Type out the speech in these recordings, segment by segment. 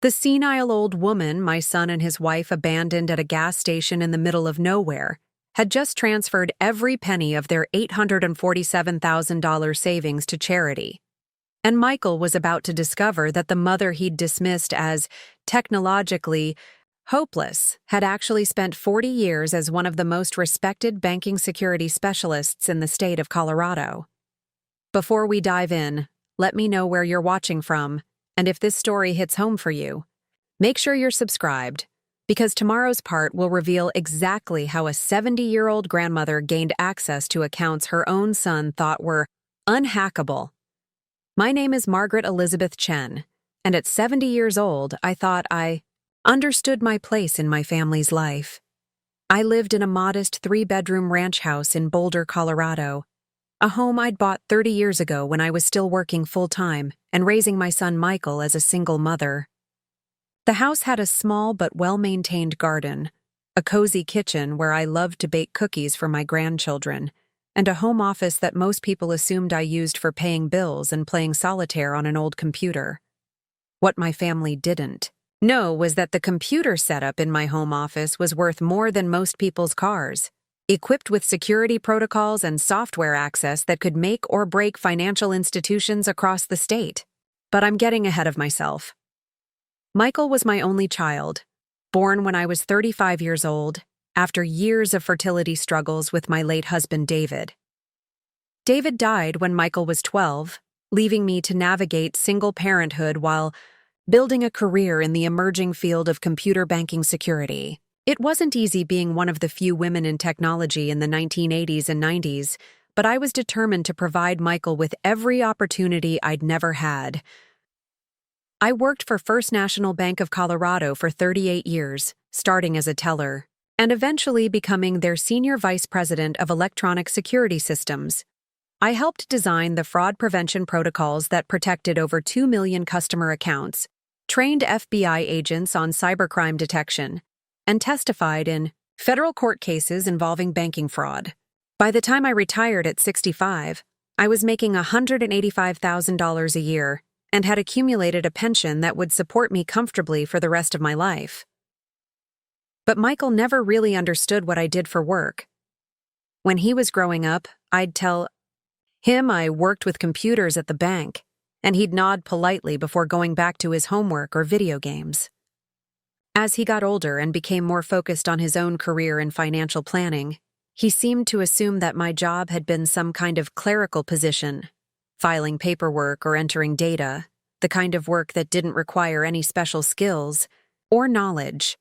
The senile old woman my son and his wife abandoned at a gas station in the middle of nowhere had just transferred every penny of their $847,000 savings to charity. And Michael was about to discover that the mother he'd dismissed as technologically hopeless had actually spent 40 years as one of the most respected banking security specialists in the state of Colorado. Before we dive in, let me know where you're watching from, and if this story hits home for you. Make sure you're subscribed, because tomorrow's part will reveal exactly how a 70-year-old grandmother gained access to accounts her own son thought were unhackable. My name is Margaret Elizabeth Chen, and at 70 years old, I thought I understood my place in my family's life. I lived in a modest 3-bedroom ranch house in Boulder, Colorado, a home I'd bought 30 years ago when I was still working full-time and raising my son Michael as a single mother. The house had a small but well-maintained garden, a cozy kitchen where I loved to bake cookies for my grandchildren, and a home office that most people assumed I used for paying bills and playing solitaire on an old computer. What my family didn't know was that the computer setup in my home office was worth more than most people's cars, equipped with security protocols and software access that could make or break financial institutions across the state. But I'm getting ahead of myself. Michael was my only child, born when I was 35 years old, after years of fertility struggles with my late husband David. David died when Michael was 12, leaving me to navigate single parenthood while building a career in the emerging field of computer banking security. It wasn't easy being one of the few women in technology in the 1980s and 90s, but I was determined to provide Michael with every opportunity I'd never had. I worked for First National Bank of Colorado for 38 years, starting as a teller, and eventually becoming their senior vice president of electronic security systems. I helped design the fraud prevention protocols that protected over 2 million customer accounts, trained FBI agents on cybercrime detection, and testified in federal court cases involving banking fraud. By the time I retired at 65, I was making $185,000 a year and had accumulated a pension that would support me comfortably for the rest of my life. But Michael never really understood what I did for work. When he was growing up, I'd tell him I worked with computers at the bank, and he'd nod politely before going back to his homework or video games. As he got older and became more focused on his own career in financial planning, he seemed to assume that my job had been some kind of clerical position, filing paperwork or entering data, the kind of work that didn't require any special skills or knowledge.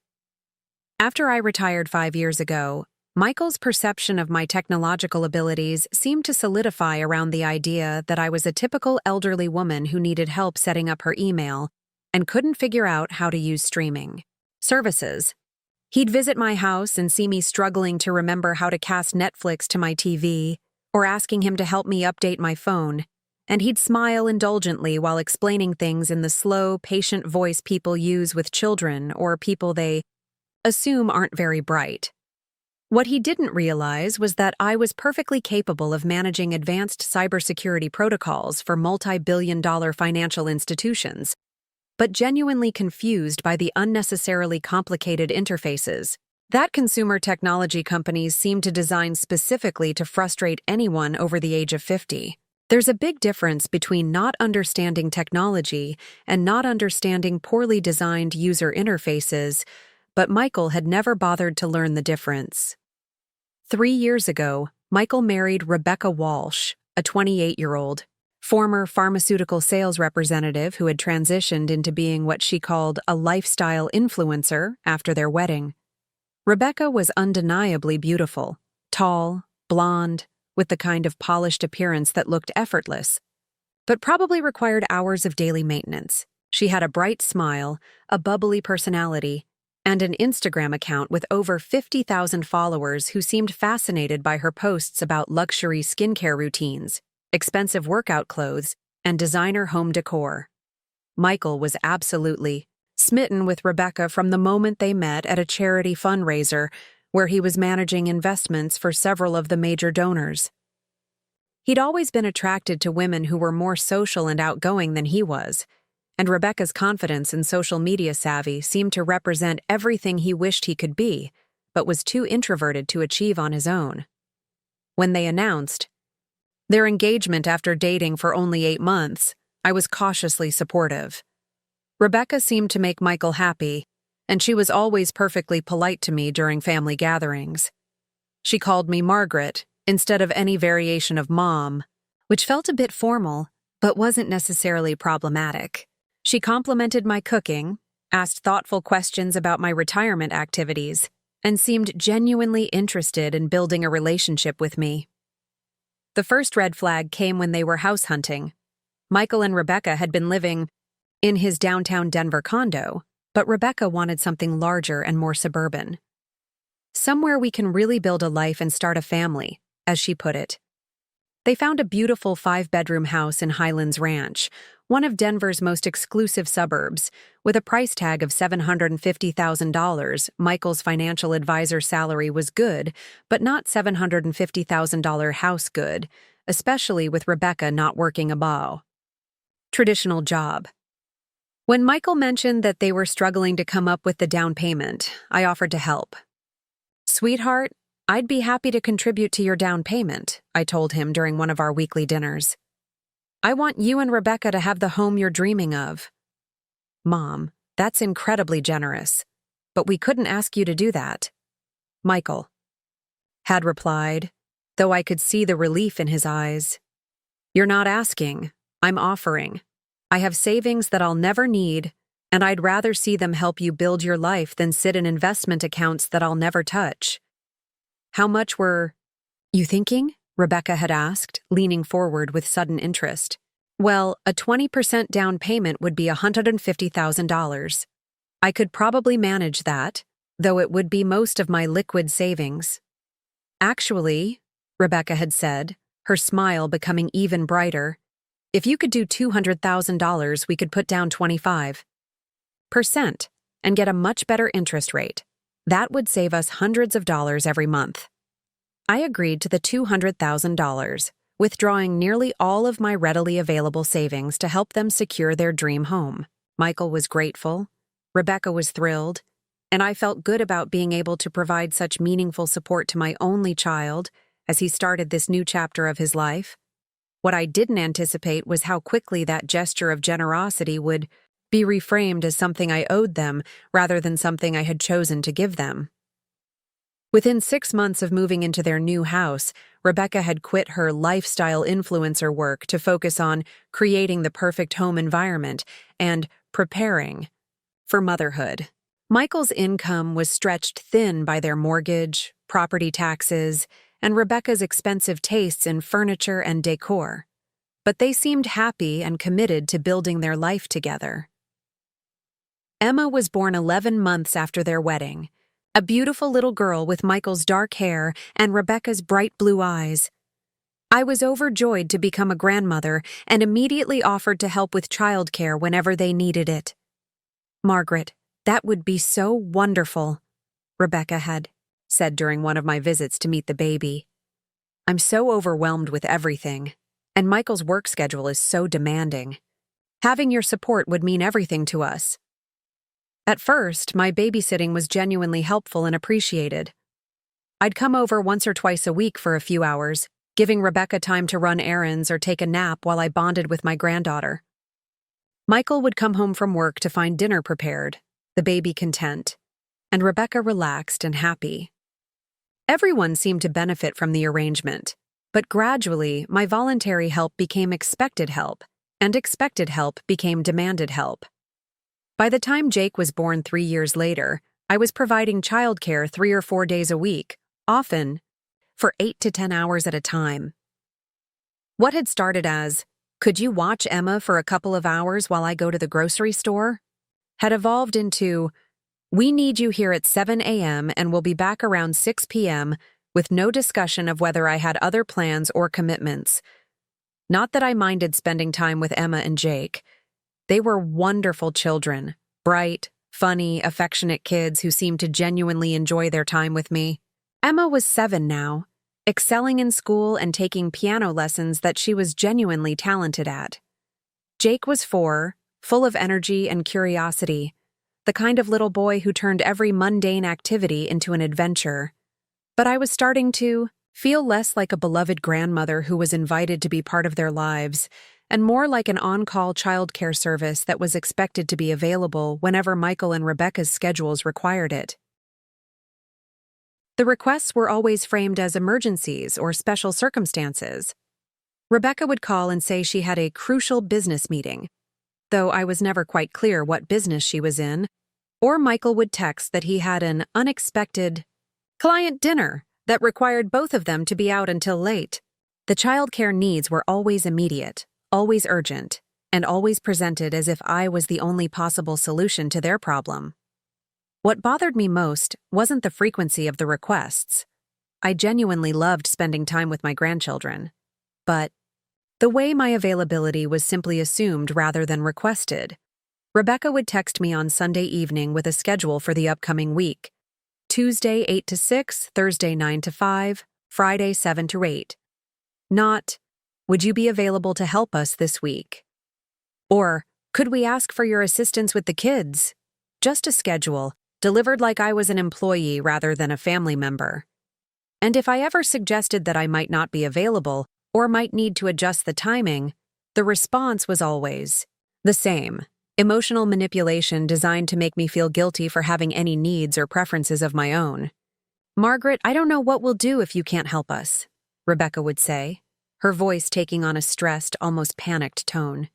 After I retired 5 years ago, Michael's perception of my technological abilities seemed to solidify around the idea that I was a typical elderly woman who needed help setting up her email and couldn't figure out how to use streaming services. He'd visit my house and see me struggling to remember how to cast Netflix to my TV, or asking him to help me update my phone, and he'd smile indulgently while explaining things in the slow, patient voice people use with children or people they assume aren't very bright. What he didn't realize was that I was perfectly capable of managing advanced cybersecurity protocols for multi-billion-dollar financial institutions, but genuinely confused by the unnecessarily complicated interfaces that consumer technology companies seem to design specifically to frustrate anyone over the age of 50. There's a big difference between not understanding technology and not understanding poorly designed user interfaces, but Michael had never bothered to learn the difference. 3 years ago, Michael married Rebecca Walsh, a 28-year-old, former pharmaceutical sales representative who had transitioned into being what she called a lifestyle influencer after their wedding. Rebecca was undeniably beautiful, tall, blonde, with the kind of polished appearance that looked effortless, but probably required hours of daily maintenance. She had a bright smile, a bubbly personality, and an Instagram account with over 50,000 followers who seemed fascinated by her posts about luxury skincare routines, expensive workout clothes, and designer home decor. Michael was absolutely smitten with Rebecca from the moment they met at a charity fundraiser where he was managing investments for several of the major donors. He'd always been attracted to women who were more social and outgoing than he was, and Rebecca's confidence and social media savvy seemed to represent everything he wished he could be, but was too introverted to achieve on his own. When they announced their engagement after dating for only 8 months, I was cautiously supportive. Rebecca seemed to make Michael happy, and she was always perfectly polite to me during family gatherings. She called me Margaret instead of any variation of Mom, which felt a bit formal, but wasn't necessarily problematic. She complimented my cooking, asked thoughtful questions about my retirement activities, and seemed genuinely interested in building a relationship with me. The first red flag came when they were house hunting. Michael and Rebecca had been living in his downtown Denver condo, but Rebecca wanted something larger and more suburban. Somewhere we can really build a life and start a family, as she put it. They found a beautiful 5-bedroom house in Highlands Ranch, one of Denver's most exclusive suburbs, with a price tag of $750,000. Michael's financial advisor salary was good, but not $750,000 house good, especially with Rebecca not working above traditional job. When Michael mentioned that they were struggling to come up with the down payment, I offered to help. "Sweetheart, I'd be happy to contribute to your down payment," I told him during one of our weekly dinners. "I want you and Rebecca to have the home you're dreaming of." "Mom, that's incredibly generous, but we couldn't ask you to do that," Michael had replied, though I could see the relief in his eyes. "You're not asking, I'm offering. I have savings that I'll never need, and I'd rather see them help you build your life than sit in investment accounts that I'll never touch." "How much were you thinking?" Rebecca had asked, leaning forward with sudden interest. "Well, a 20% down payment would be $150,000. I could probably manage that, though it would be most of my liquid savings." "Actually," Rebecca had said, her smile becoming even brighter, "if you could do $200,000, we could put down 25% and get a much better interest rate. That would save us hundreds of dollars every month." I agreed to the $200,000, withdrawing nearly all of my readily available savings to help them secure their dream home. Michael was grateful, Rebecca was thrilled, and I felt good about being able to provide such meaningful support to my only child as he started this new chapter of his life. What I didn't anticipate was how quickly that gesture of generosity would be reframed as something I owed them rather than something I had chosen to give them. Within 6 months of moving into their new house, Rebecca had quit her lifestyle influencer work to focus on creating the perfect home environment and preparing for motherhood. Michael's income was stretched thin by their mortgage, property taxes, and Rebecca's expensive tastes in furniture and decor. But they seemed happy and committed to building their life together. Emma was born 11 months after their wedding, a beautiful little girl with Michael's dark hair and Rebecca's bright blue eyes. I was overjoyed to become a grandmother and immediately offered to help with childcare whenever they needed it. "Margaret, that would be so wonderful," Rebecca had said during one of my visits to meet the baby. "I'm so overwhelmed with everything, and Michael's work schedule is so demanding. Having your support would mean everything to us." At first, my babysitting was genuinely helpful and appreciated. I'd come over once or twice a week for a few hours, giving Rebecca time to run errands or take a nap while I bonded with my granddaughter. Michael would come home from work to find dinner prepared, the baby content, and Rebecca relaxed and happy. Everyone seemed to benefit from the arrangement, but gradually my voluntary help became expected help, and expected help became demanded help. By the time Jake was born 3 years later, I was providing childcare 3 or 4 days a week, often for 8 to 10 hours at a time. What had started as, "Could you watch Emma for a couple of hours while I go to the grocery store?" had evolved into, "We need you here at 7 a.m. and we'll be back around 6 p.m. with no discussion of whether I had other plans or commitments." Not that I minded spending time with Emma and Jake. They were wonderful children, bright, funny, affectionate kids who seemed to genuinely enjoy their time with me. Emma was 7 now, excelling in school and taking piano lessons that she was genuinely talented at. Jake was 4, full of energy and curiosity, the kind of little boy who turned every mundane activity into an adventure. But I was starting to feel less like a beloved grandmother who was invited to be part of their lives, and more like an on-call childcare service that was expected to be available whenever Michael and Rebecca's schedules required it. The requests were always framed as emergencies or special circumstances. Rebecca would call and say she had a crucial business meeting, though I was never quite clear what business she was in, or Michael would text that he had an unexpected client dinner that required both of them to be out until late. The childcare needs were always immediate, always urgent, and always presented as if I was the only possible solution to their problem. What bothered me most wasn't the frequency of the requests. I genuinely loved spending time with my grandchildren, but the way my availability was simply assumed rather than requested. Rebecca would text me on Sunday evening with a schedule for the upcoming week: Tuesday 8 to 6, Thursday 9 to 5, Friday 7 to 8. Not, would you be available to help us this week? Or, could we ask for your assistance with the kids? Just a schedule, delivered like I was an employee rather than a family member. And if I ever suggested that I might not be available or might need to adjust the timing, the response was always the same: emotional manipulation designed to make me feel guilty for having any needs or preferences of my own. "Margaret, I don't know what we'll do if you can't help us," Rebecca would say, her voice taking on a stressed, almost panicked tone.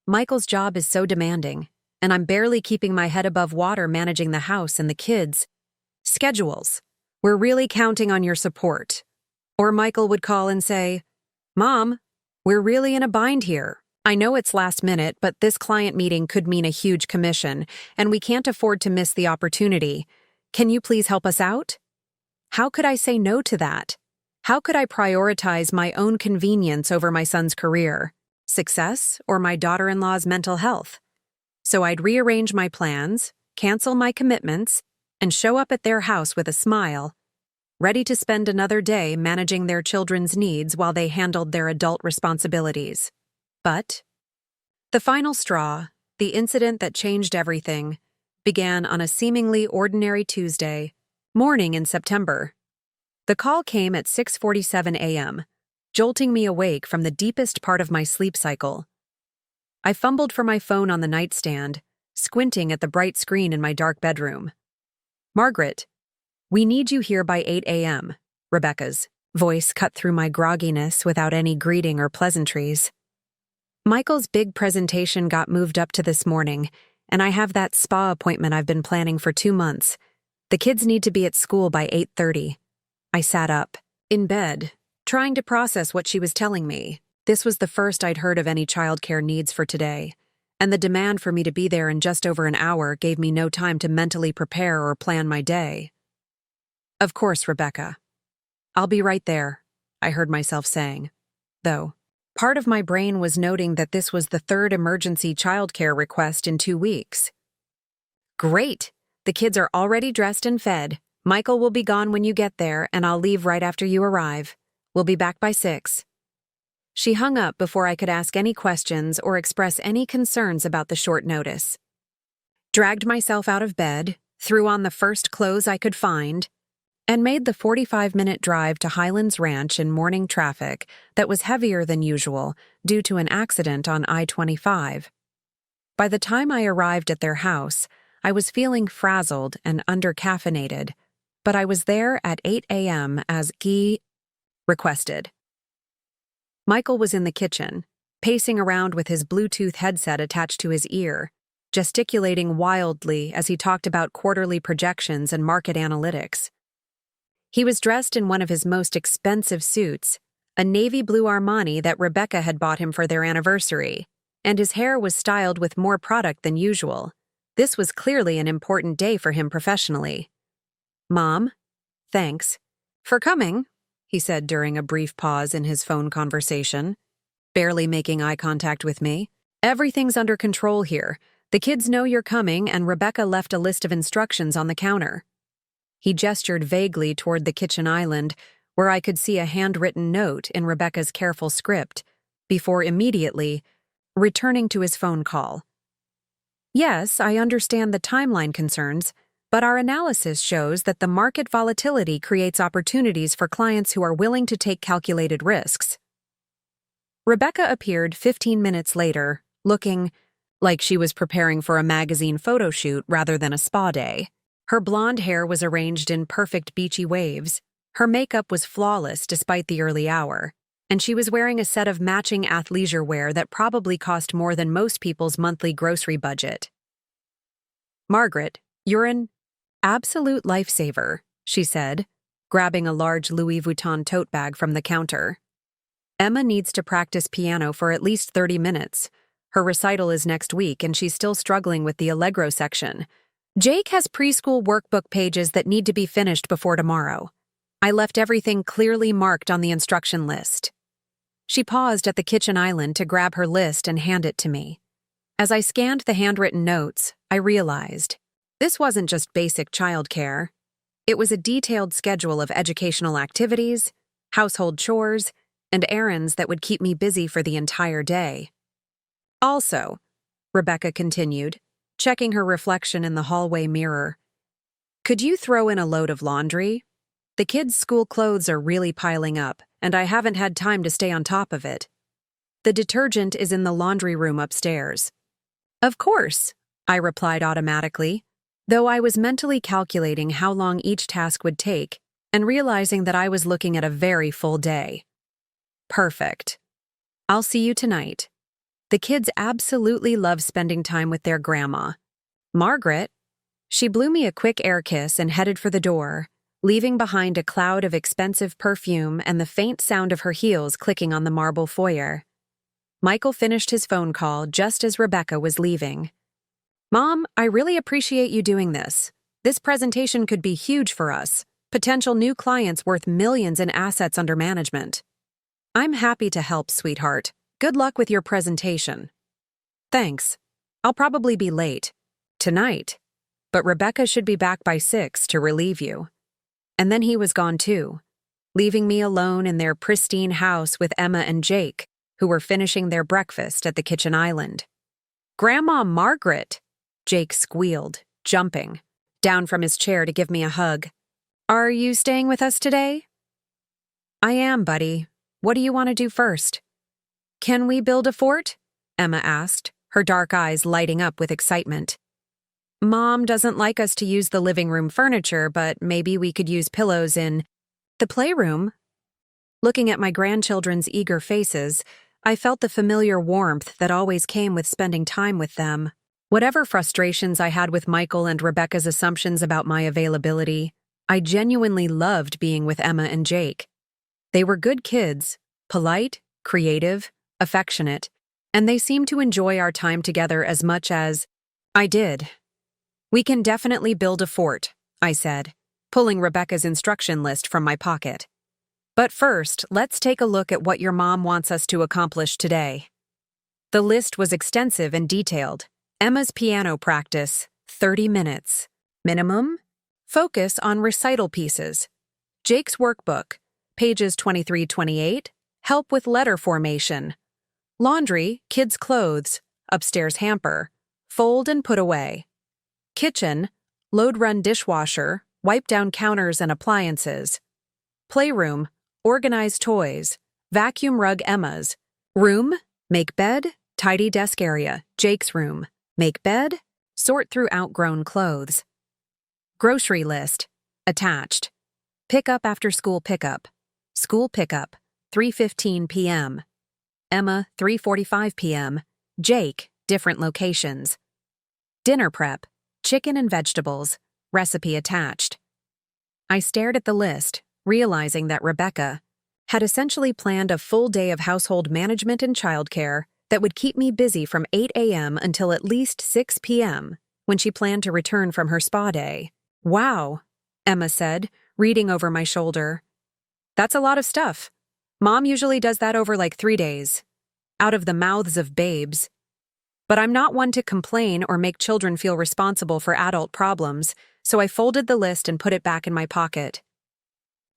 "Michael's job is so demanding, and I'm barely keeping my head above water managing the house and the kids. Schedules. We're really counting on your support." Or Michael would call and say, "Mom, we're really in a bind here. I know it's last minute, but this client meeting could mean a huge commission, and we can't afford to miss the opportunity. Can you please help us out?" How could I say no to that? How could I prioritize my own convenience over my son's career, success, or my daughter-in-law's mental health? So I'd rearrange my plans, cancel my commitments, and show up at their house with a smile, ready to spend another day managing their children's needs while they handled their adult responsibilities. But the final straw, the incident that changed everything, began on a seemingly ordinary Tuesday morning in September. The call came at 6:47 a.m., jolting me awake from the deepest part of my sleep cycle. I fumbled for my phone on the nightstand, squinting at the bright screen in my dark bedroom. "Margaret, we need you here by 8 a.m., Rebecca's voice cut through my grogginess without any greeting or pleasantries. "Michael's big presentation got moved up to this morning, and I have that spa appointment I've been planning for 2 months. The kids need to be at school by 8:30. I sat up, in bed, trying to process what she was telling me. This was the first I'd heard of any childcare needs for today, and the demand for me to be there in just over an hour gave me no time to mentally prepare or plan my day. "Of course, Rebecca. I'll be right there," I heard myself saying, though part of my brain was noting that this was the third emergency childcare request in 2 weeks. "Great! The kids are already dressed and fed. Michael will be gone when you get there, and I'll leave right after you arrive. We'll be back by 6. She hung up before I could ask any questions or express any concerns about the short notice. Dragged myself out of bed, threw on the first clothes I could find, and made the 45-minute drive to Highlands Ranch in morning traffic that was heavier than usual due to an accident on I-25. By the time I arrived at their house, I was feeling frazzled and under-caffeinated, but I was there at 8 a.m. as Guy requested. Michael was in the kitchen, pacing around with his Bluetooth headset attached to his ear, gesticulating wildly as he talked about quarterly projections and market analytics. He was dressed in one of his most expensive suits, a navy blue Armani that Rebecca had bought him for their anniversary, and his hair was styled with more product than usual. This was clearly an important day for him professionally. "Mom, thanks for coming," he said during a brief pause in his phone conversation, barely making eye contact with me. "Everything's under control here. The kids know you're coming, and Rebecca left a list of instructions on the counter." He gestured vaguely toward the kitchen island, where I could see a handwritten note in Rebecca's careful script, before immediately returning to his phone call. Yes, I understand the timeline concerns, but our analysis shows that the market volatility creates opportunities for clients who are willing to take calculated risks. Rebecca appeared 15 minutes later, looking like she was preparing for a magazine photo shoot rather than a spa day. Her blonde hair was arranged in perfect beachy waves, her makeup was flawless despite the early hour, and she was wearing a set of matching athleisure wear that probably cost more than most people's monthly grocery budget. "Margaret, you're an absolute lifesaver," she said, grabbing a large Louis Vuitton tote bag from the counter. "Emma needs to practice piano for at least 30 minutes. Her recital is next week and she's still struggling with the Allegro section. Jake has preschool workbook pages that need to be finished before tomorrow. I left everything clearly marked on the instruction list." She paused at the kitchen island to grab her list and hand it to me. As I scanned the handwritten notes, I realized this wasn't just basic childcare. It was a detailed schedule of educational activities, household chores, and errands that would keep me busy for the entire day. "Also," Rebecca continued, checking her reflection in the hallway mirror, "could you throw in a load of laundry? The kids' school clothes are really piling up, and I haven't had time to stay on top of it. The detergent is in the laundry room upstairs." "Of course," I replied automatically, though I was mentally calculating how long each task would take and realizing that I was looking at a very full day. "Perfect. I'll see you tonight." The kids absolutely love spending time with their grandma. "Margaret." She blew me a quick air kiss and headed for the door, leaving behind a cloud of expensive perfume and the faint sound of her heels clicking on the marble foyer. Michael finished his phone call just as Rebecca was leaving. "Mom, I really appreciate you doing this. This presentation could be huge for us, potential new clients worth millions in assets under management." "I'm happy to help, sweetheart. Good luck with your presentation." "Thanks. I'll probably be late. Tonight. But Rebecca should be back by 6 to relieve you." And then he was gone too, leaving me alone in their pristine house with Emma and Jake, who were finishing their breakfast at the kitchen island. "Grandma Margaret!" Jake squealed, jumping down from his chair to give me a hug. "Are you staying with us today?" "I am, buddy. What do you want to do first?" "Can we build a fort?" Emma asked, her dark eyes lighting up with excitement. "Mom doesn't like us to use the living room furniture, but maybe we could use pillows in the playroom." Looking at my grandchildren's eager faces, I felt the familiar warmth that always came with spending time with them. Whatever frustrations I had with Michael and Rebecca's assumptions about my availability, I genuinely loved being with Emma and Jake. They were good kids, polite, creative, affectionate, and they seemed to enjoy our time together as much as I did. "We can definitely build a fort," I said, pulling Rebecca's instruction list from my pocket. "But first, let's take a look at what your mom wants us to accomplish today." The list was extensive and detailed. Emma's piano practice, 30 minutes. Minimum? Focus on recital pieces. Jake's workbook, pages 23-28, help with letter formation. Laundry, kids' clothes, upstairs hamper, fold and put away. Kitchen, load-run dishwasher, wipe down counters and appliances. Playroom, organize toys, vacuum rug Emma's. Room, make bed, tidy desk area, Jake's room. Make bed, sort through outgrown clothes. Grocery list, attached. Pick up after school pickup. School pickup, 3:15 p.m. Emma, 3:45 p.m. Jake, different locations. Dinner prep, chicken and vegetables, recipe attached. I stared at the list, realizing that Rebecca had essentially planned a full day of household management and childcare that would keep me busy from 8 a.m. until at least 6 p.m., when she planned to return from her spa day. "Wow," Emma said, reading over my shoulder. "That's a lot of stuff. Mom usually does that over like 3 days." Out of the mouths of babes. But I'm not one to complain or make children feel responsible for adult problems, so I folded the list and put it back in my pocket.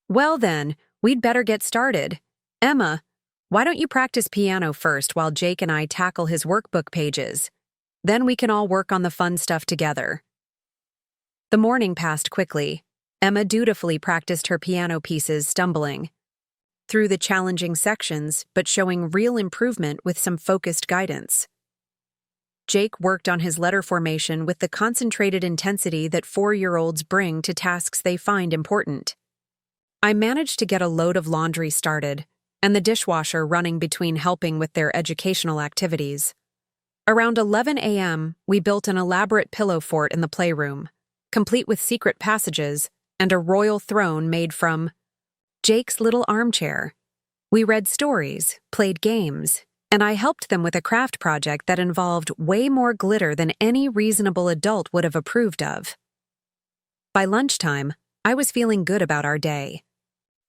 "Well then, we'd better get started. Emma, why don't you practice piano first while Jake and I tackle his workbook pages?" Then we can all work on the fun stuff together. The morning passed quickly. Emma dutifully practiced her piano pieces, stumbling through the challenging sections, but showing real improvement with some focused guidance. Jake worked on his letter formation with the concentrated intensity that 4-year-olds bring to tasks they find important. I managed to get a load of laundry started, and the dishwasher running between helping with their educational activities. Around 11 a.m., we built an elaborate pillow fort in the playroom, complete with secret passages and a royal throne made from Jake's little armchair. We read stories, played games, and I helped them with a craft project that involved way more glitter than any reasonable adult would have approved of. By lunchtime, I was feeling good about our day.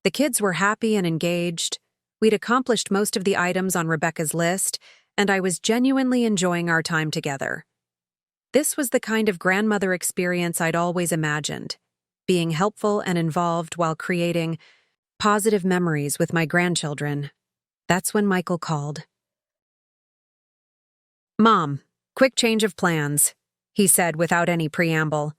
The kids were happy and engaged. We'd accomplished most of the items on Rebecca's list, and I was genuinely enjoying our time together. This was the kind of grandmother experience I'd always imagined, being helpful and involved while creating positive memories with my grandchildren. That's when Michael called. "Mom, quick change of plans," he said without any preamble.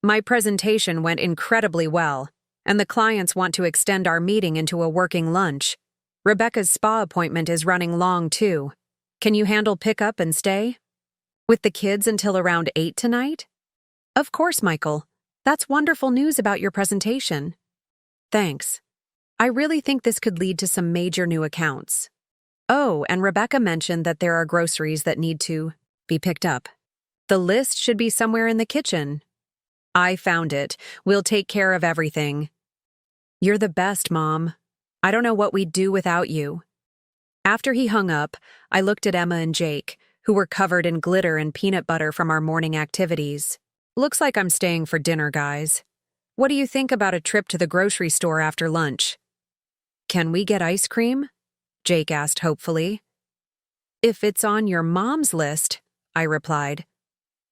"My presentation went incredibly well, and the clients want to extend our meeting into a working lunch. Rebecca's spa appointment is running long, too. Can you handle pickup and stay? With the kids until around 8 tonight?" "Of course, Michael. That's wonderful news about your presentation." "Thanks. I really think this could lead to some major new accounts. Oh, and Rebecca mentioned that there are groceries that need to be picked up. The list should be somewhere in the kitchen." "I found it. We'll take care of everything." "You're the best, Mom. I don't know what we'd do without you." After he hung up, I looked at Emma and Jake, who were covered in glitter and peanut butter from our morning activities. "Looks like I'm staying for dinner, guys. What do you think about a trip to the grocery store after lunch?" "Can we get ice cream?" Jake asked hopefully. "If it's on your mom's list," I replied,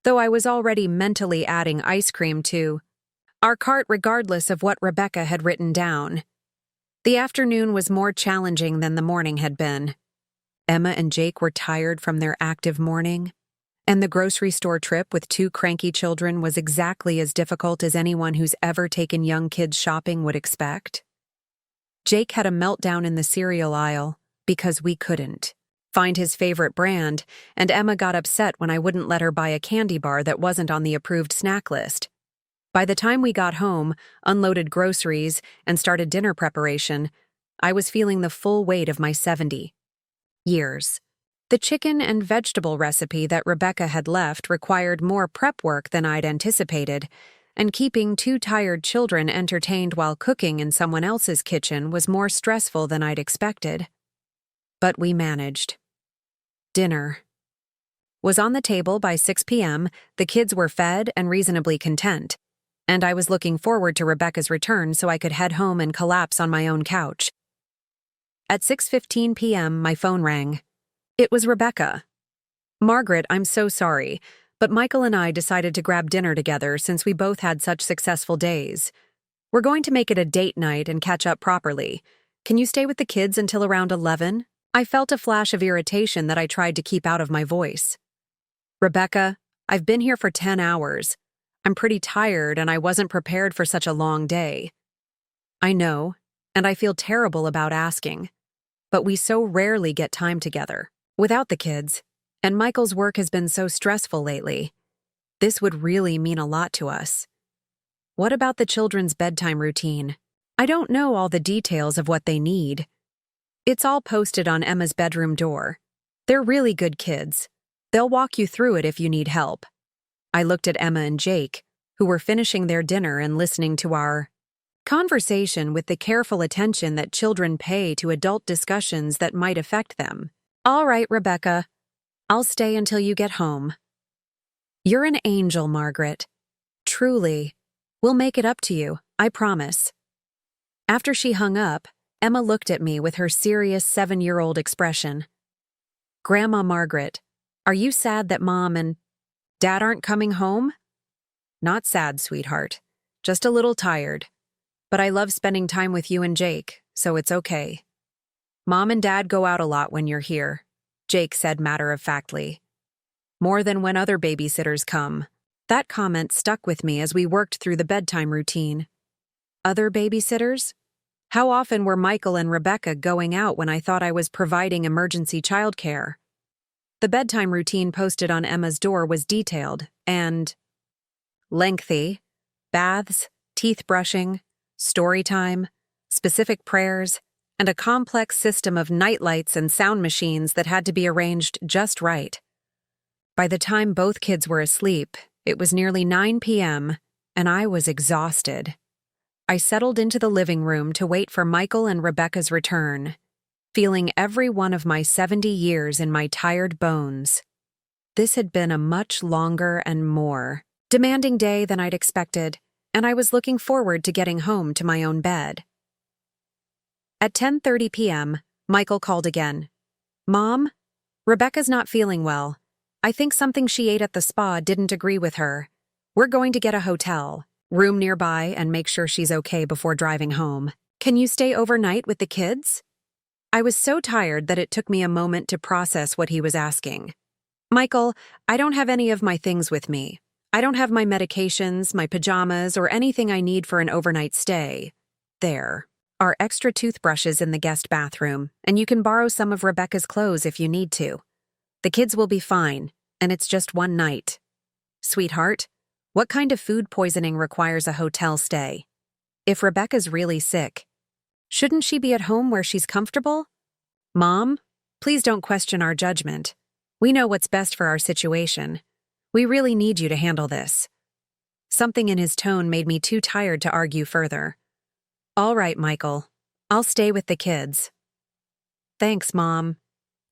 though I was already mentally adding ice cream to our cart regardless of what Rebecca had written down. The afternoon was more challenging than the morning had been. Emma and Jake were tired from their active morning, and the grocery store trip with 2 cranky children was exactly as difficult as anyone who's ever taken young kids shopping would expect. Jake had a meltdown in the cereal aisle because we couldn't find his favorite brand, and Emma got upset when I wouldn't let her buy a candy bar that wasn't on the approved snack list. By the time we got home, unloaded groceries, and started dinner preparation, I was feeling the full weight of my 70 years. The chicken and vegetable recipe that Rebecca had left required more prep work than I'd anticipated, and keeping 2 tired children entertained while cooking in someone else's kitchen was more stressful than I'd expected. But we managed. Dinner was on the table by 6 p.m., the kids were fed and reasonably content, and I was looking forward to Rebecca's return so I could head home and collapse on my own couch. At 6:15 p.m., my phone rang. It was Rebecca. "Margaret, I'm so sorry, but Michael and I decided to grab dinner together since we both had such successful days. We're going to make it a date night and catch up properly. Can you stay with the kids until around 11? I felt a flash of irritation that I tried to keep out of my voice. "Rebecca, I've been here for 10 hours. I'm pretty tired and I wasn't prepared for such a long day." "I know, and I feel terrible about asking, but we so rarely get time together without the kids, and Michael's work has been so stressful lately. This would really mean a lot to us. What about the children's bedtime routine? I don't know all the details of what they need. It's all posted on Emma's bedroom door. They're really good kids. They'll walk you through it if you need help." I looked at Emma and Jake, who were finishing their dinner and listening to our conversation with the careful attention that children pay to adult discussions that might affect them. "All right, Rebecca. I'll stay until you get home." "You're an angel, Margaret. Truly. We'll make it up to you, I promise." After she hung up, Emma looked at me with her serious 7-year-old expression. "Grandma Margaret, are you sad that Mom and Dad aren't coming home?" "Not sad, sweetheart. Just a little tired. But I love spending time with you and Jake, so it's okay. Mom and Dad go out a lot when you're here," Jake said matter-of-factly. More than when other babysitters come. That comment stuck with me as we worked through the bedtime routine. Other babysitters? How often were Michael and Rebecca going out when I thought I was providing emergency childcare? The bedtime routine posted on Emma's door was detailed and lengthy. Baths, teeth brushing, story time, specific prayers, and a complex system of nightlights and sound machines that had to be arranged just right. By the time both kids were asleep, it was nearly 9 p.m., and I was exhausted. I settled into the living room to wait for Michael and Rebecca's return, feeling every one of my 70 years in my tired bones. This had been a much longer and more demanding day than I'd expected, and I was looking forward to getting home to my own bed. At 10:30 p.m., Michael called again. "Mom, Rebecca's not feeling well. I think something she ate at the spa didn't agree with her. We're going to get a hotel room nearby and make sure she's okay before driving home. Can you stay overnight with the kids?" I was so tired that it took me a moment to process what he was asking. "Michael, I don't have any of my things with me. I don't have my medications, my pajamas, or anything I need for an overnight stay. There are extra toothbrushes in the guest bathroom, and you can borrow some of Rebecca's clothes if you need to. The kids will be fine, and it's just one night. Sweetheart, what kind of food poisoning requires a hotel stay? If Rebecca's really sick, shouldn't she be at home where she's comfortable? Mom, please don't question our judgment. We know what's best for our situation. We really need you to handle this." Something in his tone made me too tired to argue further. "All right, Michael. I'll stay with the kids." "Thanks, Mom.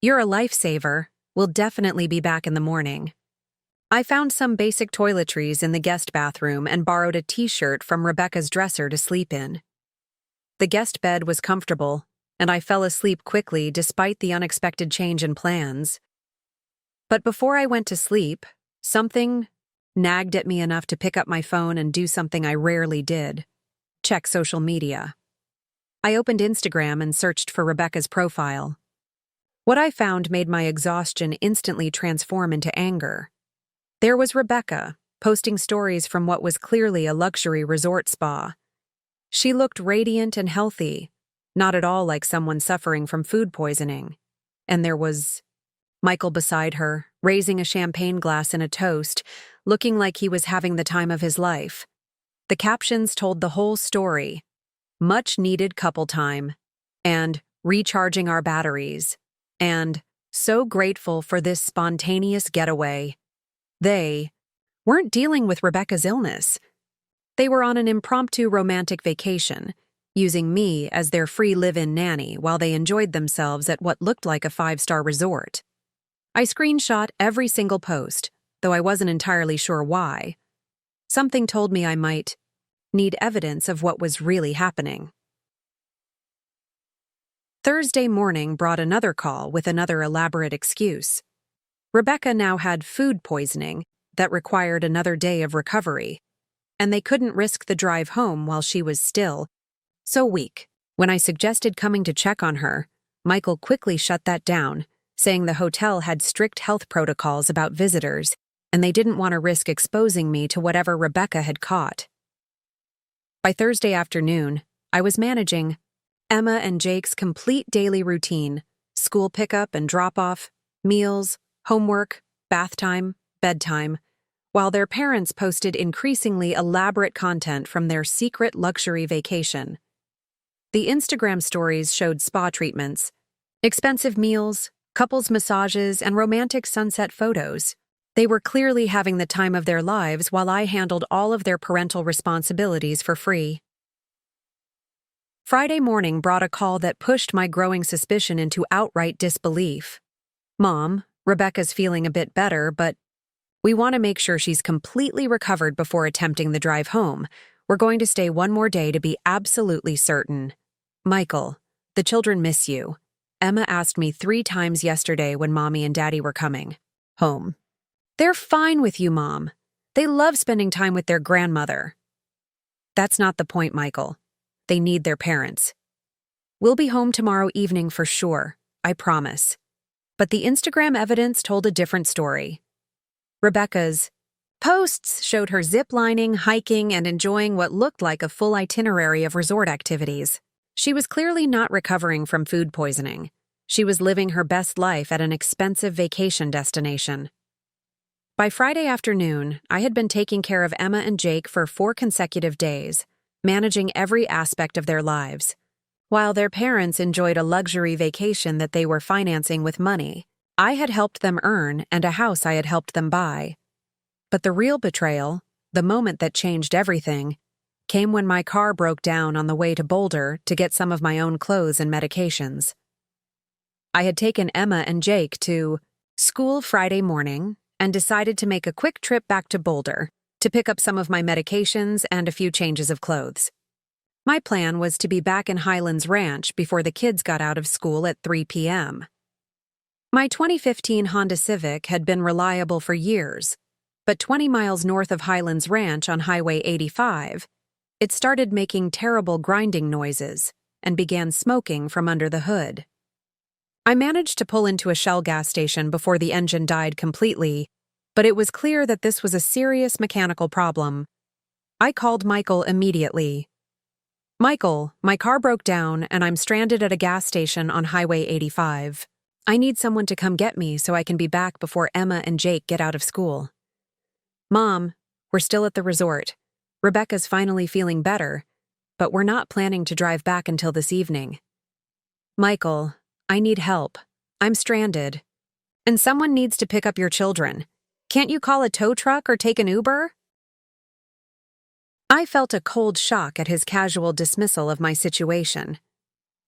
You're a lifesaver. We'll definitely be back in the morning." I found some basic toiletries in the guest bathroom and borrowed a t-shirt from Rebecca's dresser to sleep in. The guest bed was comfortable, and I fell asleep quickly despite the unexpected change in plans. But before I went to sleep, something nagged at me enough to pick up my phone and do something I rarely did: check social media. I opened Instagram and searched for Rebecca's profile. What I found made my exhaustion instantly transform into anger. There was Rebecca, posting stories from what was clearly a luxury resort spa. She looked radiant and healthy, not at all like someone suffering from food poisoning. And there was Michael beside her, raising a champagne glass in a toast, looking like he was having the time of his life. The captions told the whole story: much needed couple time, and recharging our batteries, and so grateful for this spontaneous getaway. They weren't dealing with Rebecca's illness. They were on an impromptu romantic vacation, using me as their free live-in nanny while they enjoyed themselves at what looked like a 5-star resort. I screenshot every single post, though I wasn't entirely sure why. Something told me I might need evidence of what was really happening. Thursday morning brought another call with another elaborate excuse. Rebecca now had food poisoning that required another day of recovery, and they couldn't risk the drive home while she was still so weak. When I suggested coming to check on her, Michael quickly shut that down, saying the hotel had strict health protocols about visitors, and they didn't want to risk exposing me to whatever Rebecca had caught. By Thursday afternoon, I was managing Emma and Jake's complete daily routine: school pickup and drop-off, meals, homework, bath time, bedtime, while their parents posted increasingly elaborate content from their secret luxury vacation. The Instagram stories showed spa treatments, expensive meals, couples massages, and romantic sunset photos. They were clearly having the time of their lives while I handled all of their parental responsibilities for free. Friday morning brought a call that pushed my growing suspicion into outright disbelief. "Mom, Rebecca's feeling a bit better, but we want to make sure she's completely recovered before attempting the drive home. We're going to stay one more day to be absolutely certain. Michael, the children miss you. Emma asked me 3 times yesterday when Mommy and Daddy were coming home. They're fine with you, Mom. They love spending time with their grandmother." "That's not the point, Michael. They need their parents. We'll be home tomorrow evening for sure, I promise." But the Instagram evidence told a different story. Rebecca's posts showed her ziplining, hiking, and enjoying what looked like a full itinerary of resort activities. She was clearly not recovering from food poisoning. She was living her best life at an expensive vacation destination. By Friday afternoon, I had been taking care of Emma and Jake for 4 consecutive days, managing every aspect of their lives. While their parents enjoyed a luxury vacation that they were financing with money, I had helped them earn and a house I had helped them buy. But the real betrayal, the moment that changed everything, came when my car broke down on the way to Boulder to get some of my own clothes and medications. I had taken Emma and Jake to school Friday morning and decided to make a quick trip back to Boulder to pick up some of my medications and a few changes of clothes. My plan was to be back in Highlands Ranch before the kids got out of school at 3 p.m. My 2015 Honda Civic had been reliable for years, but 20 miles north of Highlands Ranch on Highway 85, it started making terrible grinding noises and began smoking from under the hood. I managed to pull into a Shell gas station before the engine died completely, but it was clear that this was a serious mechanical problem. I called Michael immediately. "Michael, my car broke down and I'm stranded at a gas station on Highway 85. I need someone to come get me so I can be back before Emma and Jake get out of school." "Mom, we're still at the resort. Rebecca's finally feeling better, but we're not planning to drive back until this evening." "Michael, I need help. I'm stranded. And someone needs to pick up your children. Can't you call a tow truck or take an Uber?" I felt a cold shock at his casual dismissal of my situation.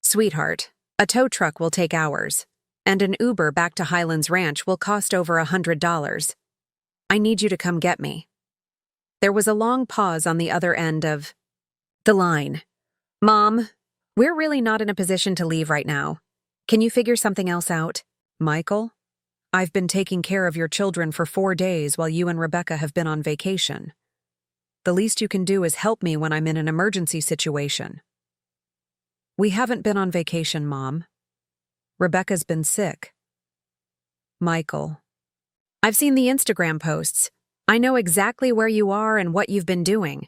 "Sweetheart, a tow truck will take hours, and an Uber back to Highlands Ranch will cost over $100. I need you to come get me." There was a long pause on the other end of the line. "Mom, we're really not in a position to leave right now. Can you figure something else out?" "Michael, I've been taking care of your children for 4 days while you and Rebecca have been on vacation. The least you can do is help me when I'm in an emergency situation." "We haven't been on vacation, Mom. Rebecca's been sick." "Michael, I've seen the Instagram posts. I know exactly where you are and what you've been doing."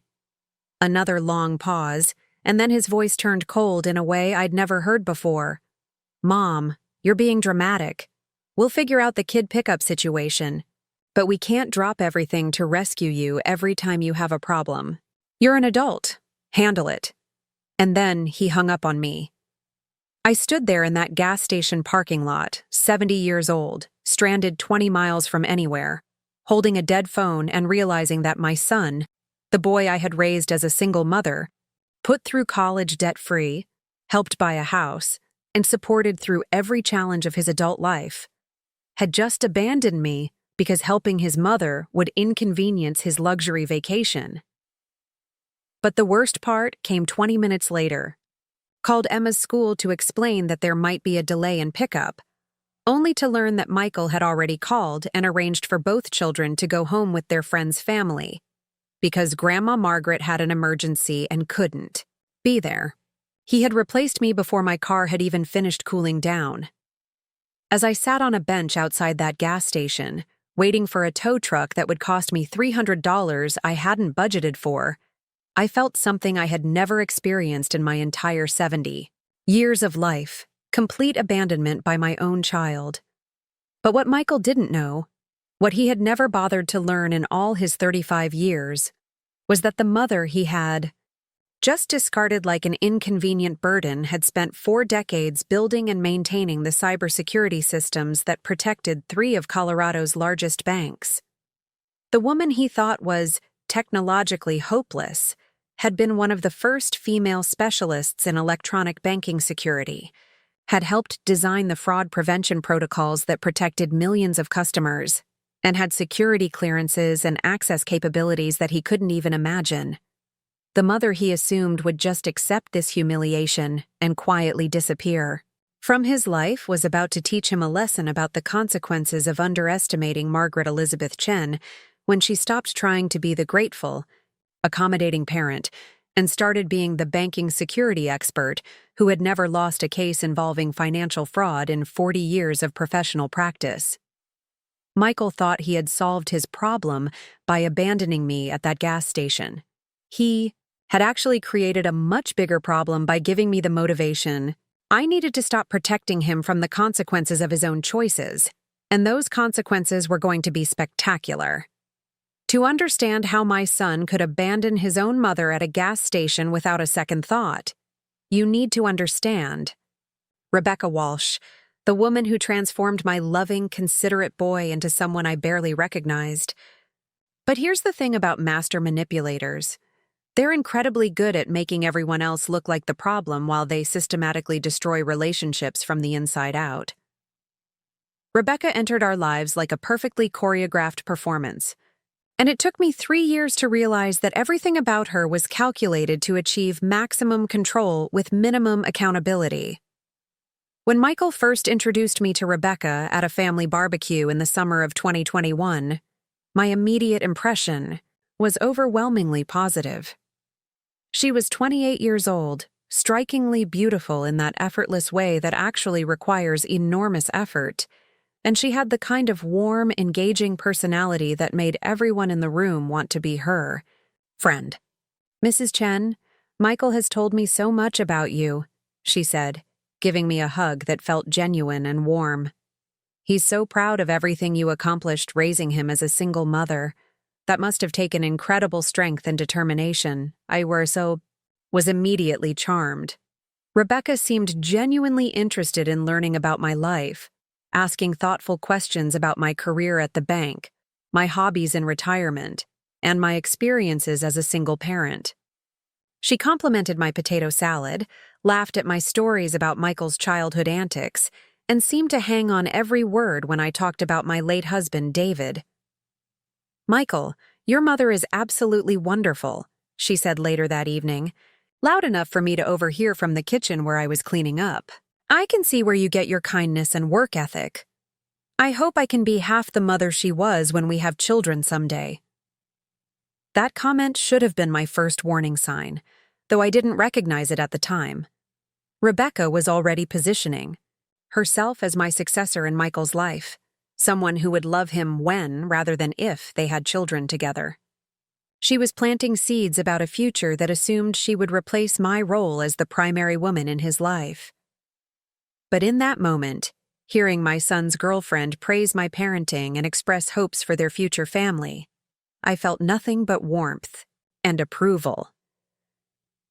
Another long pause, and then his voice turned cold in a way I'd never heard before. "Mom, you're being dramatic. We'll figure out the kid pickup situation, but we can't drop everything to rescue you every time you have a problem. You're an adult. Handle it." And then he hung up on me. I stood there in that gas station parking lot, 70 years old, stranded 20 miles from anywhere, holding a dead phone and realizing that my son, the boy I had raised as a single mother, put through college debt-free, helped buy a house, and supported through every challenge of his adult life, had just abandoned me because helping his mother would inconvenience his luxury vacation. But the worst part came 20 minutes later. Called Emma's school to explain that there might be a delay in pickup, only to learn that Michael had already called and arranged for both children to go home with their friend's family, because Grandma Margaret had an emergency and couldn't be there. He had replaced me before my car had even finished cooling down. As I sat on a bench outside that gas station, waiting for a tow truck that would cost me $300 I hadn't budgeted for, I felt something I had never experienced in my entire 70 years of life, complete abandonment by my own child. But what Michael didn't know, what he had never bothered to learn in all his 35 years, was that the mother he had just discarded like an inconvenient burden had spent 4 decades building and maintaining the cybersecurity systems that protected 3 of Colorado's largest banks. The woman he thought was technologically hopeless had been one of the first female specialists in electronic banking security, had helped design the fraud prevention protocols that protected millions of customers, and had security clearances and access capabilities that he couldn't even imagine. The mother he assumed would just accept this humiliation and quietly disappear. From his life was about to teach him a lesson about the consequences of underestimating Margaret Elizabeth Chen when she stopped trying to be the grateful, accommodating parent and started being the banking security expert who had never lost a case involving financial fraud in 40 years of professional practice. Michael thought he had solved his problem by abandoning me at that gas station. He had actually created a much bigger problem by giving me the motivation I needed to stop protecting him from the consequences of his own choices, and those consequences were going to be spectacular. To understand how my son could abandon his own mother at a gas station without a second thought, you need to understand Rebecca Walsh, the woman who transformed my loving, considerate boy into someone I barely recognized. But here's the thing about master manipulators. They're incredibly good at making everyone else look like the problem while they systematically destroy relationships from the inside out. Rebecca entered our lives like a perfectly choreographed performance, and it took me 3 years to realize that everything about her was calculated to achieve maximum control with minimum accountability. When Michael first introduced me to Rebecca at a family barbecue in the summer of 2021, my immediate impression was overwhelmingly positive. She was 28 years old, strikingly beautiful in that effortless way that actually requires enormous effort, and she had the kind of warm, engaging personality that made everyone in the room want to be her friend. "Mrs. Chen, Michael has told me so much about you," she said, giving me a hug that felt genuine and warm. "He's so proud of everything you accomplished raising him as a single mother. That must have taken incredible strength and determination. I was immediately charmed." Rebecca seemed genuinely interested in learning about my life, asking thoughtful questions about my career at the bank, my hobbies in retirement, and my experiences as a single parent. She complimented my potato salad, laughed at my stories about Michael's childhood antics, and seemed to hang on every word when I talked about my late husband, David. "Michael, your mother is absolutely wonderful," she said later that evening, loud enough for me to overhear from the kitchen where I was cleaning up. "I can see where you get your kindness and work ethic. I hope I can be half the mother she was when we have children someday." That comment should have been my first warning sign, though I didn't recognize it at the time. Rebecca was already positioning herself as my successor in Michael's life, someone who would love him when rather than if they had children together. She was planting seeds about a future that assumed she would replace my role as the primary woman in his life. But in that moment, hearing my son's girlfriend praise my parenting and express hopes for their future family, I felt nothing but warmth and approval.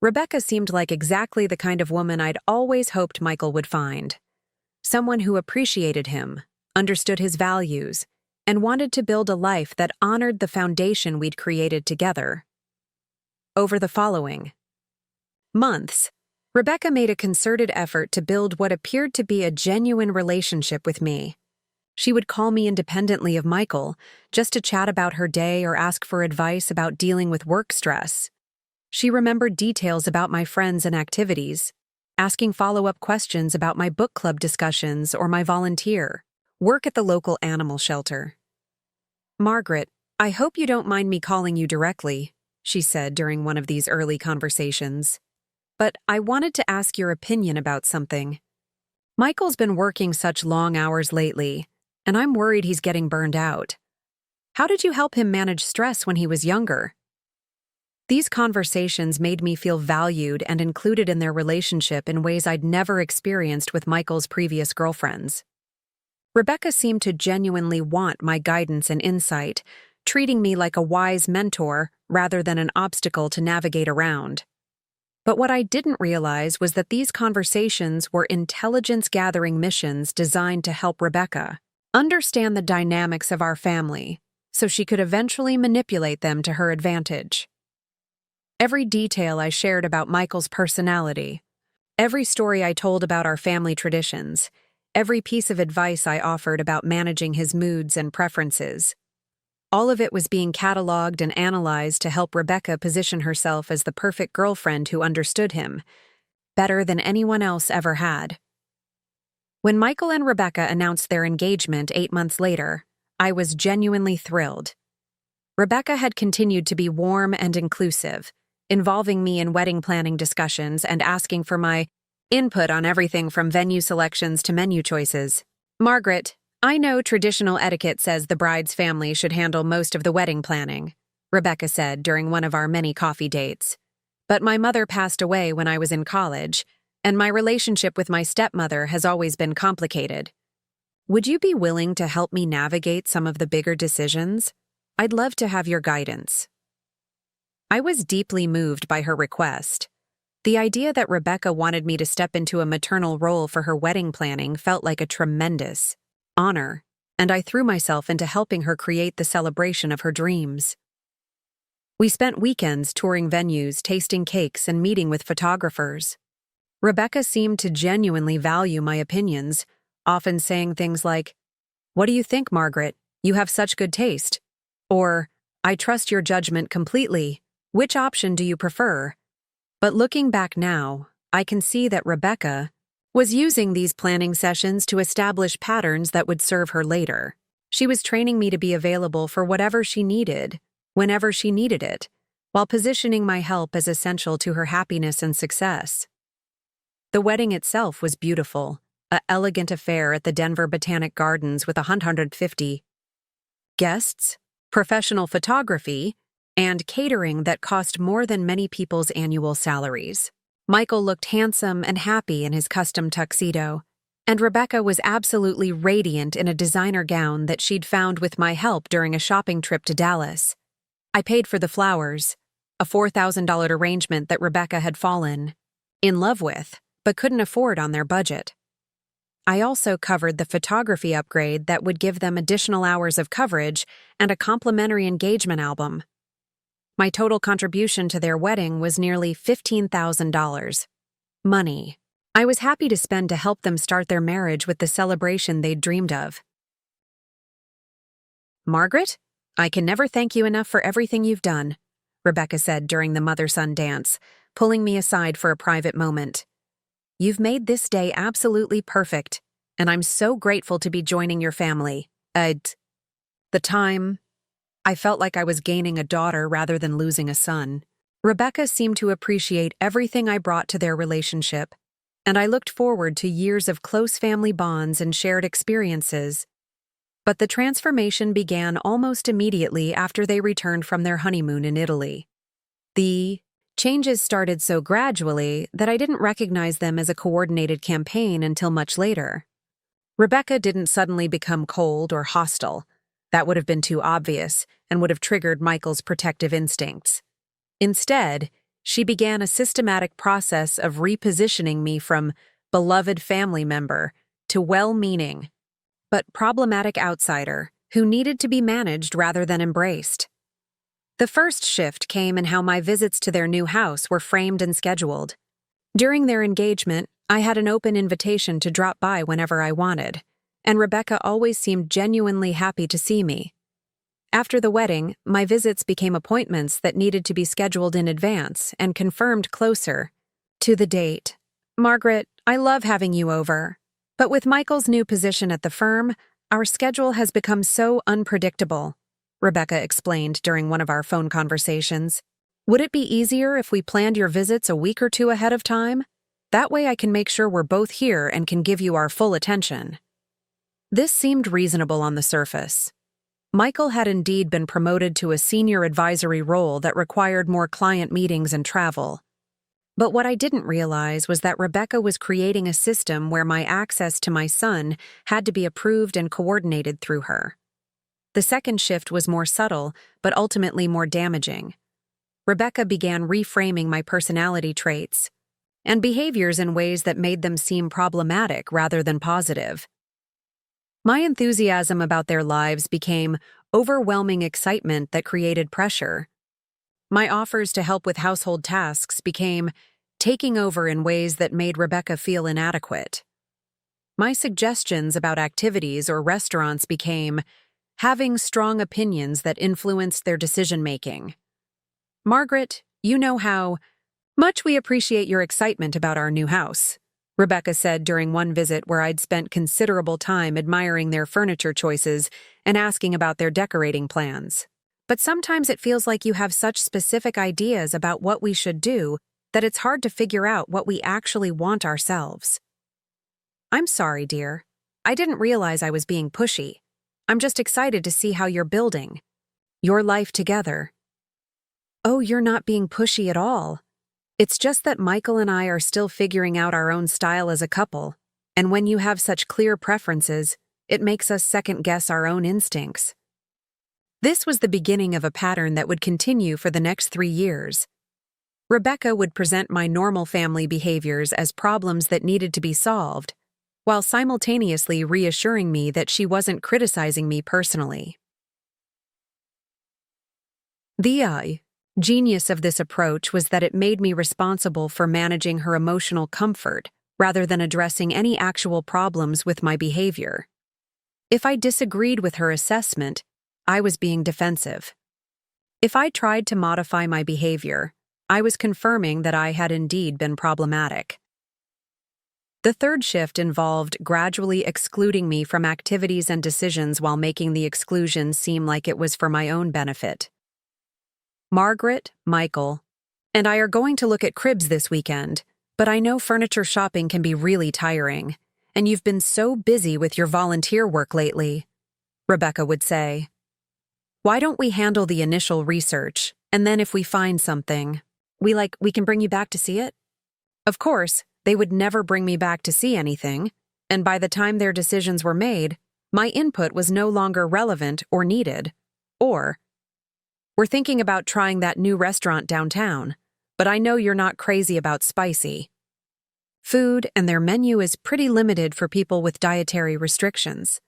Rebecca seemed like exactly the kind of woman I'd always hoped Michael would find. Someone who appreciated him, understood his values, and wanted to build a life that honored the foundation we'd created together. Over the following months, Rebecca made a concerted effort to build what appeared to be a genuine relationship with me. She would call me independently of Michael, just to chat about her day or ask for advice about dealing with work stress. She remembered details about my friends and activities, asking follow-up questions about my book club discussions or my volunteer work at the local animal shelter. "Margaret, I hope you don't mind me calling you directly," she said during one of these early conversations. "But I wanted to ask your opinion about something. Michael's been working such long hours lately, and I'm worried he's getting burned out. How did you help him manage stress when he was younger?" These conversations made me feel valued and included in their relationship in ways I'd never experienced with Michael's previous girlfriends. Rebecca seemed to genuinely want my guidance and insight, treating me like a wise mentor rather than an obstacle to navigate around. But what I didn't realize was that these conversations were intelligence-gathering missions designed to help Rebecca understand the dynamics of our family so she could eventually manipulate them to her advantage. Every detail I shared about Michael's personality, every story I told about our family traditions, every piece of advice I offered about managing his moods and preferences, all of it was being cataloged and analyzed to help Rebecca position herself as the perfect girlfriend who understood him better than anyone else ever had. When Michael and Rebecca announced their engagement 8 months later, I was genuinely thrilled. Rebecca had continued to be warm and inclusive, involving me in wedding planning discussions and asking for my input on everything from venue selections to menu choices. "Margaret, I know traditional etiquette says the bride's family should handle most of the wedding planning, Rebecca said during one of our many coffee dates. But my mother passed away when I was in college, and my relationship with my stepmother has always been complicated. Would you be willing to help me navigate some of the bigger decisions? I'd love to have your guidance. I was deeply moved by her request. The idea that Rebecca wanted me to step into a maternal role for her wedding planning felt like a tremendous honor, and I threw myself into helping her create the celebration of her dreams. We spent weekends touring venues, tasting cakes, and meeting with photographers. Rebecca seemed to genuinely value my opinions, often saying things like, "What do you think, Margaret? You have such good taste." Or, "I trust your judgment completely. Which option do you prefer?" But looking back now, I can see that Rebecca was using these planning sessions to establish patterns that would serve her later. She was training me to be available for whatever she needed, whenever she needed it, while positioning my help as essential to her happiness and success. The wedding itself was beautiful, an elegant affair at the Denver Botanic Gardens with 150 guests, professional photography, and catering that cost more than many people's annual salaries. Michael looked handsome and happy in his custom tuxedo, and Rebecca was absolutely radiant in a designer gown that she'd found with my help during a shopping trip to Dallas. I paid for the flowers, a $4,000 arrangement that Rebecca had fallen in love with, but couldn't afford on their budget. I also covered the photography upgrade that would give them additional hours of coverage and a complimentary engagement album. My total contribution to their wedding was nearly $15,000. Money I was happy to spend to help them start their marriage with the celebration they'd dreamed of. "Margaret, I can never thank you enough for everything you've done," Rebecca said during the mother-son dance, pulling me aside for a private moment. "You've made this day absolutely perfect, and I'm so grateful to be joining your family. At the time, I felt like I was gaining a daughter rather than losing a son." Rebecca seemed to appreciate everything I brought to their relationship, and I looked forward to years of close family bonds and shared experiences. But the transformation began almost immediately after they returned from their honeymoon in Italy. The changes started so gradually that I didn't recognize them as a coordinated campaign until much later. Rebecca didn't suddenly become cold or hostile. That would have been too obvious and would have triggered Michael's protective instincts. Instead, she began a systematic process of repositioning me from beloved family member to well-meaning, but problematic outsider who needed to be managed rather than embraced. The first shift came in how my visits to their new house were framed and scheduled. During their engagement, I had an open invitation to drop by whenever I wanted, and Rebecca always seemed genuinely happy to see me. After the wedding, my visits became appointments that needed to be scheduled in advance and confirmed closer to the date. "Margaret, I love having you over, but with Michael's new position at the firm, our schedule has become so unpredictable," Rebecca explained during one of our phone conversations. "Would it be easier if we planned your visits a week or two ahead of time? That way I can make sure we're both here and can give you our full attention." This seemed reasonable on the surface. Michael had indeed been promoted to a senior advisory role that required more client meetings and travel. But what I didn't realize was that Rebecca was creating a system where my access to my son had to be approved and coordinated through her. The second shift was more subtle, but ultimately more damaging. Rebecca began reframing my personality traits and behaviors in ways that made them seem problematic rather than positive. My enthusiasm about their lives became overwhelming excitement that created pressure. My offers to help with household tasks became taking over in ways that made Rebecca feel inadequate. My suggestions about activities or restaurants became having strong opinions that influenced their decision-making. "Margaret, you know how much we appreciate your excitement about our new house," Rebecca said during one visit where I'd spent considerable time admiring their furniture choices and asking about their decorating plans. "But sometimes it feels like you have such specific ideas about what we should do that it's hard to figure out what we actually want ourselves." "I'm sorry, dear. I didn't realize I was being pushy. I'm just excited to see how you're building your life together. Oh, you're not being pushy at all. It's just that Michael and I are still figuring out our own style as a couple, and when you have such clear preferences, it makes us second-guess our own instincts. This was the beginning of a pattern that would continue for the next 3 years. Rebecca would present my normal family behaviors as problems that needed to be solved, while simultaneously reassuring me that she wasn't criticizing me personally. The genius of this approach was that it made me responsible for managing her emotional comfort rather than addressing any actual problems with my behavior. If I disagreed with her assessment, I was being defensive. If I tried to modify my behavior, I was confirming that I had indeed been problematic. The third shift involved gradually excluding me from activities and decisions while making the exclusion seem like it was for my own benefit. Margaret, Michael, and I are going to look at cribs this weekend, but I know furniture shopping can be really tiring, and you've been so busy with your volunteer work lately, Rebecca would say. Why don't we handle the initial research, and then if we find something, we can bring you back to see it? Of course, they would never bring me back to see anything, and by the time their decisions were made, my input was no longer relevant or needed. Or, we're thinking about trying that new restaurant downtown, but I know you're not crazy about spicy food, and their menu is pretty limited for people with dietary restrictions.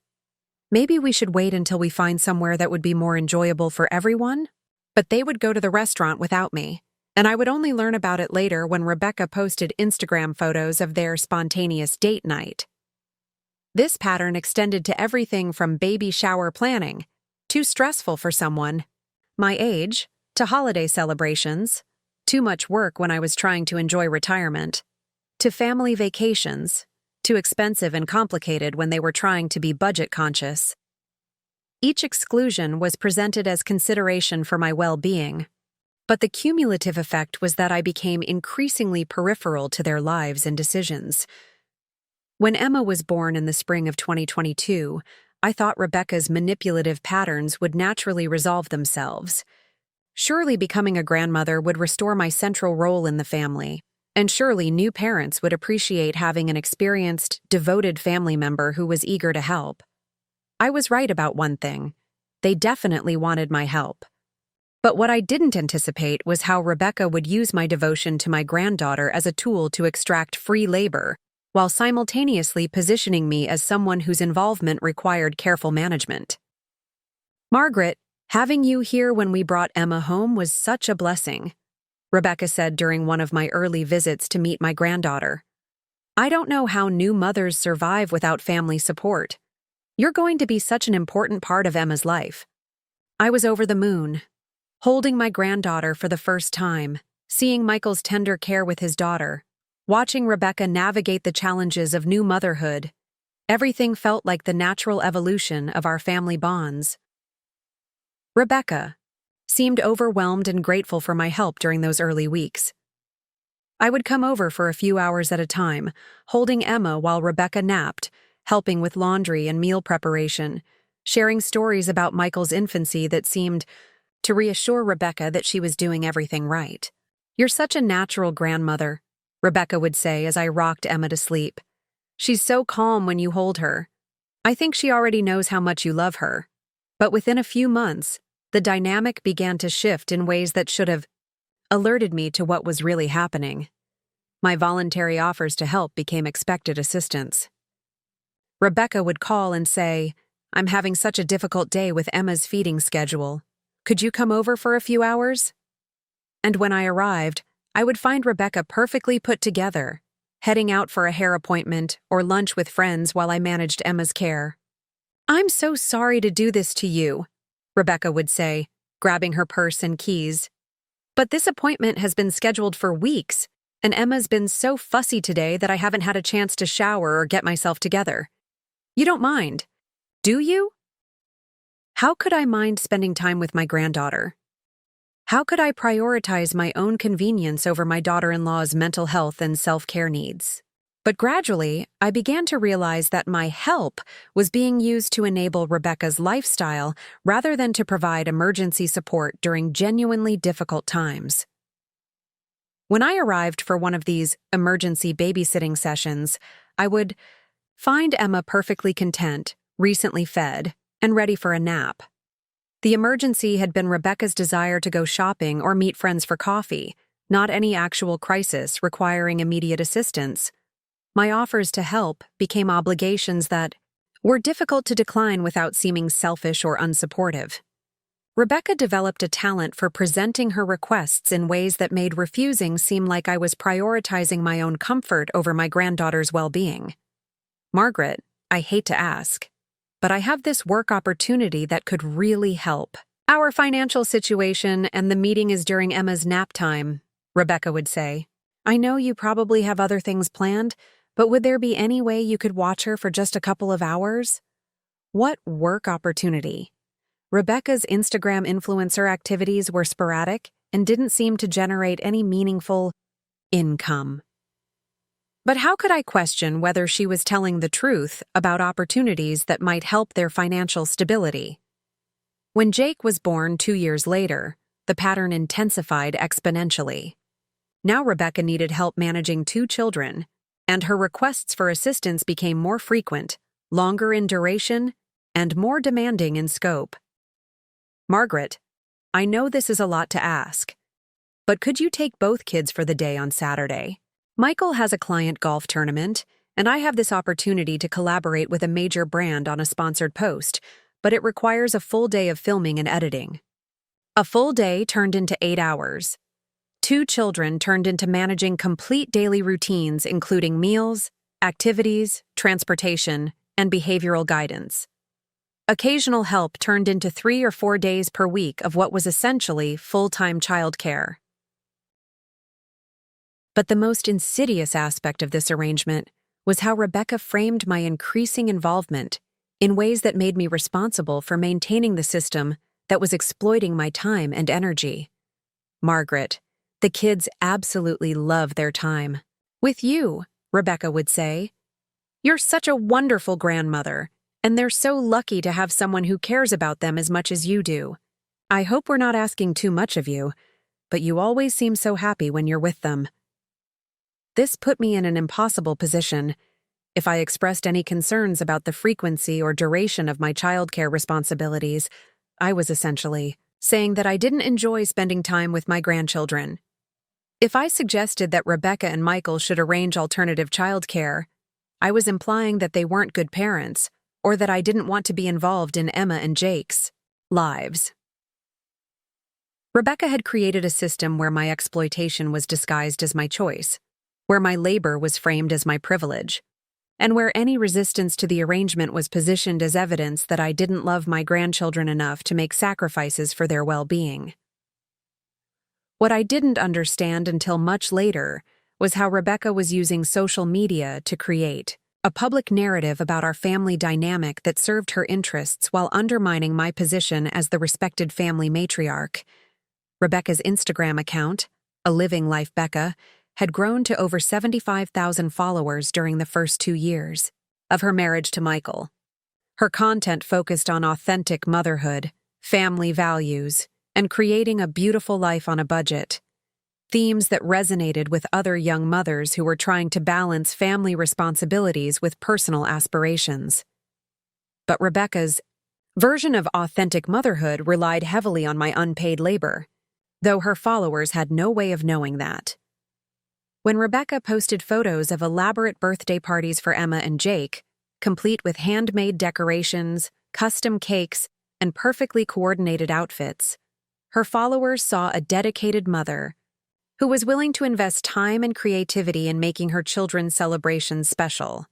Maybe we should wait until we find somewhere that would be more enjoyable for everyone? But they would go to the restaurant without me, and I would only learn about it later when Rebecca posted Instagram photos of their spontaneous date night. This pattern extended to everything from baby shower planning, too stressful for someone my age, to holiday celebrations, too much work when I was trying to enjoy retirement, to family vacations, too expensive and complicated when they were trying to be budget conscious. Each exclusion was presented as consideration for my well-being, but the cumulative effect was that I became increasingly peripheral to their lives and decisions. When Emma was born in the spring of 2022, I thought Rebecca's manipulative patterns would naturally resolve themselves. Surely becoming a grandmother would restore my central role in the family, and surely new parents would appreciate having an experienced, devoted family member who was eager to help. I was right about one thing. They definitely wanted my help. But what I didn't anticipate was how Rebecca would use my devotion to my granddaughter as a tool to extract free labor, while simultaneously positioning me as someone whose involvement required careful management. Margaret, having you here when we brought Emma home was such a blessing, Rebecca said during one of my early visits to meet my granddaughter. I don't know how new mothers survive without family support. You're going to be such an important part of Emma's life. I was over the moon, holding my granddaughter for the first time, seeing Michael's tender care with his daughter, watching Rebecca navigate the challenges of new motherhood. Everything felt like the natural evolution of our family bonds. Rebecca seemed overwhelmed and grateful for my help during those early weeks. I would come over for a few hours at a time, holding Emma while Rebecca napped, helping with laundry and meal preparation, sharing stories about Michael's infancy that seemed to reassure Rebecca that she was doing everything right. You're such a natural grandmother, Rebecca would say as I rocked Emma to sleep. She's so calm when you hold her. I think she already knows how much you love her. But within a few months, the dynamic began to shift in ways that should have alerted me to what was really happening. My voluntary offers to help became expected assistance. Rebecca would call and say, I'm having such a difficult day with Emma's feeding schedule. Could you come over for a few hours? And when I arrived, I would find Rebecca perfectly put together, heading out for a hair appointment or lunch with friends while I managed Emma's care. I'm so sorry to do this to you, Rebecca would say, grabbing her purse and keys. But this appointment has been scheduled for weeks, and Emma's been so fussy today that I haven't had a chance to shower or get myself together. You don't mind, do you? How could I mind spending time with my granddaughter? How could I prioritize my own convenience over my daughter-in-law's mental health and self-care needs? But gradually, I began to realize that my help was being used to enable Rebecca's lifestyle rather than to provide emergency support during genuinely difficult times. When I arrived for one of these emergency babysitting sessions, I would find Emma perfectly content, recently fed, and ready for a nap. The emergency had been Rebecca's desire to go shopping or meet friends for coffee, not any actual crisis requiring immediate assistance. My offers to help became obligations that were difficult to decline without seeming selfish or unsupportive. Rebecca developed a talent for presenting her requests in ways that made refusing seem like I was prioritizing my own comfort over my granddaughter's well-being. "Margaret, I hate to ask, but I have this work opportunity that could really help. Our financial situation and the meeting is during Emma's nap time," Rebecca would say. "I know you probably have other things planned, but would there be any way you could watch her for just a couple of hours?" What work opportunity? Rebecca's Instagram influencer activities were sporadic and didn't seem to generate any meaningful income. But how could I question whether she was telling the truth about opportunities that might help their financial stability? When Jake was born 2 years later, the pattern intensified exponentially. Now Rebecca needed help managing 2 children, and her requests for assistance became more frequent, longer in duration, and more demanding in scope. "Margaret, I know this is a lot to ask, but could you take both kids for the day on Saturday? Michael has a client golf tournament, and I have this opportunity to collaborate with a major brand on a sponsored post, but it requires a full day of filming and editing." A full day turned into 8 hours. 2 children turned into managing complete daily routines, including meals, activities, transportation, and behavioral guidance. Occasional help turned into 3 or 4 days per week of what was essentially full-time childcare. But the most insidious aspect of this arrangement was how Rebecca framed my increasing involvement in ways that made me responsible for maintaining the system that was exploiting my time and energy. "Margaret, the kids absolutely love their time with you," Rebecca would say. "You're such a wonderful grandmother, and they're so lucky to have someone who cares about them as much as you do. I hope we're not asking too much of you, but you always seem so happy when you're with them." This put me in an impossible position. If I expressed any concerns about the frequency or duration of my childcare responsibilities, I was essentially saying that I didn't enjoy spending time with my grandchildren. If I suggested that Rebecca and Michael should arrange alternative childcare, I was implying that they weren't good parents, or that I didn't want to be involved in Emma and Jake's lives. Rebecca had created a system where my exploitation was disguised as my choice, where my labor was framed as my privilege, and where any resistance to the arrangement was positioned as evidence that I didn't love my grandchildren enough to make sacrifices for their well-being. What I didn't understand until much later was how Rebecca was using social media to create a public narrative about our family dynamic that served her interests while undermining my position as the respected family matriarch. Rebecca's Instagram account, A Living Life Becca, had grown to over 75,000 followers during the first 2 years of her marriage to Michael. Her content focused on authentic motherhood, family values, and creating a beautiful life on a budget, themes that resonated with other young mothers who were trying to balance family responsibilities with personal aspirations. But Rebecca's version of authentic motherhood relied heavily on my unpaid labor, though her followers had no way of knowing that. When Rebecca posted photos of elaborate birthday parties for Emma and Jake, complete with handmade decorations, custom cakes, and perfectly coordinated outfits, her followers saw a dedicated mother who was willing to invest time and creativity in making her children's celebrations special.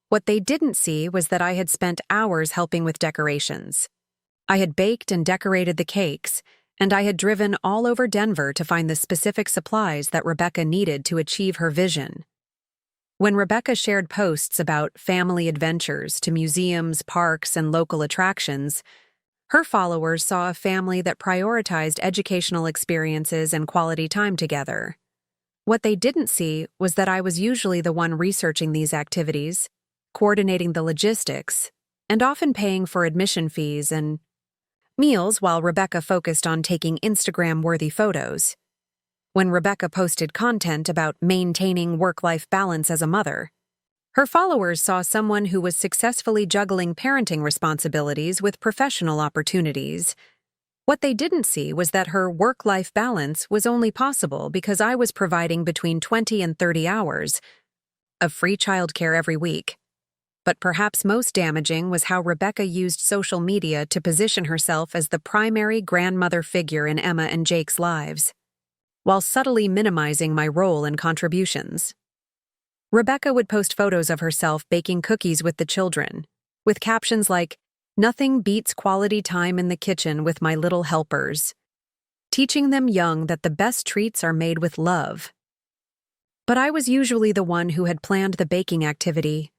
What they didn't see was that I had spent hours helping with decorations. I had baked and decorated the cakes, and I had driven all over Denver to find the specific supplies that Rebecca needed to achieve her vision. When Rebecca shared posts about family adventures to museums, parks, and local attractions, her followers saw a family that prioritized educational experiences and quality time together. What they didn't see was that I was usually the one researching these activities, coordinating the logistics, and often paying for admission fees and meals while Rebecca focused on taking Instagram-worthy photos. When Rebecca posted content about maintaining work-life balance as a mother, her followers saw someone who was successfully juggling parenting responsibilities with professional opportunities. What they didn't see was that her work-life balance was only possible because I was providing between 20 and 30 hours of free childcare every week. But perhaps most damaging was how Rebecca used social media to position herself as the primary grandmother figure in Emma and Jake's lives, while subtly minimizing my role and contributions. Rebecca would post photos of herself baking cookies with the children, with captions like, "Nothing beats quality time in the kitchen with my little helpers," teaching them young that the best treats are made with love. But I was usually the one who had planned the baking activity,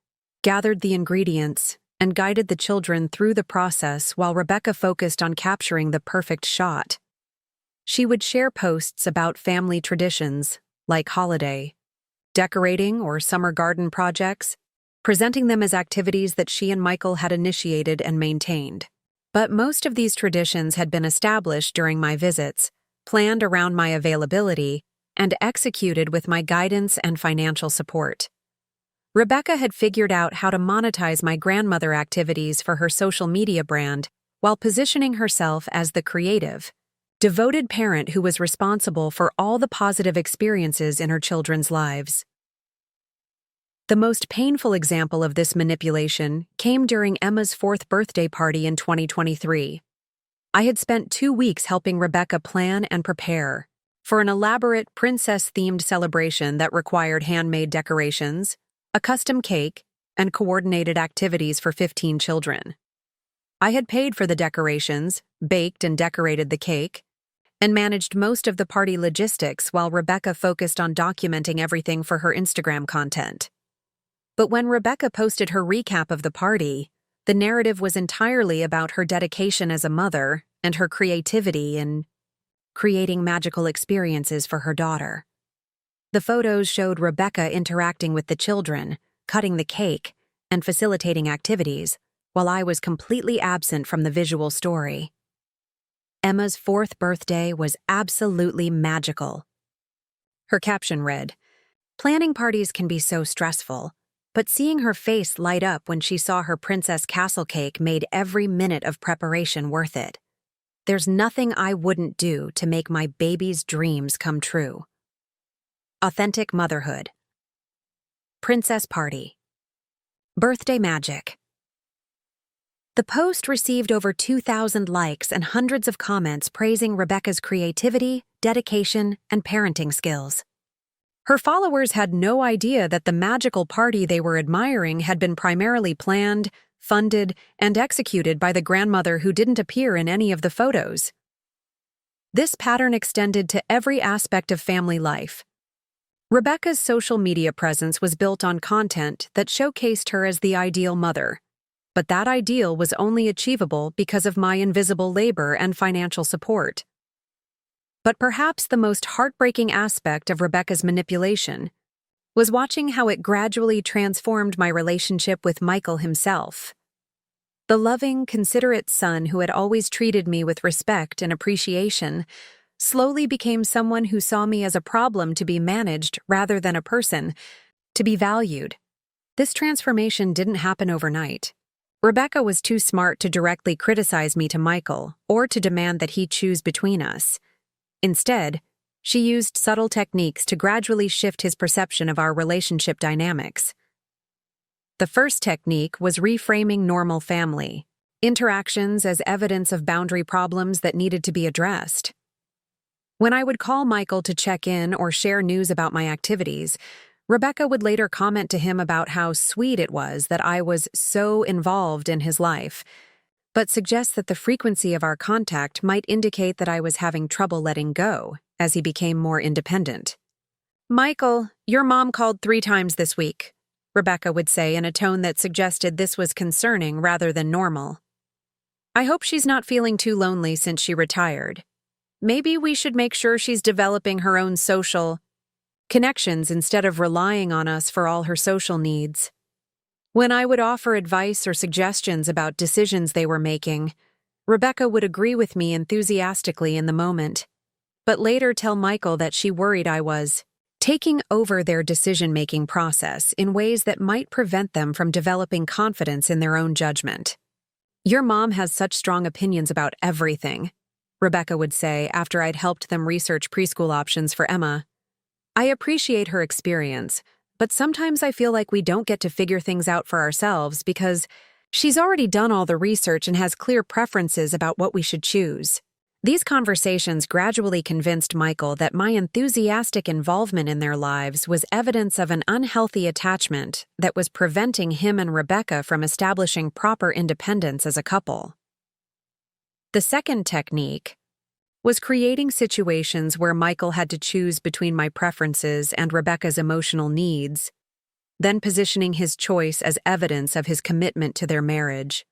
gathered the ingredients, and guided the children through the process while Rebecca focused on capturing the perfect shot. She would share posts about family traditions, like holiday, decorating, or summer garden projects, presenting them as activities that she and Michael had initiated and maintained. But most of these traditions had been established during my visits, planned around my availability, and executed with my guidance and financial support. Rebecca had figured out how to monetize my grandmother activities for her social media brand while positioning herself as the creative, devoted parent who was responsible for all the positive experiences in her children's lives. The most painful example of this manipulation came during Emma's 4th birthday party in 2023. I had spent 2 weeks helping Rebecca plan and prepare for an elaborate princess-themed celebration that required handmade decorations, a custom cake, and coordinated activities for 15 children. I had paid for the decorations, baked and decorated the cake, and managed most of the party logistics while Rebecca focused on documenting everything for her Instagram content. But when Rebecca posted her recap of the party, the narrative was entirely about her dedication as a mother and her creativity in creating magical experiences for her daughter. The photos showed Rebecca interacting with the children, cutting the cake, and facilitating activities, while I was completely absent from the visual story. Emma's 4th birthday was absolutely magical. Her caption read, "Planning parties can be so stressful, but seeing her face light up when she saw her princess castle cake made every minute of preparation worth it. There's nothing I wouldn't do to make my baby's dreams come true." Authentic motherhood. Princess party. Birthday magic. The post received over 2,000 likes and hundreds of comments praising Rebecca's creativity, dedication, and parenting skills. Her followers had no idea that the magical party they were admiring had been primarily planned, funded, and executed by the grandmother who didn't appear in any of the photos. This pattern extended to every aspect of family life. Rebecca's social media presence was built on content that showcased her as the ideal mother, but that ideal was only achievable because of my invisible labor and financial support. But perhaps the most heartbreaking aspect of Rebecca's manipulation was watching how it gradually transformed my relationship with Michael himself. The loving, considerate son who had always treated me with respect and appreciation slowly became someone who saw me as a problem to be managed rather than a person to be valued. This transformation didn't happen overnight. Rebecca was too smart to directly criticize me to Michael or to demand that he choose between us. Instead, she used subtle techniques to gradually shift his perception of our relationship dynamics. The first technique was reframing normal family interactions as evidence of boundary problems that needed to be addressed. When I would call Michael to check in or share news about my activities, Rebecca would later comment to him about how sweet it was that I was so involved in his life, but suggest that the frequency of our contact might indicate that I was having trouble letting go as he became more independent. "Michael, your mom called 3 times this week," Rebecca would say in a tone that suggested this was concerning rather than normal. "I hope she's not feeling too lonely since she retired. Maybe we should make sure she's developing her own social..." connections instead of relying on us for all her social needs. When I would offer advice or suggestions about decisions they were making, Rebecca would agree with me enthusiastically in the moment, but later tell Michael that she worried I was taking over their decision-making process in ways that might prevent them from developing confidence in their own judgment. "Your mom has such strong opinions about everything," Rebecca would say after I'd helped them research preschool options for Emma. "I appreciate her experience, but sometimes I feel like we don't get to figure things out for ourselves because she's already done all the research and has clear preferences about what we should choose." These conversations gradually convinced Michael that my enthusiastic involvement in their lives was evidence of an unhealthy attachment that was preventing him and Rebecca from establishing proper independence as a couple. The second technique was creating situations where Michael had to choose between my preferences and Rebecca's emotional needs, then positioning his choice as evidence of his commitment to their marriage.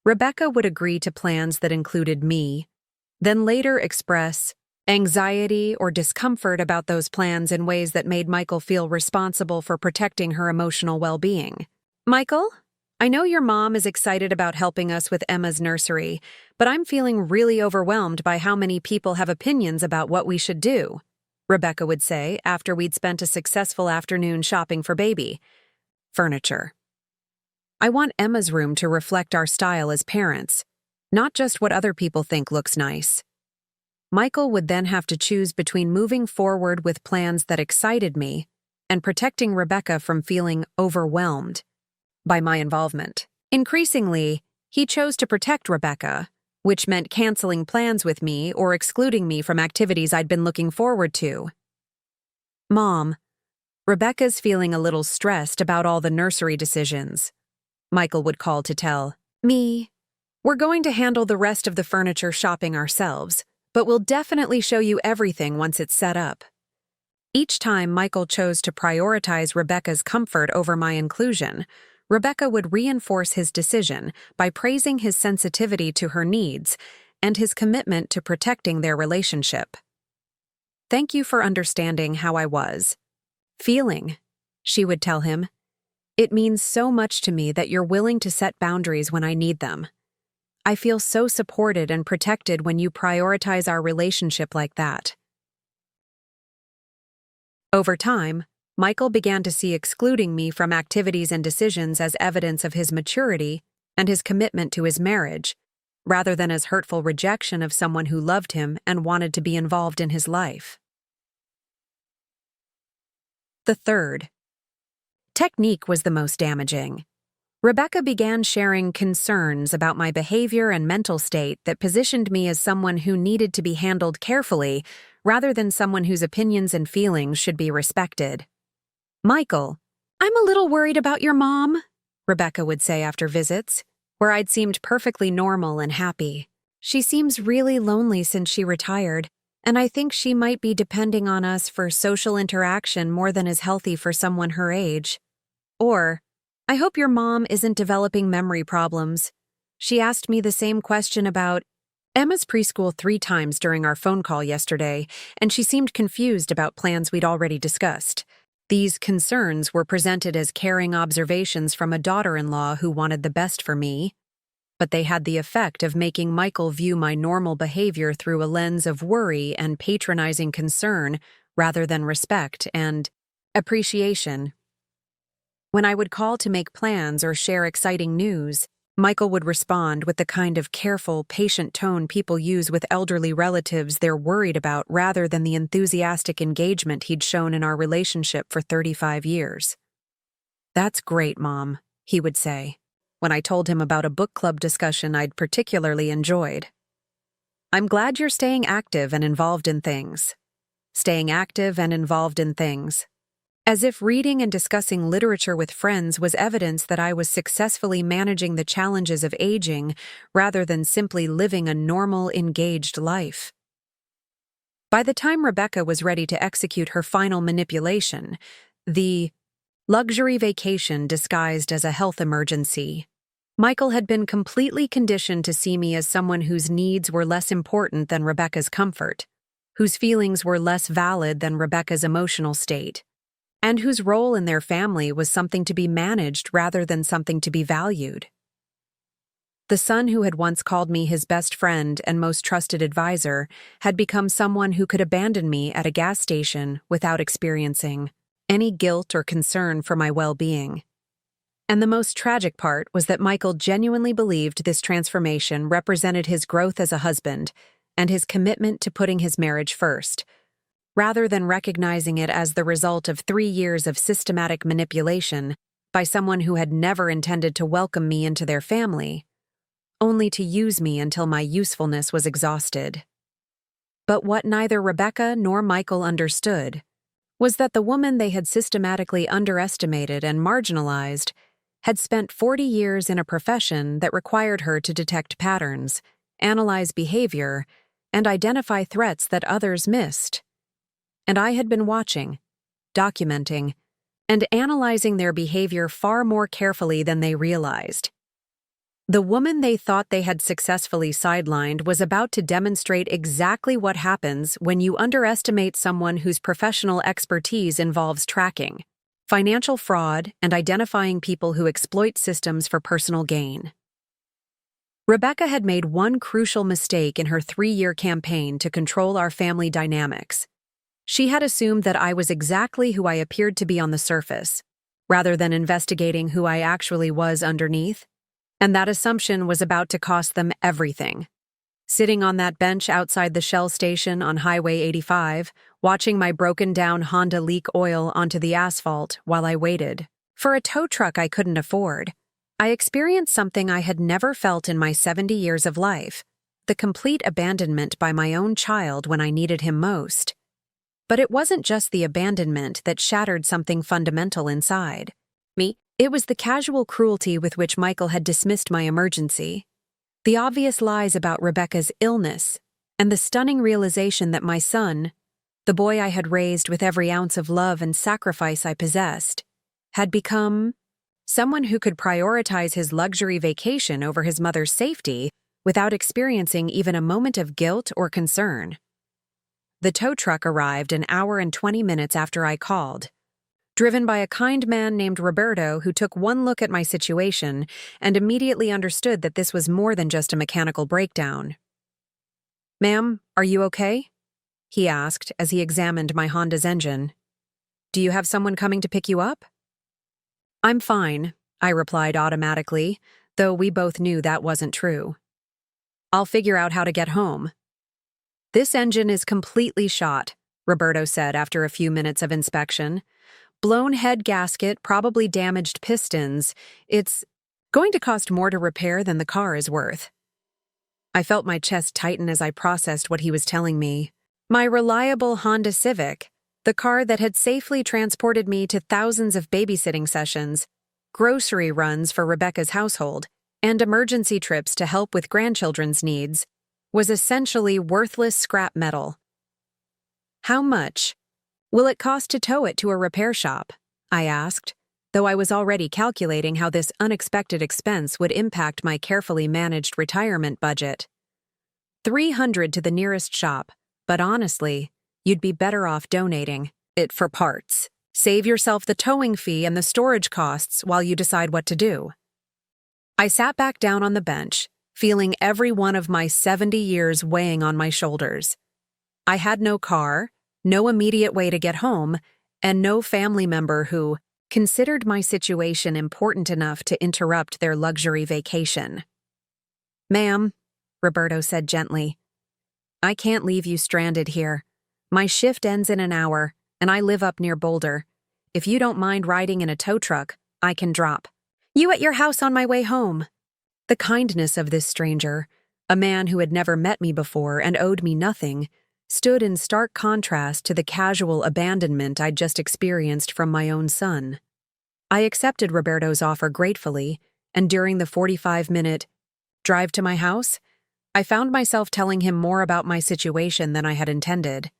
Rebecca would agree to plans that included me, then later express anxiety or discomfort about those plans in ways that made Michael feel responsible for protecting her emotional well-being. "Michael, I know your mom is excited about helping us with Emma's nursery, but I'm feeling really overwhelmed by how many people have opinions about what we should do," Rebecca would say after we'd spent a successful afternoon shopping for baby furniture. "I want Emma's room to reflect our style as parents, not just what other people think looks nice." Michael would then have to choose between moving forward with plans that excited me and protecting Rebecca from feeling overwhelmed by my involvement. Increasingly, he chose to protect Rebecca, which meant canceling plans with me or excluding me from activities I'd been looking forward to. "Mom, Rebecca's feeling a little stressed about all the nursery decisions," Michael would call to tell me. "We're going to handle the rest of the furniture shopping ourselves, but we'll definitely show you everything once it's set up." Each time Michael chose to prioritize Rebecca's comfort over my inclusion, Rebecca would reinforce his decision by praising his sensitivity to her needs and his commitment to protecting their relationship. "Thank you for understanding how I was feeling," she would tell him. "It means so much to me that you're willing to set boundaries when I need them. I feel so supported and protected when you prioritize our relationship like that." Over time, Michael began to see excluding me from activities and decisions as evidence of his maturity and his commitment to his marriage, rather than as hurtful rejection of someone who loved him and wanted to be involved in his life. The third technique was the most damaging. Rebecca began sharing concerns about my behavior and mental state that positioned me as someone who needed to be handled carefully rather than someone whose opinions and feelings should be respected. "Michael, I'm a little worried about your mom," Rebecca would say after visits, where I'd seemed perfectly normal and happy. "She seems really lonely since she retired, and I think she might be depending on us for social interaction more than is healthy for someone her age." Or, "I hope your mom isn't developing memory problems. She asked me the same question about Emma's preschool 3 times during our phone call yesterday, and she seemed confused about plans we'd already discussed." These concerns were presented as caring observations from a daughter-in-law who wanted the best for me, but they had the effect of making Michael view my normal behavior through a lens of worry and patronizing concern rather than respect and appreciation. When I would call to make plans or share exciting news, Michael would respond with the kind of careful, patient tone people use with elderly relatives they're worried about rather than the enthusiastic engagement he'd shown in our relationship for 35 years. "That's great, Mom," he would say, when I told him about a book club discussion I'd particularly enjoyed. "I'm glad you're staying active and involved in things." Staying active and involved in things. As if reading and discussing literature with friends was evidence that I was successfully managing the challenges of aging rather than simply living a normal, engaged life. By the time Rebecca was ready to execute her final manipulation, the luxury vacation disguised as a health emergency, Michael had been completely conditioned to see me as someone whose needs were less important than Rebecca's comfort. whose feelings were less valid than Rebecca's emotional state, and whose role in their family was something to be managed rather than something to be valued. The son who had once called me his best friend and most trusted advisor had become someone who could abandon me at a gas station without experiencing any guilt or concern for my well-being. And the most tragic part was that Michael genuinely believed this transformation represented his growth as a husband and his commitment to putting his marriage first, rather than recognizing it as the result of 3 years of systematic manipulation by someone who had never intended to welcome me into their family, only to use me until my usefulness was exhausted. But what neither Rebecca nor Michael understood was that the woman they had systematically underestimated and marginalized had spent 40 years in a profession that required her to detect patterns, analyze behavior, and identify threats that others missed. And I had been watching, documenting, and analyzing their behavior far more carefully than they realized. The woman they thought they had successfully sidelined was about to demonstrate exactly what happens when you underestimate someone whose professional expertise involves tracking, financial fraud, and identifying people who exploit systems for personal gain. Rebecca had made one crucial mistake in her 3-year campaign to control our family dynamics. She had assumed that I was exactly who I appeared to be on the surface, rather than investigating who I actually was underneath. And that assumption was about to cost them everything. Sitting on that bench outside the Shell station on Highway 85, watching my broken-down Honda leak oil onto the asphalt while I waited for a tow truck I couldn't afford, I experienced something I had never felt in my 70 years of life: the complete abandonment by my own child when I needed him most. But it wasn't just the abandonment that shattered something fundamental inside me. It was the casual cruelty with which Michael had dismissed my emergency, the obvious lies about Rebecca's illness, and the stunning realization that my son, the boy I had raised with every ounce of love and sacrifice I possessed, had become someone who could prioritize his luxury vacation over his mother's safety without experiencing even a moment of guilt or concern. The tow truck arrived an hour and 20 minutes after I called, driven by a kind man named Roberto who took one look at my situation and immediately understood that this was more than just a mechanical breakdown. "Ma'am, are you okay?" he asked as he examined my Honda's engine. "Do you have someone coming to pick you up?" "I'm fine," I replied automatically, though we both knew that wasn't true. "I'll figure out how to get home." "This engine is completely shot," Roberto said after a few minutes of inspection. "Blown head gasket, probably damaged pistons. It's going to cost more to repair than the car is worth." I felt my chest tighten as I processed what he was telling me. My reliable Honda Civic, the car that had safely transported me to thousands of babysitting sessions, grocery runs for Rebecca's household, and emergency trips to help with grandchildren's needs, was essentially worthless scrap metal. "How much will it cost to tow it to a repair shop?" I asked, though I was already calculating how this unexpected expense would impact my carefully managed retirement budget. $300 to the nearest shop, but honestly, you'd be better off donating it for parts. Save yourself the towing fee and the storage costs while you decide what to do. I sat back down on the bench, feeling every one of my 70 years weighing on my shoulders. I had no car, no immediate way to get home, and no family member who considered my situation important enough to interrupt their luxury vacation. "Ma'am," Roberto said gently, "I can't leave you stranded here. My shift ends in an hour, and I live up near Boulder. If you don't mind riding in a tow truck, I can drop you at your house on my way home." The kindness of this stranger, a man who had never met me before and owed me nothing, stood in stark contrast to the casual abandonment I'd just experienced from my own son. I accepted Roberto's offer gratefully, and during the 45-minute drive to my house, I found myself telling him more about my situation than I had intended.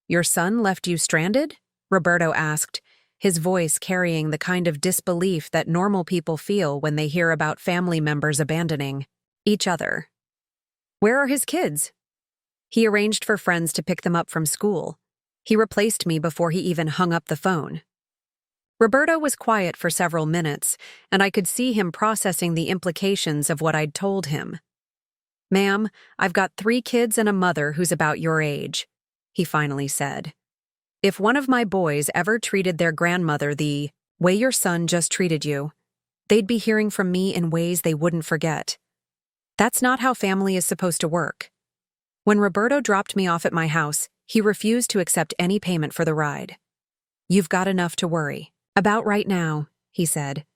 "Your son left you stranded?" Roberto asked, his voice carrying the kind of disbelief that normal people feel when they hear about family members abandoning each other. "Where are his kids?" He arranged for friends to pick them up from school. He replaced me before he even hung up the phone. Roberto was quiet for several minutes, and I could see him processing the implications of what I'd told him. "Ma'am, I've got 3 kids and a mother who's about your age," he finally said. "If one of my boys ever treated their grandmother the way your son just treated you, they'd be hearing from me in ways they wouldn't forget. That's not how family is supposed to work." When Roberto dropped me off at my house, he refused to accept any payment for the ride. "You've got enough to worry about right now," he said.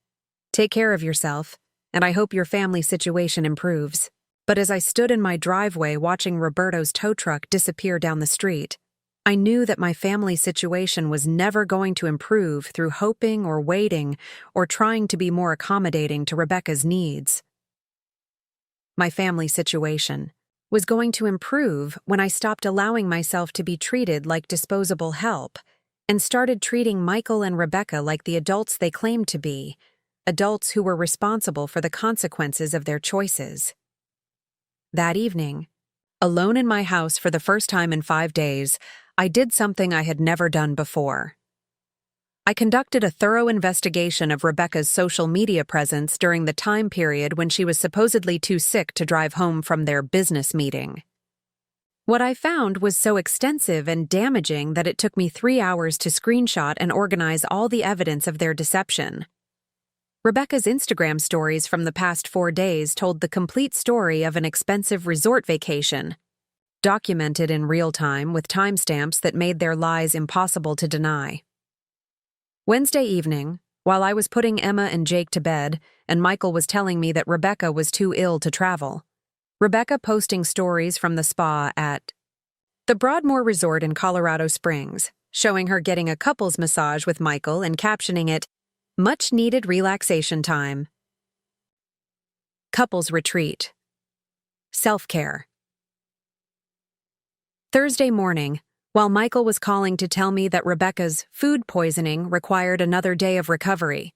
"Take care of yourself, and I hope your family situation improves." But as I stood in my driveway watching Roberto's tow truck disappear down the street, I knew that my family situation was never going to improve through hoping or waiting or trying to be more accommodating to Rebecca's needs. My family situation was going to improve when I stopped allowing myself to be treated like disposable help and started treating Michael and Rebecca like the adults they claimed to be, adults who were responsible for the consequences of their choices. That evening, alone in my house for the first time in 5 days, I did something I had never done before. I conducted a thorough investigation of Rebecca's social media presence during the time period when she was supposedly too sick to drive home from their business meeting. What I found was so extensive and damaging that it took me 3 hours to screenshot and organize all the evidence of their deception. Rebecca's Instagram stories from the past 4 days told the complete story of an expensive resort vacation, documented in real time with timestamps that made their lies impossible to deny. Wednesday evening, while I was putting Emma and Jake to bed and Michael was telling me that Rebecca was too ill to travel, Rebecca posting stories from the spa at the Broadmoor Resort in Colorado Springs, showing her getting a couples massage with Michael and captioning it, "Much-needed relaxation time. Couples retreat. Self-care." Thursday morning, while Michael was calling to tell me that Rebecca's food poisoning required another day of recovery,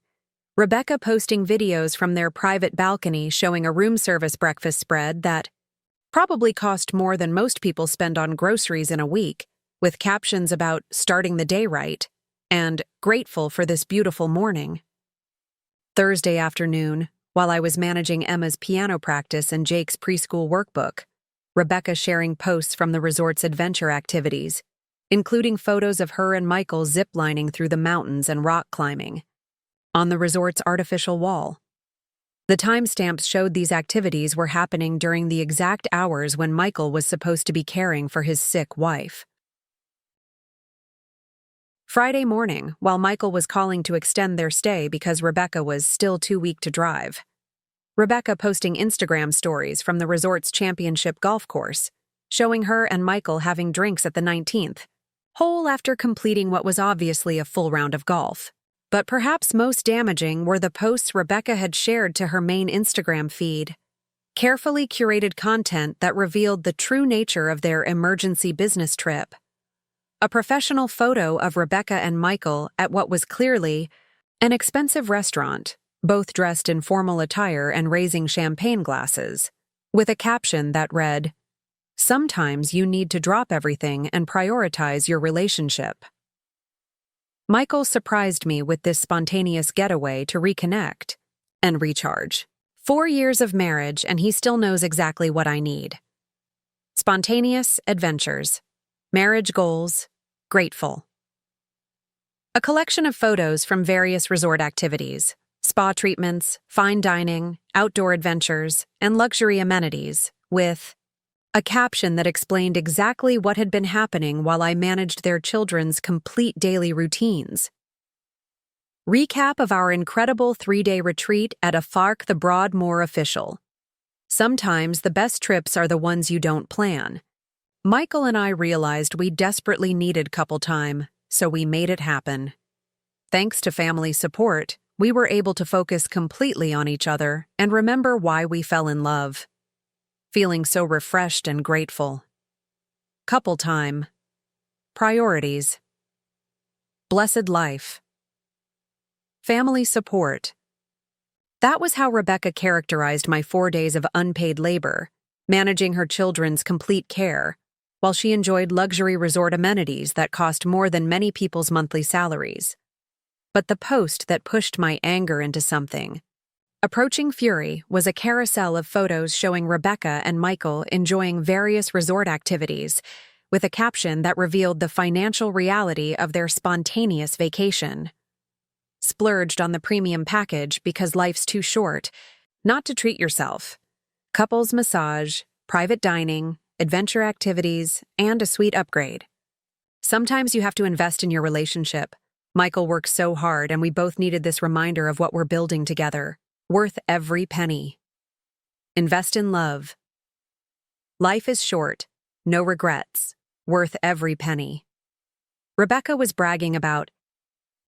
Rebecca posting videos from their private balcony showing a room service breakfast spread that probably cost more than most people spend on groceries in a week, with captions about starting the day right and grateful for this beautiful morning. Thursday afternoon, while I was managing Emma's piano practice and Jake's preschool workbook, Rebecca sharing posts from the resort's adventure activities, including photos of her and Michael ziplining through the mountains and rock climbing, on the resort's artificial wall. The timestamps showed these activities were happening during the exact hours when Michael was supposed to be caring for his sick wife. Friday morning, while Michael was calling to extend their stay because Rebecca was still too weak to drive, Rebecca posting Instagram stories from the resort's championship golf course, showing her and Michael having drinks at the 19th hole after completing what was obviously a full round of golf. But perhaps most damaging were the posts Rebecca had shared to her main Instagram feed, carefully curated content that revealed the true nature of their emergency business trip. A professional photo of Rebecca and Michael at what was clearly an expensive restaurant, both dressed in formal attire and raising champagne glasses, with a caption that read, "Sometimes you need to drop everything and prioritize your relationship." Michael surprised me with this spontaneous getaway to reconnect and recharge. 4 years of marriage and he still knows exactly what I need. Spontaneous adventures, marriage goals, grateful. A collection of photos from various resort activities, spa treatments, fine dining, outdoor adventures, and luxury amenities, with a caption that explained exactly what had been happening while I managed their children's complete daily routines. Recap of our incredible 3-day retreat at a Fark the Broadmoor official. Sometimes the best trips are the ones you don't plan. Michael and I realized we desperately needed couple time, so we made it happen. Thanks to family support, we were able to focus completely on each other and remember why we fell in love. Feeling so refreshed and grateful. Couple time. Priorities. Blessed life. Family support. That was how Rebecca characterized my 4 days of unpaid labor, managing her children's complete care, while she enjoyed luxury resort amenities that cost more than many people's monthly salaries. But the post that pushed my anger into something. Approaching fury was a carousel of photos showing Rebecca and Michael enjoying various resort activities, with a caption that revealed the financial reality of their spontaneous vacation. Splurged on the premium package because life's too short, not to treat yourself. Couples massage, private dining, adventure activities, and a suite upgrade. Sometimes you have to invest in your relationship. Michael worked so hard, and we both needed this reminder of what we're building together. Worth every penny. Invest in love. Life is short. No regrets. Worth every penny. Rebecca was bragging about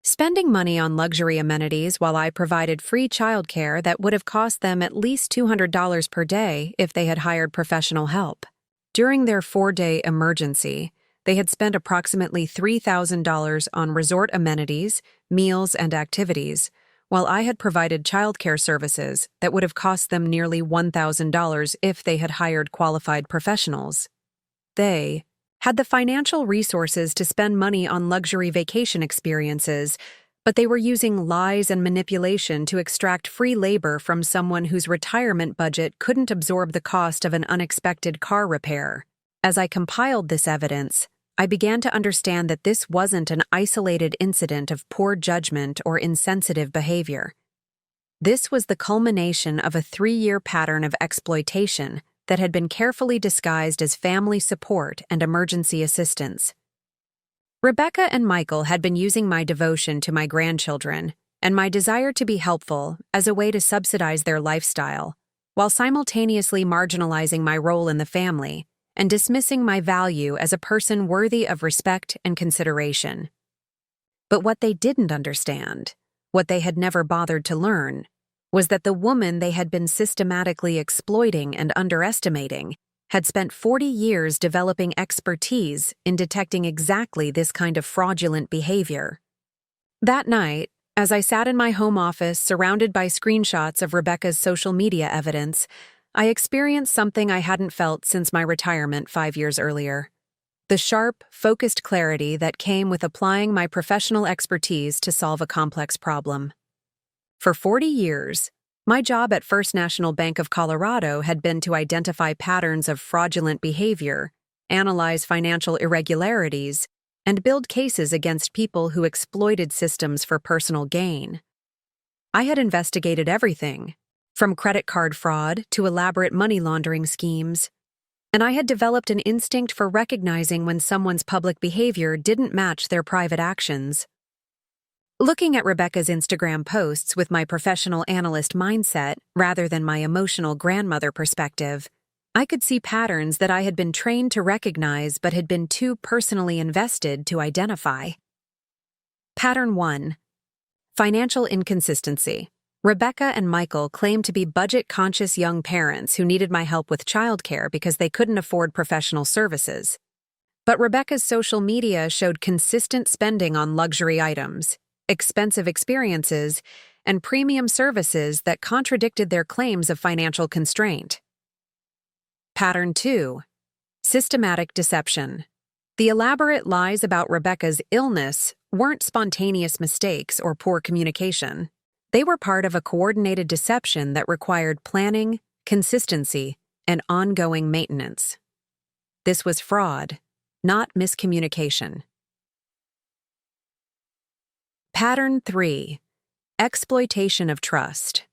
spending money on luxury amenities while I provided free childcare that would have cost them at least $200 per day if they had hired professional help. During their 4-day emergency, they had spent approximately $3,000 on resort amenities, meals, and activities, while I had provided childcare services that would have cost them nearly $1,000 if they had hired qualified professionals. They had the financial resources to spend money on luxury vacation experiences, but they were using lies and manipulation to extract free labor from someone whose retirement budget couldn't absorb the cost of an unexpected car repair. As I compiled this evidence, I began to understand that this wasn't an isolated incident of poor judgment or insensitive behavior. This was the culmination of a 3-year pattern of exploitation that had been carefully disguised as family support and emergency assistance. Rebecca and Michael had been using my devotion to my grandchildren and my desire to be helpful as a way to subsidize their lifestyle, while simultaneously marginalizing my role in the family and dismissing my value as a person worthy of respect and consideration. But what they didn't understand, what they had never bothered to learn, was that the woman they had been systematically exploiting and underestimating had spent 40 years developing expertise in detecting exactly this kind of fraudulent behavior. That night, as I sat in my home office surrounded by screenshots of Rebecca's social media evidence, I experienced something I hadn't felt since my retirement 5 years earlier. The sharp, focused clarity that came with applying my professional expertise to solve a complex problem. For 40 years, my job at First National Bank of Colorado had been to identify patterns of fraudulent behavior, analyze financial irregularities, and build cases against people who exploited systems for personal gain. I had investigated everything, from credit card fraud to elaborate money laundering schemes, and I had developed an instinct for recognizing when someone's public behavior didn't match their private actions. Looking at Rebecca's Instagram posts with my professional analyst mindset rather than my emotional grandmother perspective, I could see patterns that I had been trained to recognize but had been too personally invested to identify. Pattern 1. Financial inconsistency. Rebecca and Michael claimed to be budget-conscious young parents who needed my help with childcare because they couldn't afford professional services. But Rebecca's social media showed consistent spending on luxury items, expensive experiences, and premium services that contradicted their claims of financial constraint. Pattern 2. Systematic deception. The elaborate lies about Rebecca's illness weren't spontaneous mistakes or poor communication. They were part of a coordinated deception that required planning, consistency, and ongoing maintenance. This was fraud, not miscommunication. Pattern 3. Exploitation of trust.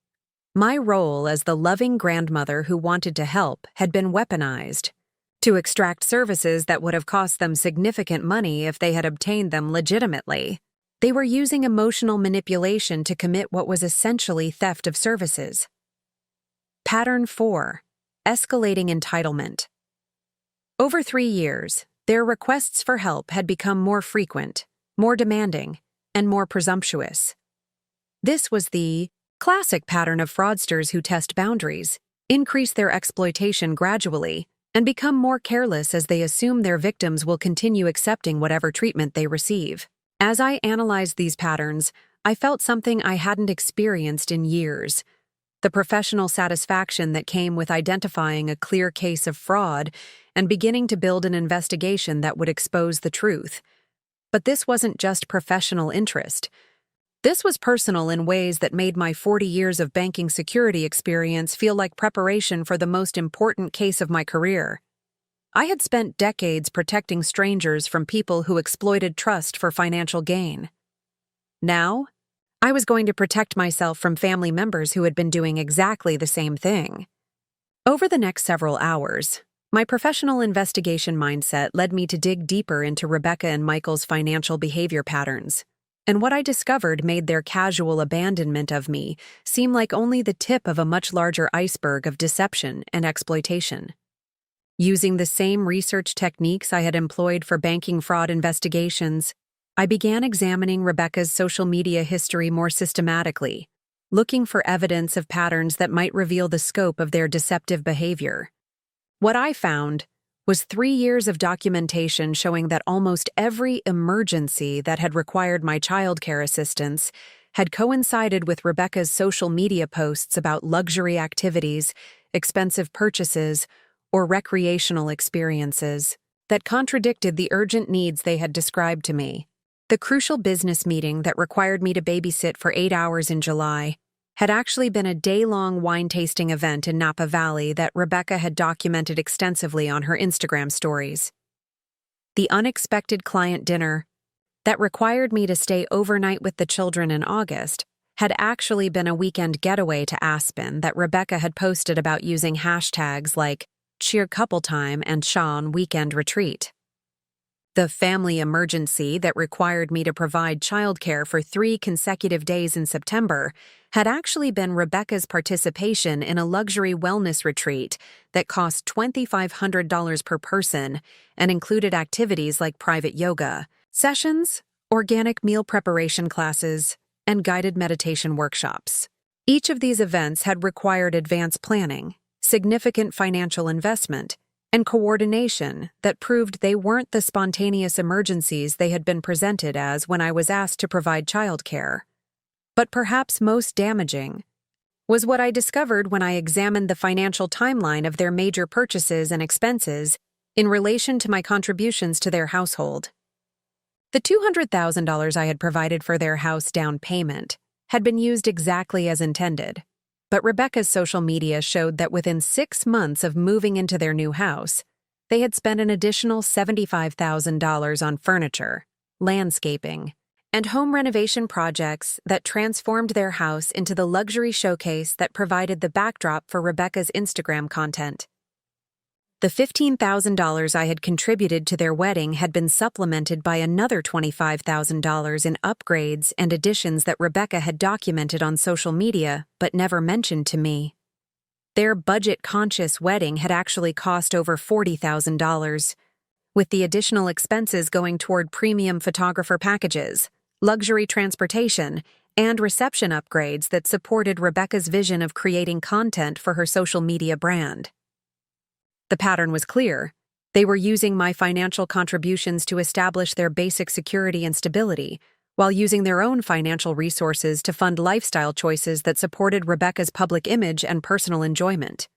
My role as the loving grandmother who wanted to help had been weaponized to extract services that would have cost them significant money if they had obtained them legitimately. They were using emotional manipulation to commit what was essentially theft of services. Pattern 4. Escalating entitlement. Over 3 years, their requests for help had become more frequent, more demanding, and more presumptuous. This was the classic pattern of fraudsters who test boundaries, increase their exploitation gradually, and become more careless as they assume their victims will continue accepting whatever treatment they receive. As I analyzed these patterns, I felt something I hadn't experienced in years: the professional satisfaction that came with identifying a clear case of fraud and beginning to build an investigation that would expose the truth. But this wasn't just professional interest. This was personal in ways that made my 40 years of banking security experience feel like preparation for the most important case of my career. I had spent decades protecting strangers from people who exploited trust for financial gain. Now, I was going to protect myself from family members who had been doing exactly the same thing. Over the next several hours, my professional investigation mindset led me to dig deeper into Rebecca and Michael's financial behavior patterns, and what I discovered made their casual abandonment of me seem like only the tip of a much larger iceberg of deception and exploitation. Using the same research techniques I had employed for banking fraud investigations, I began examining Rebecca's social media history more systematically, looking for evidence of patterns that might reveal the scope of their deceptive behavior. What I found was 3 years of documentation showing that almost every emergency that had required my childcare assistance had coincided with Rebecca's social media posts about luxury activities, expensive purchases, or recreational experiences that contradicted the urgent needs they had described to me. The crucial business meeting that required me to babysit for 8 hours in July had actually been a day-long wine-tasting event in Napa Valley that Rebecca had documented extensively on her Instagram stories. The unexpected client dinner that required me to stay overnight with the children in August had actually been a weekend getaway to Aspen that Rebecca had posted about using hashtags like Cheer Couple Time and Sean Weekend Retreat. The family emergency that required me to provide childcare for 3 consecutive days in September had actually been Rebecca's participation in a luxury wellness retreat that cost $2,500 per person and included activities like private yoga sessions, organic meal preparation classes, and guided meditation workshops. Each of these events had required advanced planning, significant financial investment, and coordination that proved they weren't the spontaneous emergencies they had been presented as when I was asked to provide childcare. But perhaps most damaging was what I discovered when I examined the financial timeline of their major purchases and expenses in relation to my contributions to their household. The $200,000 I had provided for their house down payment had been used exactly as intended. But Rebecca's social media showed that within 6 months of moving into their new house, they had spent an additional $75,000 on furniture, landscaping, and home renovation projects that transformed their house into the luxury showcase that provided the backdrop for Rebecca's Instagram content. The $15,000 I had contributed to their wedding had been supplemented by another $25,000 in upgrades and additions that Rebecca had documented on social media but never mentioned to me. Their budget-conscious wedding had actually cost over $40,000, with the additional expenses going toward premium photographer packages, luxury transportation, and reception upgrades that supported Rebecca's vision of creating content for her social media brand. The pattern was clear. They were using my financial contributions to establish their basic security and stability, while using their own financial resources to fund lifestyle choices that supported Rebecca's public image and personal enjoyment.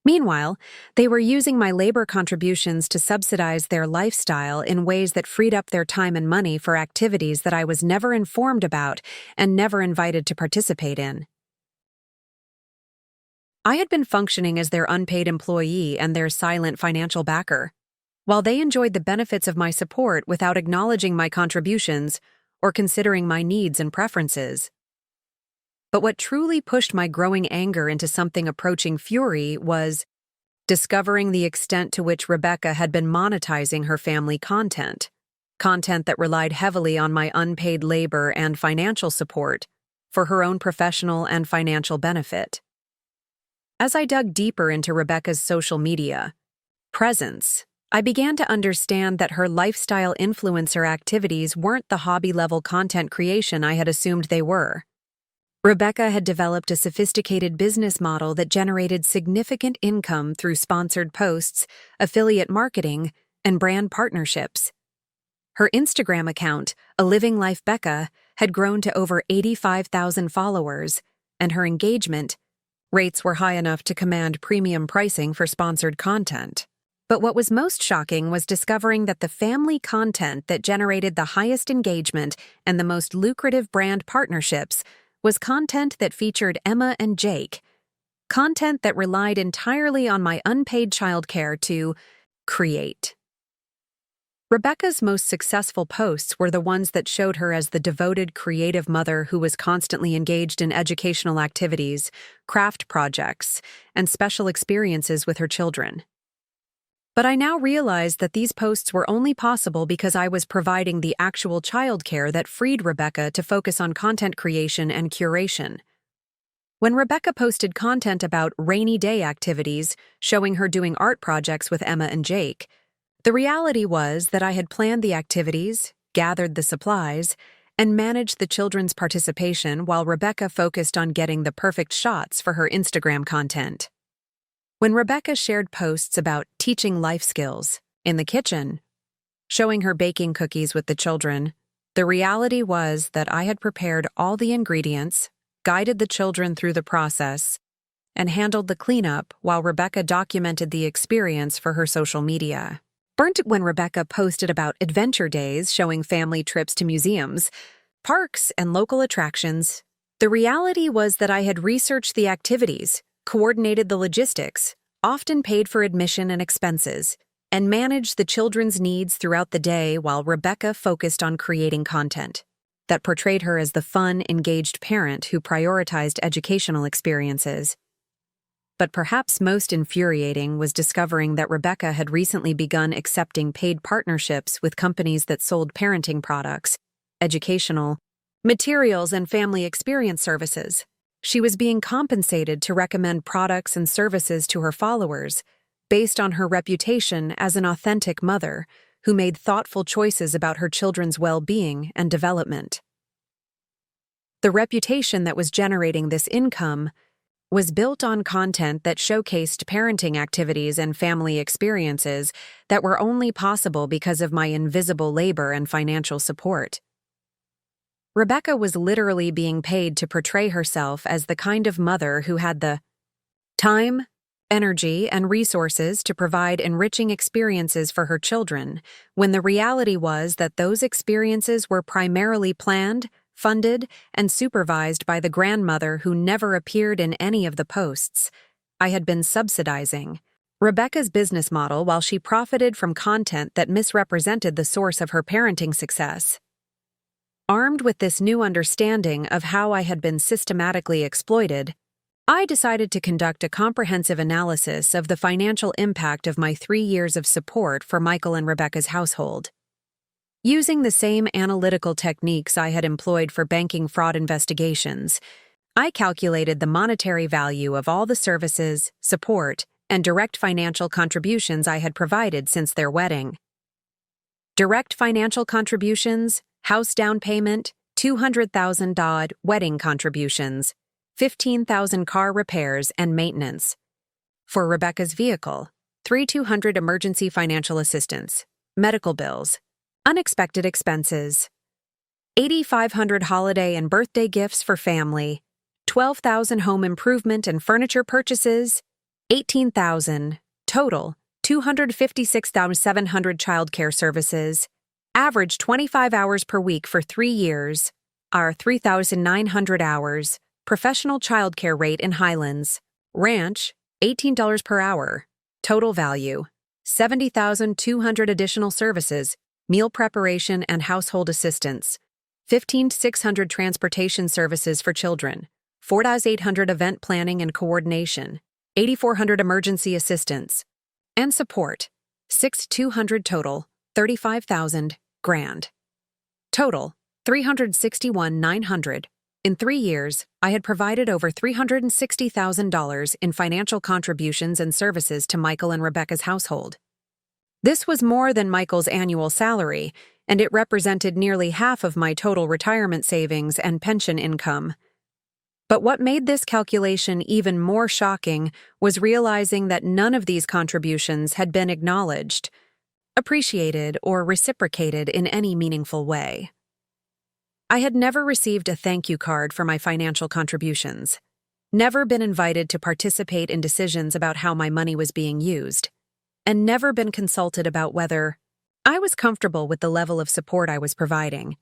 Meanwhile, they were using my labor contributions to subsidize their lifestyle in ways that freed up their time and money for activities that I was never informed about and never invited to participate in. I had been functioning as their unpaid employee and their silent financial backer, while they enjoyed the benefits of my support without acknowledging my contributions or considering my needs and preferences. But what truly pushed my growing anger into something approaching fury was discovering the extent to which Rebecca had been monetizing her family content that relied heavily on my unpaid labor and financial support for her own professional and financial benefit. As I dug deeper into Rebecca's social media presence, I began to understand that her lifestyle influencer activities weren't the hobby-level content creation I had assumed they were. Rebecca had developed a sophisticated business model that generated significant income through sponsored posts, affiliate marketing, and brand partnerships. Her Instagram account, A Living Life Becca, had grown to over 85,000 followers, and her engagement Rates were high enough to command premium pricing for sponsored content. But what was most shocking was discovering that the family content that generated the highest engagement and the most lucrative brand partnerships was content that featured Emma and Jake, content that relied entirely on my unpaid childcare to create. Rebecca's most successful posts were the ones that showed her as the devoted, creative mother who was constantly engaged in educational activities, craft projects, and special experiences with her children. But I now realized that these posts were only possible because I was providing the actual childcare that freed Rebecca to focus on content creation and curation. When Rebecca posted content about rainy day activities, showing her doing art projects with Emma and Jake, the reality was that I had planned the activities, gathered the supplies, and managed the children's participation while Rebecca focused on getting the perfect shots for her Instagram content. When Rebecca shared posts about teaching life skills in the kitchen, showing her baking cookies with the children, the reality was that I had prepared all the ingredients, guided the children through the process, and handled the cleanup while Rebecca documented the experience for her social media. Burnt when Rebecca posted about adventure days showing family trips to museums, parks, and local attractions, the reality was that I had researched the activities, coordinated the logistics, often paid for admission and expenses, and managed the children's needs throughout the day while Rebecca focused on creating content that portrayed her as the fun, engaged parent who prioritized educational experiences. But perhaps most infuriating was discovering that Rebecca had recently begun accepting paid partnerships with companies that sold parenting products, educational materials, and family experience services. She was being compensated to recommend products and services to her followers based on her reputation as an authentic mother who made thoughtful choices about her children's well-being and development. The reputation that was generating this income was built on content that showcased parenting activities and family experiences that were only possible because of my invisible labor and financial support. Rebecca was literally being paid to portray herself as the kind of mother who had the time, energy, and resources to provide enriching experiences for her children, when the reality was that those experiences were primarily planned, funded, and supervised by the grandmother who never appeared in any of the posts I had been subsidizing. Rebecca's business model, while she profited from content that misrepresented the source of her parenting success. Armed with this new understanding of how I had been systematically exploited, I decided to conduct a comprehensive analysis of the financial impact of my 3 years of support for Michael and Rebecca's household. Using the same analytical techniques I had employed for banking fraud investigations, I calculated the monetary value of all the services, support, and direct financial contributions I had provided since their wedding. Direct financial contributions, house down payment, $200,000 wedding contributions, $15,000 car repairs and maintenance. For Rebecca's vehicle, $3,200 emergency financial assistance, medical bills, unexpected expenses, $8,500 holiday and birthday gifts for family, $12,000 home improvement and furniture purchases, $18,000 total, $256,700 childcare services, average 25 hours per week for 3 years, our 3,900 hours, professional childcare rate in Highlands, ranch, $18 per hour, total value, $70,200 additional services, meal preparation and household assistance, $15,600 transportation services for children, $4,800 event planning and coordination, $8,400 emergency assistance, and support, $6,200 total, $35,000 grand. Total, $361,900. In 3 years, I had provided over $360,000 in financial contributions and services to Michael and Rebecca's household. This was more than Michael's annual salary, and it represented nearly half of my total retirement savings and pension income. But what made this calculation even more shocking was realizing that none of these contributions had been acknowledged, appreciated, or reciprocated in any meaningful way. I had never received a thank you card for my financial contributions. never been invited to participate in decisions about how my money was being used, and never been consulted about whether I was comfortable with the level of support I was providing.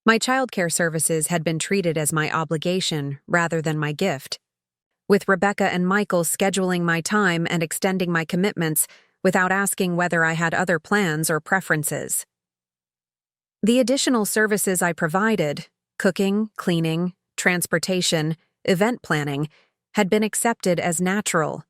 My childcare services had been treated as my obligation rather than my gift, with Rebecca and Michael scheduling my time and extending my commitments without asking whether I had other plans or preferences. The additional services I provided, cooking, cleaning, transportation, event planning, had been accepted as natural,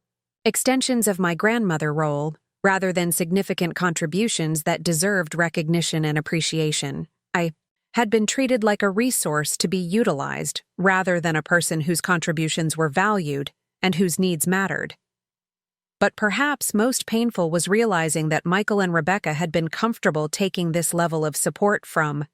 extensions of my grandmother role, rather than significant contributions that deserved recognition and appreciation. I had been treated like a resource to be utilized rather than a person whose contributions were valued and whose needs mattered. But perhaps most painful was realizing that Michael and Rebecca had been comfortable taking this level of support from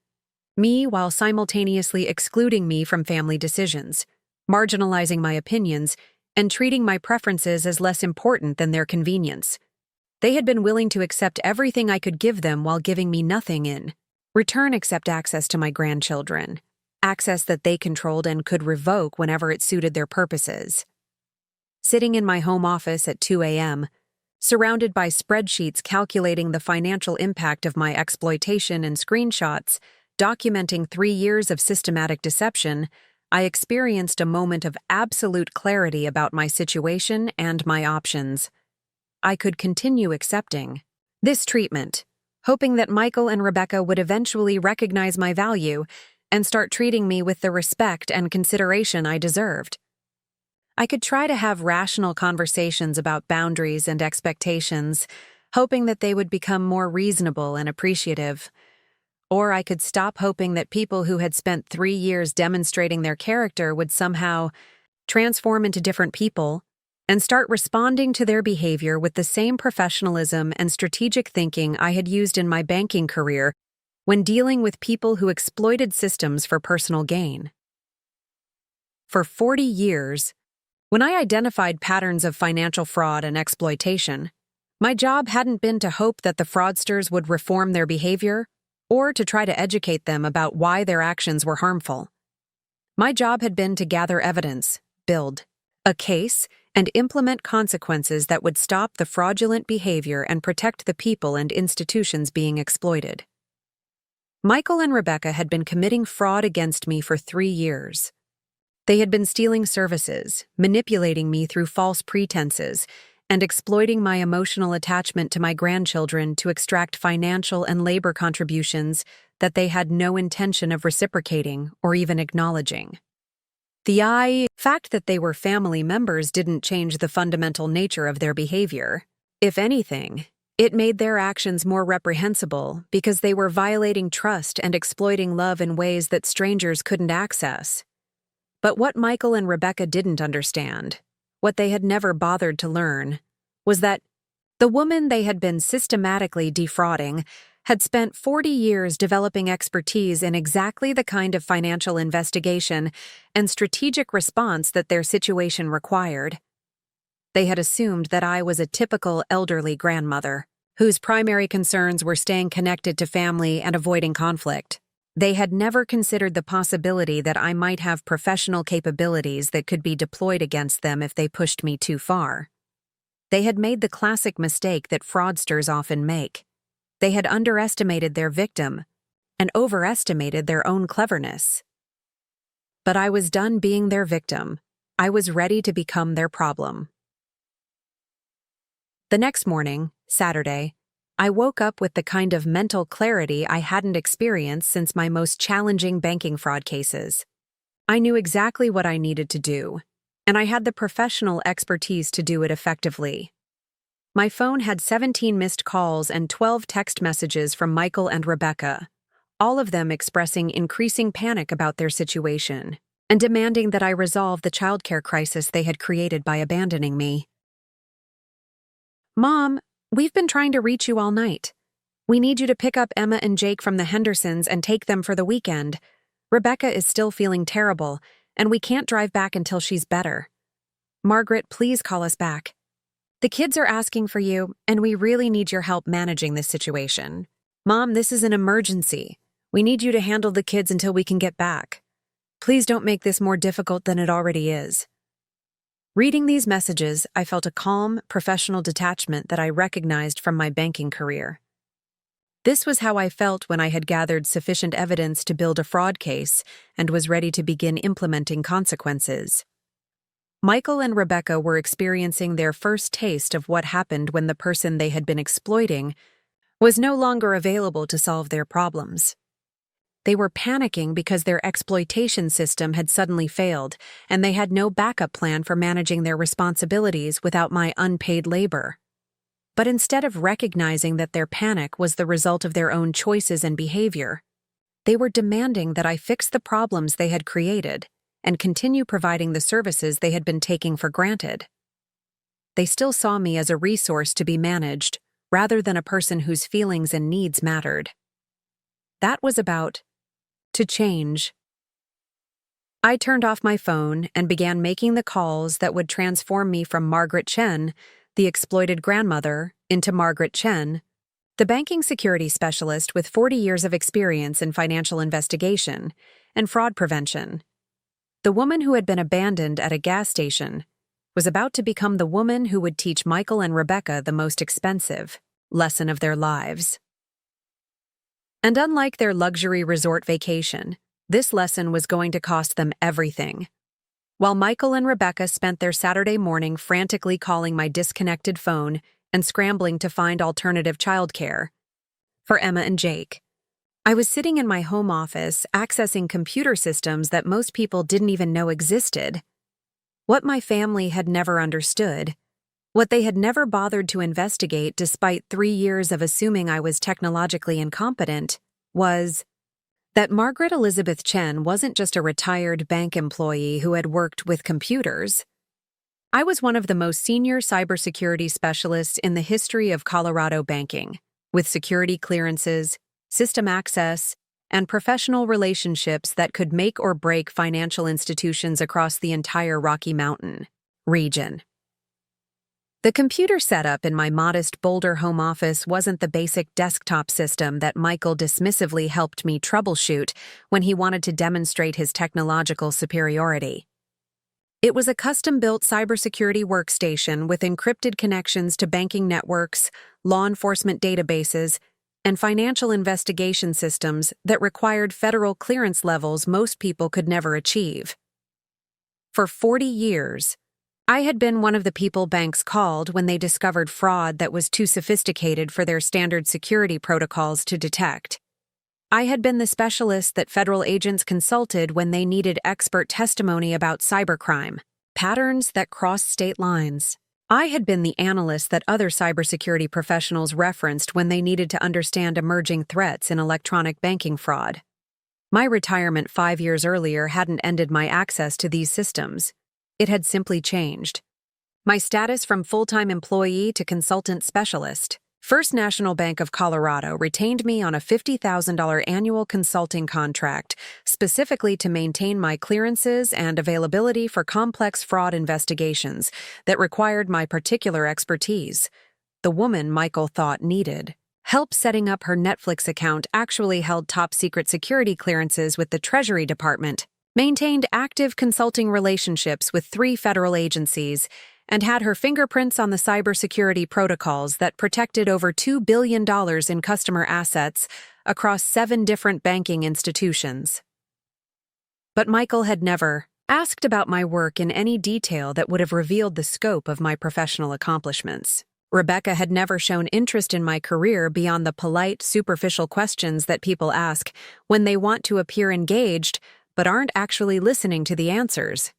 me while simultaneously excluding me from family decisions, marginalizing my opinions, and treating my preferences as less important than their convenience. They had been willing to accept everything I could give them while giving me nothing in return except access to my grandchildren, access that they controlled and could revoke whenever it suited their purposes. Sitting in my home office at 2 a.m., surrounded by spreadsheets calculating the financial impact of my exploitation and screenshots, documenting 3 years of systematic deception, I experienced a moment of absolute clarity about my situation and my options. I could continue accepting this treatment, hoping that Michael and Rebecca would eventually recognize my value and start treating me with the respect and consideration I deserved. I could try to have rational conversations about boundaries and expectations, hoping that they would become more reasonable and appreciative. Or I could stop hoping that people who had spent 3 years demonstrating their character would somehow transform into different people and start responding to their behavior with the same professionalism and strategic thinking I had used in my banking career when dealing with people who exploited systems for personal gain. For 40 years, when I identified patterns of financial fraud and exploitation, my job hadn't been to hope that the fraudsters would reform their behavior or to try to educate them about why their actions were harmful. My job had been to gather evidence, build a case, and implement consequences that would stop the fraudulent behavior and protect the people and institutions being exploited. Michael and Rebecca had been committing fraud against me for 3 years. They had been stealing services, manipulating me through false pretenses, and exploiting my emotional attachment to my grandchildren to extract financial and labor contributions that they had no intention of reciprocating or even acknowledging. The fact that they were family members didn't change the fundamental nature of their behavior. If anything, it made their actions more reprehensible because they were violating trust and exploiting love in ways that strangers couldn't access. But what Michael and Rebecca didn't understand, what they had never bothered to learn, was that the woman they had been systematically defrauding had spent 40 years developing expertise in exactly the kind of financial investigation and strategic response that their situation required. They had assumed that I was a typical elderly grandmother, whose primary concerns were staying connected to family and avoiding conflict. They had never considered the possibility that I might have professional capabilities that could be deployed against them if they pushed me too far. They had made the classic mistake that fraudsters often make. They had underestimated their victim and overestimated their own cleverness. But I was done being their victim. I was ready to become their problem. The next morning, Saturday, I woke up with the kind of mental clarity I hadn't experienced since my most challenging banking fraud cases. I knew exactly what I needed to do, and I had the professional expertise to do it effectively. My phone had 17 missed calls and 12 text messages from Michael and Rebecca, all of them expressing increasing panic about their situation and demanding that I resolve the childcare crisis they had created by abandoning me. "Mom, we've been trying to reach you all night. We need you to pick up Emma and Jake from the Hendersons and take them for the weekend. Rebecca is still feeling terrible, and we can't drive back until she's better. Margaret, please call us back. The kids are asking for you, and we really need your help managing this situation. Mom, this is an emergency. We need you to handle the kids until we can get back. Please don't make this more difficult than it already is. Reading these messages, I felt a calm, professional detachment that I recognized from my banking career. This was how I felt when I had gathered sufficient evidence to build a fraud case and was ready to begin implementing consequences. Michael and Rebecca were experiencing their first taste of what happened when the person they had been exploiting was no longer available to solve their problems. They were panicking because their exploitation system had suddenly failed, and they had no backup plan for managing their responsibilities without my unpaid labor. But instead of recognizing that their panic was the result of their own choices and behavior, they were demanding that I fix the problems they had created and continue providing the services they had been taking for granted. They still saw me as a resource to be managed, rather than a person whose feelings and needs mattered. That was about to change. I turned off my phone and began making the calls that would transform me from Margaret Chen, the exploited grandmother, into Margaret Chen, the banking security specialist with 40 years of experience in financial investigation and fraud prevention. The woman who had been abandoned at a gas station was about to become the woman who would teach Michael and Rebecca the most expensive lesson of their lives. And unlike their luxury resort vacation, this lesson was going to cost them everything. While Michael and Rebecca spent their Saturday morning frantically calling my disconnected phone and scrambling to find alternative childcare for Emma and Jake, I was sitting in my home office accessing computer systems that most people didn't even know existed. What my family had never understood, what they had never bothered to investigate despite 3 years of assuming I was technologically incompetent, was that Margaret Elizabeth Chen wasn't just a retired bank employee who had worked with computers. I was one of the most senior cybersecurity specialists in the history of Colorado banking, with security clearances, system access, and professional relationships that could make or break financial institutions across the entire Rocky Mountain region. The computer setup in my modest Boulder home office wasn't the basic desktop system that Michael dismissively helped me troubleshoot when he wanted to demonstrate his technological superiority. It was a custom-built cybersecurity workstation with encrypted connections to banking networks, law enforcement databases, and financial investigation systems that required federal clearance levels most people could never achieve. For 40 years, I had been one of the people banks called when they discovered fraud that was too sophisticated for their standard security protocols to detect. I had been the specialist that federal agents consulted when they needed expert testimony about cybercrime, patterns that crossed state lines. I had been the analyst that other cybersecurity professionals referenced when they needed to understand emerging threats in electronic banking fraud. My retirement 5 years earlier hadn't ended my access to these systems. It had simply changed. My status from full-time employee to consultant specialist. First National Bank of Colorado retained me on a $50,000 annual consulting contract specifically to maintain my clearances and availability for complex fraud investigations that required my particular expertise. The woman Michael thought needed help setting up her Netflix account actually held top-secret security clearances with the Treasury Department, maintained active consulting relationships with 3 federal agencies, and had her fingerprints on the cybersecurity protocols that protected over $2 billion in customer assets across 7 different banking institutions. But Michael had never asked about my work in any detail that would have revealed the scope of my professional accomplishments. Rebecca had never shown interest in my career beyond the polite, superficial questions that people ask when they want to appear engaged but aren't actually listening to the answers.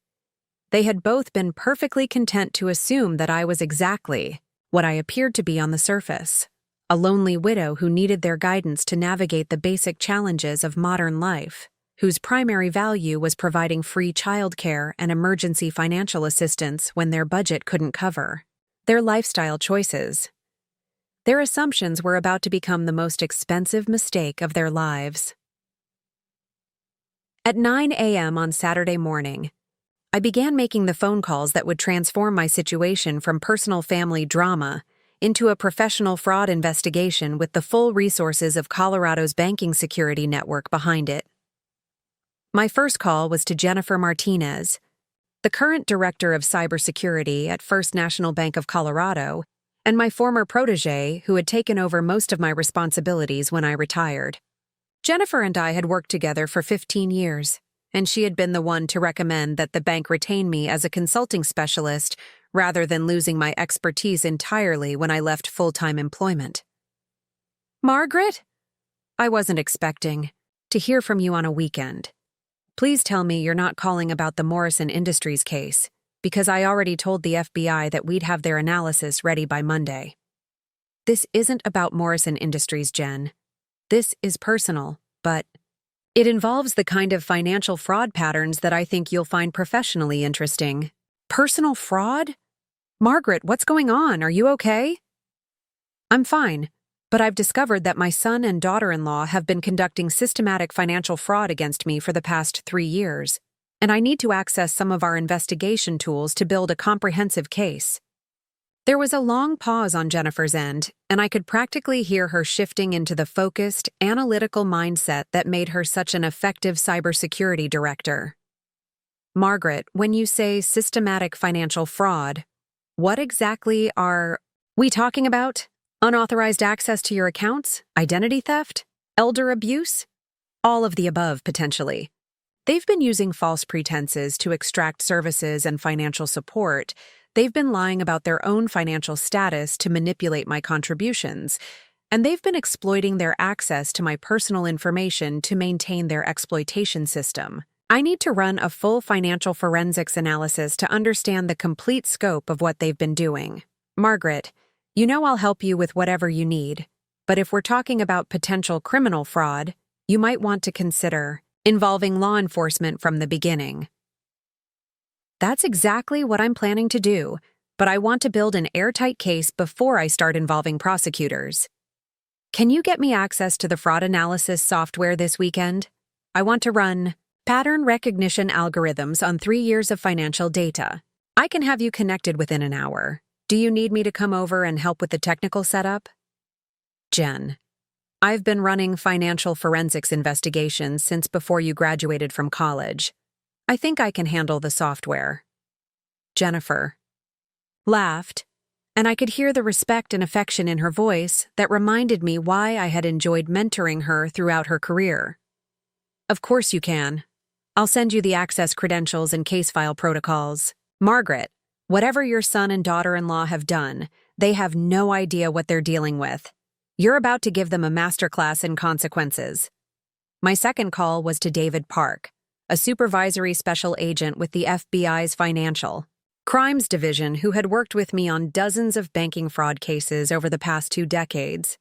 They had both been perfectly content to assume that I was exactly what I appeared to be on the surface, a lonely widow who needed their guidance to navigate the basic challenges of modern life, whose primary value was providing free childcare and emergency financial assistance when their budget couldn't cover their lifestyle choices. Their assumptions were about to become the most expensive mistake of their lives. At 9 a.m. on Saturday morning, I began making the phone calls that would transform my situation from personal family drama into a professional fraud investigation with the full resources of Colorado's banking security network behind it. My first call was to Jennifer Martinez, the current director of cybersecurity at First National Bank of Colorado, and my former protege who had taken over most of my responsibilities when I retired. Jennifer and I had worked together for 15 years, and she had been the one to recommend that the bank retain me as a consulting specialist rather than losing my expertise entirely when I left full-time employment. Margaret? I wasn't expecting to hear from you on a weekend. Please tell me you're not calling about the Morrison Industries case, because I already told the FBI that we'd have their analysis ready by Monday. This isn't about Morrison Industries, Jen. This is personal, but it involves the kind of financial fraud patterns that I think you'll find professionally interesting. Personal fraud? Margaret, what's going on? Are you okay? I'm fine, but I've discovered that my son and daughter-in-law have been conducting systematic financial fraud against me for the past 3 years, and I need to access some of our investigation tools to build a comprehensive case. There was a long pause on Jennifer's end, and I could practically hear her shifting into the focused, analytical mindset that made her such an effective cybersecurity director. Margaret, when you say systematic financial fraud, what exactly are we talking about? Unauthorized access to your accounts? Identity theft? Elder abuse? All of the above, potentially. They've been using false pretenses to extract services and financial support. They've been lying about their own financial status to manipulate my contributions, and they've been exploiting their access to my personal information to maintain their exploitation system. I need to run a full financial forensics analysis to understand the complete scope of what they've been doing. Margaret, you know I'll help you with whatever you need, but if we're talking about potential criminal fraud, you might want to consider involving law enforcement from the beginning. That's exactly what I'm planning to do, but I want to build an airtight case before I start involving prosecutors. Can you get me access to the fraud analysis software this weekend? I want to run pattern recognition algorithms on 3 years of financial data. I can have you connected within an hour. Do you need me to come over and help with the technical setup? Jen, I've been running financial forensics investigations since before you graduated from college. I think I can handle the software. Jennifer laughed, and I could hear the respect and affection in her voice that reminded me why I had enjoyed mentoring her throughout her career. Of course you can. I'll send you the access credentials and case file protocols. Margaret, whatever your son and daughter-in-law have done, they have no idea what they're dealing with. You're about to give them a masterclass in consequences. My second call was to David Park, a supervisory special agent with the FBI's Financial Crimes Division who had worked with me on dozens of banking fraud cases over the past 2 decades.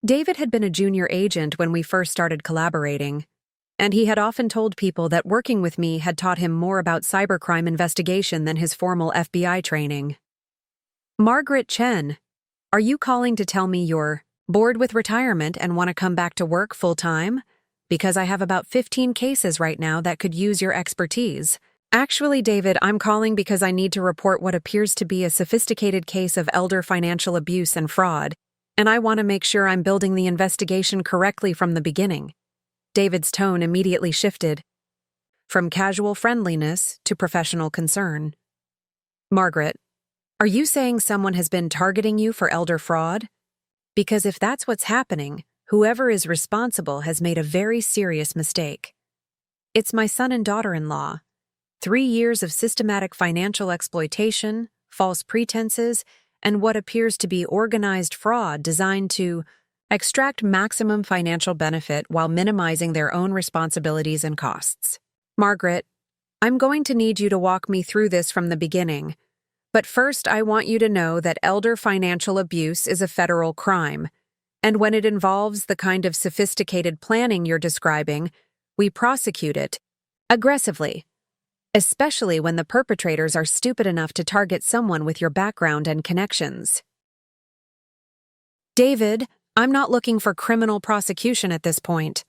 David had been a junior agent when we first started collaborating, and he had often told people that working with me had taught him more about cybercrime investigation than his formal FBI training. Margaret Chen, are you calling to tell me you're bored with retirement and want to come back to work full-time? Because I have about 15 cases right now that could use your expertise. Actually, David, I'm calling because I need to report what appears to be a sophisticated case of elder financial abuse and fraud, and I want to make sure I'm building the investigation correctly from the beginning. David's tone immediately shifted from casual friendliness to professional concern. Margaret, are you saying someone has been targeting you for elder fraud? Because if that's what's happening, whoever is responsible has made a very serious mistake. It's my son and daughter-in-law. 3 years of systematic financial exploitation, false pretenses, and what appears to be organized fraud designed to extract maximum financial benefit while minimizing their own responsibilities and costs. Margaret, I'm going to need you to walk me through this from the beginning, but first I want you to know that elder financial abuse is a federal crime, and when it involves the kind of sophisticated planning you're describing, we prosecute it aggressively, especially when the perpetrators are stupid enough to target someone with your background and connections. David, I'm not looking for criminal prosecution at this point.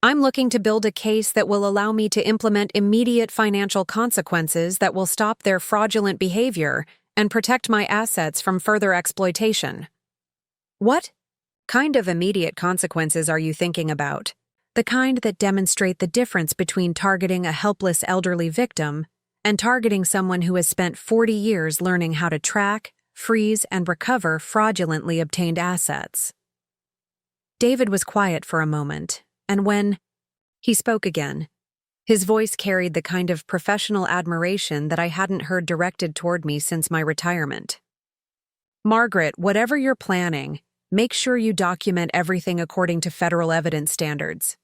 I'm looking to build a case that will allow me to implement immediate financial consequences that will stop their fraudulent behavior and protect my assets from further exploitation. What kind of immediate consequences are you thinking about? The kind that demonstrate the difference between targeting a helpless elderly victim and targeting someone who has spent 40 years learning how to track, freeze, and recover fraudulently obtained assets. David was quiet for a moment, and when he spoke again, his voice carried the kind of professional admiration that I hadn't heard directed toward me since my retirement. Margaret, whatever you're planning, make sure you document everything according to federal evidence standards.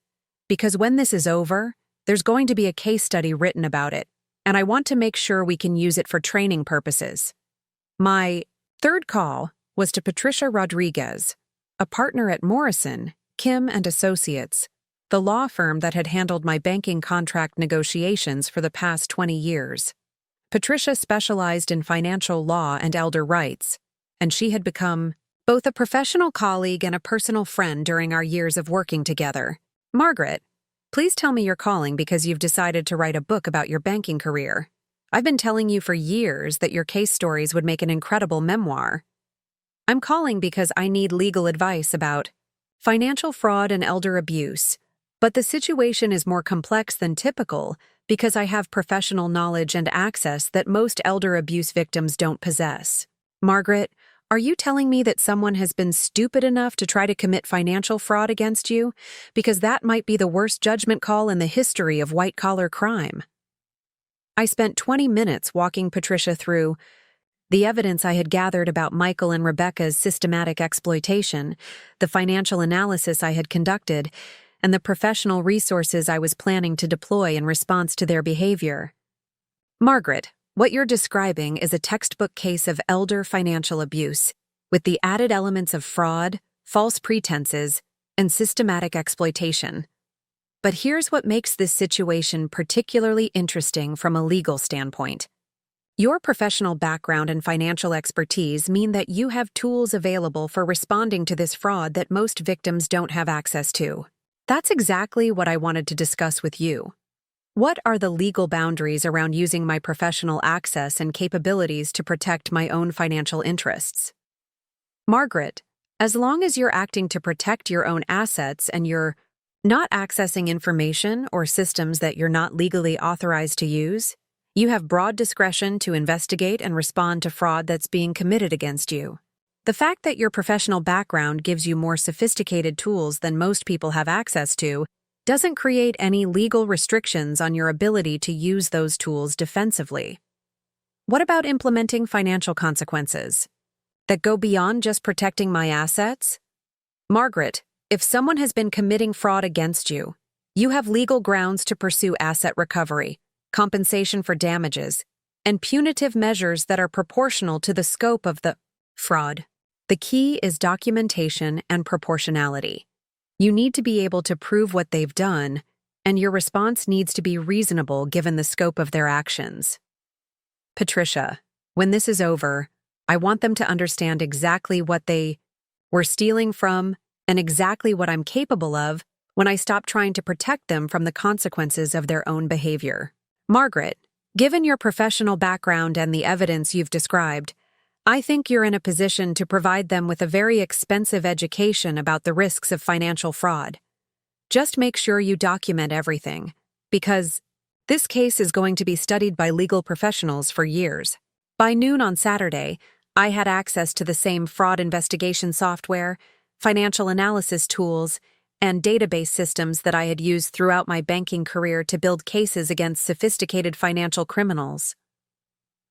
Because when this is over, there's going to be a case study written about it, and I want to make sure we can use it for training purposes. My third call was to Patricia Rodriguez, a partner at Morrison, Kim and Associates, the law firm that had handled my banking contract negotiations for the past 20 years. Patricia specialized in financial law and elder rights, and she had become both a professional colleague and a personal friend during our years of working together. Margaret, please tell me you're calling because you've decided to write a book about your banking career. I've been telling you for years that your case stories would make an incredible memoir. I'm calling because I need legal advice about financial fraud and elder abuse, but the situation is more complex than typical because I have professional knowledge and access that most elder abuse victims don't possess. Margaret, are you telling me that someone has been stupid enough to try to commit financial fraud against you? Because that might be the worst judgment call in the history of white-collar crime. I spent 20 minutes walking Patricia through the evidence I had gathered about Michael and Rebecca's systematic exploitation, the financial analysis I had conducted, and the professional resources I was planning to deploy in response to their behavior. Margaret, what you're describing is a textbook case of elder financial abuse, with the added elements of fraud, false pretenses, and systematic exploitation. But here's what makes this situation particularly interesting from a legal standpoint. Your professional background and financial expertise mean that you have tools available for responding to this fraud that most victims don't have access to. That's exactly what I wanted to discuss with you. What are the legal boundaries around using my professional access and capabilities to protect my own financial interests? Margaret, as long as you're acting to protect your own assets and you're not accessing information or systems that you're not legally authorized to use, you have broad discretion to investigate and respond to fraud that's being committed against you. The fact that your professional background gives you more sophisticated tools than most people have access to doesn't create any legal restrictions on your ability to use those tools defensively. What about implementing financial consequences that go beyond just protecting my assets? Margaret, if someone has been committing fraud against you, you have legal grounds to pursue asset recovery, compensation for damages, and punitive measures that are proportional to the scope of the fraud. The key is documentation and proportionality. You need to be able to prove what they've done, and your response needs to be reasonable given the scope of their actions. Patricia, when this is over, I want them to understand exactly what they were stealing from and exactly what I'm capable of when I stop trying to protect them from the consequences of their own behavior. Margaret, given your professional background and the evidence you've described, I think you're in a position to provide them with a very expensive education about the risks of financial fraud. Just make sure you document everything, because this case is going to be studied by legal professionals for years. By noon on Saturday, I had access to the same fraud investigation software, financial analysis tools, and database systems that I had used throughout my banking career to build cases against sophisticated financial criminals.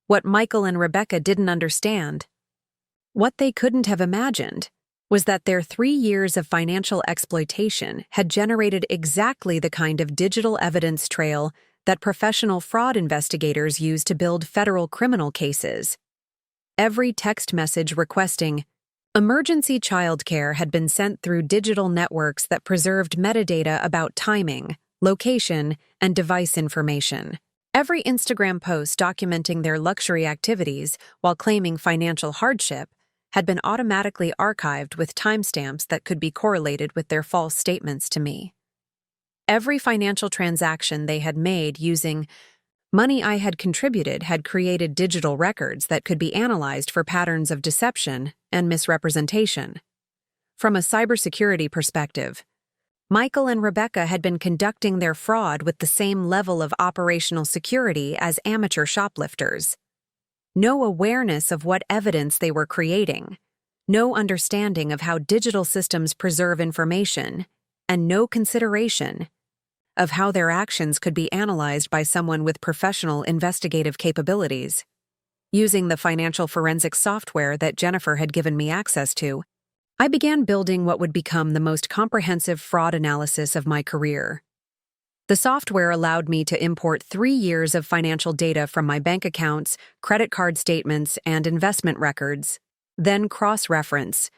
What Michael and Rebecca didn't understand, what they couldn't have imagined, was that their 3 years of financial exploitation had generated exactly the kind of digital evidence trail that professional fraud investigators use to build federal criminal cases. Every text message requesting emergency childcare had been sent through digital networks that preserved metadata about timing, location, and device information. Every Instagram post documenting their luxury activities while claiming financial hardship had been automatically archived with timestamps that could be correlated with their false statements to me. Every financial transaction they had made using money I had contributed had created digital records that could be analyzed for patterns of deception and misrepresentation. From a cybersecurity perspective, Michael and Rebecca had been conducting their fraud with the same level of operational security as amateur shoplifters. No awareness of what evidence they were creating, no understanding of how digital systems preserve information, and no consideration of how their actions could be analyzed by someone with professional investigative capabilities. Using the financial forensics software that Jennifer had given me access to, I began building what would become the most comprehensive fraud analysis of my career. The software allowed me to import 3 years of financial data from my bank accounts, credit card statements, and investment records, then cross-reference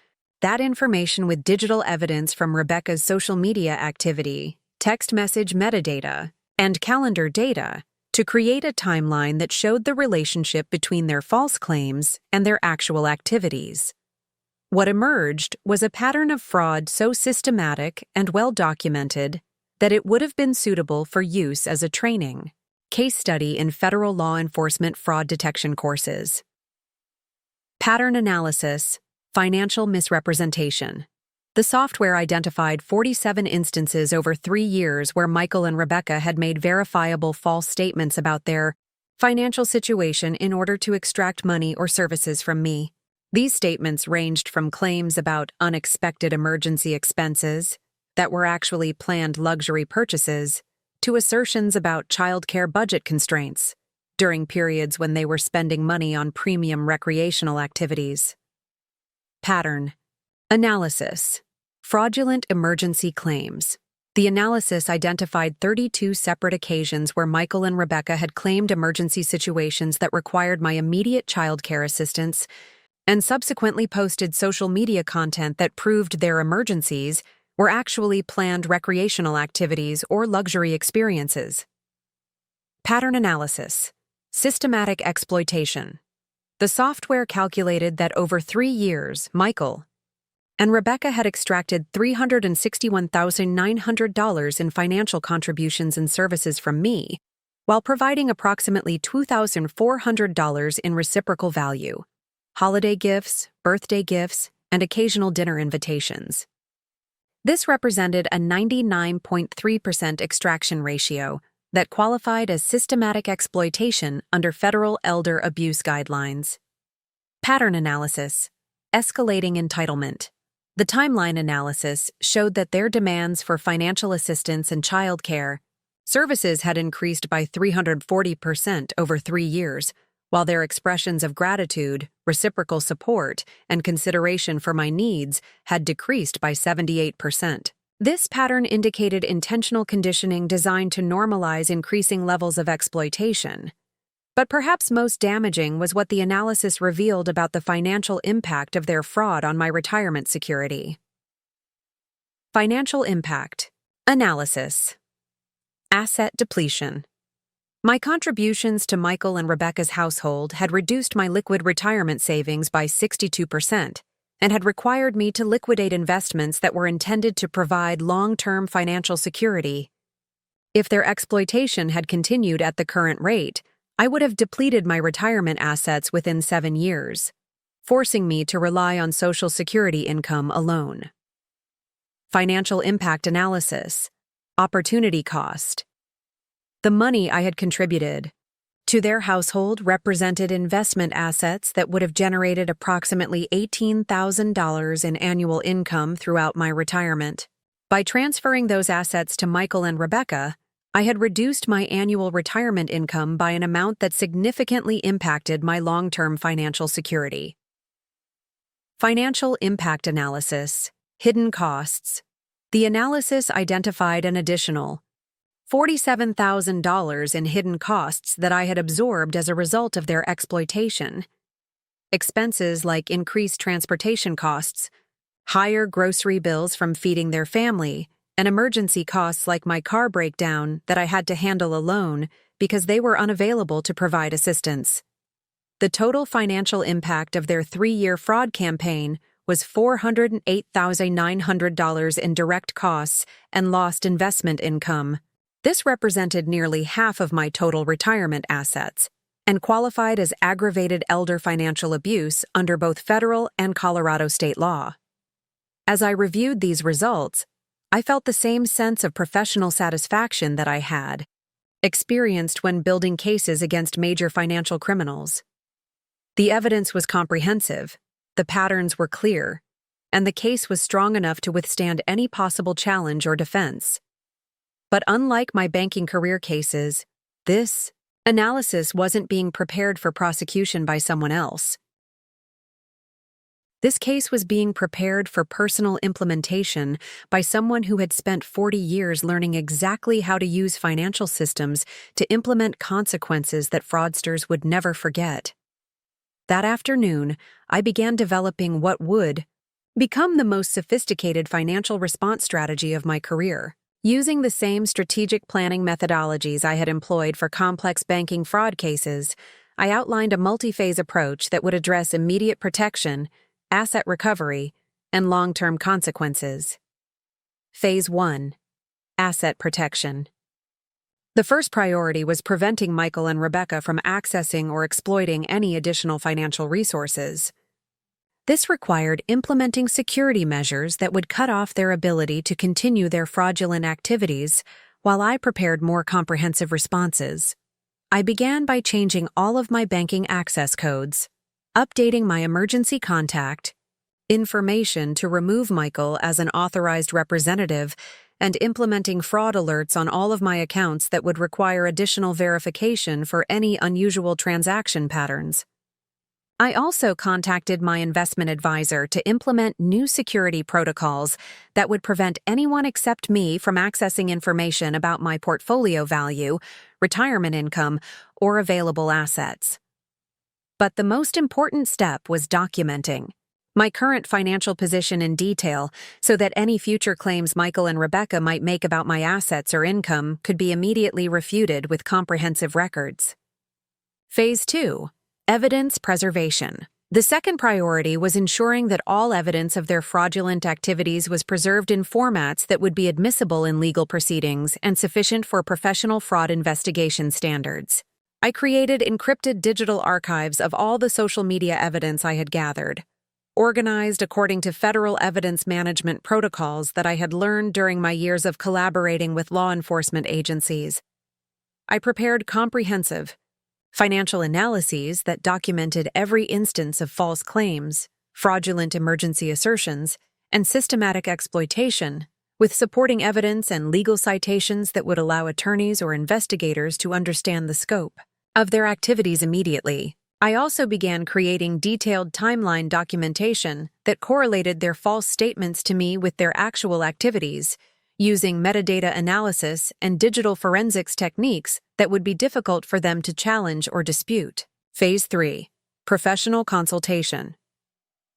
that information with digital evidence from Rebecca's social media activity, text message metadata, and calendar data to create a timeline that showed the relationship between their false claims and their actual activities. What emerged was a pattern of fraud so systematic and well-documented that it would have been suitable for use as a training case study in federal law enforcement fraud detection courses. Pattern analysis, financial misrepresentation. The software identified 47 instances over 3 years where Michael and Rebecca had made verifiable false statements about their financial situation in order to extract money or services from me. These statements ranged from claims about unexpected emergency expenses that were actually planned luxury purchases to assertions about childcare budget constraints during periods when they were spending money on premium recreational activities. Pattern analysis. Fraudulent emergency claims. The analysis identified 32 separate occasions where Michael and Rebecca had claimed emergency situations that required my immediate childcare assistance and subsequently posted social media content that proved their emergencies were actually planned recreational activities or luxury experiences. Pattern analysis. Systematic exploitation. The software calculated that over 3 years, Michael and Rebecca had extracted $361,900 in financial contributions and services from me, while providing approximately $2,400 in reciprocal value, holiday gifts, birthday gifts, and occasional dinner invitations. This represented a 99.3% extraction ratio that qualified as systematic exploitation under federal elder abuse guidelines. Pattern analysis. Escalating entitlement. The timeline analysis showed that their demands for financial assistance and childcare services had increased by 340% over 3 years, while their expressions of gratitude, reciprocal support, and consideration for my needs had decreased by 78%. This pattern indicated intentional conditioning designed to normalize increasing levels of exploitation. But perhaps most damaging was what the analysis revealed about the financial impact of their fraud on my retirement security. Financial impact. Analysis. Asset depletion. My contributions to Michael and Rebecca's household had reduced my liquid retirement savings by 62% and had required me to liquidate investments that were intended to provide long-term financial security. If their exploitation had continued at the current rate, I would have depleted my retirement assets within 7 years, forcing me to rely on Social Security income alone. Financial impact analysis. Opportunity cost. The money I had contributed to their household represented investment assets that would have generated approximately $18,000 in annual income throughout my retirement. By transferring those assets to Michael and Rebecca, I had reduced my annual retirement income by an amount that significantly impacted my long-term financial security. Financial impact analysis. Hidden costs. The analysis identified an additional $47,000 in hidden costs that I had absorbed as a result of their exploitation. Expenses like increased transportation costs, higher grocery bills from feeding their family, and emergency costs like my car breakdown that I had to handle alone because they were unavailable to provide assistance. The total financial impact of their 3-year fraud campaign was $408,900 in direct costs and lost investment income. This represented nearly half of my total retirement assets and qualified as aggravated elder financial abuse under both federal and Colorado state law. As I reviewed these results, I felt the same sense of professional satisfaction that I had experienced when building cases against major financial criminals. The evidence was comprehensive, the patterns were clear, and the case was strong enough to withstand any possible challenge or defense. But unlike my banking career cases, this analysis wasn't being prepared for prosecution by someone else. This case was being prepared for personal implementation by someone who had spent 40 years learning exactly how to use financial systems to implement consequences that fraudsters would never forget. That afternoon, I began developing what would become the most sophisticated financial response strategy of my career. Using the same strategic planning methodologies I had employed for complex banking fraud cases, I outlined a multi-phase approach that would address immediate protection, asset recovery, and long-term consequences. Phase 1. Asset protection. The first priority was preventing Michael and Rebecca from accessing or exploiting any additional financial resources. This required implementing security measures that would cut off their ability to continue their fraudulent activities while I prepared more comprehensive responses. I began by changing all of my banking access codes, updating my emergency contact information to remove Michael as an authorized representative, and implementing fraud alerts on all of my accounts that would require additional verification for any unusual transaction patterns. I also contacted my investment advisor to implement new security protocols that would prevent anyone except me from accessing information about my portfolio value, retirement income, or available assets. But the most important step was documenting my current financial position in detail so that any future claims Michael and Rebecca might make about my assets or income could be immediately refuted with comprehensive records. Phase 2. Evidence preservation. The second priority was ensuring that all evidence of their fraudulent activities was preserved in formats that would be admissible in legal proceedings and sufficient for professional fraud investigation standards. I created encrypted digital archives of all the social media evidence I had gathered, organized according to federal evidence management protocols that I had learned during my years of collaborating with law enforcement agencies. I prepared comprehensive financial analyses that documented every instance of false claims, fraudulent emergency assertions, and systematic exploitation, with supporting evidence and legal citations that would allow attorneys or investigators to understand the scope of their activities immediately. I also began creating detailed timeline documentation that correlated their false statements to me with their actual activities, using metadata analysis and digital forensics techniques that would be difficult for them to challenge or dispute. Phase 3. Professional consultation.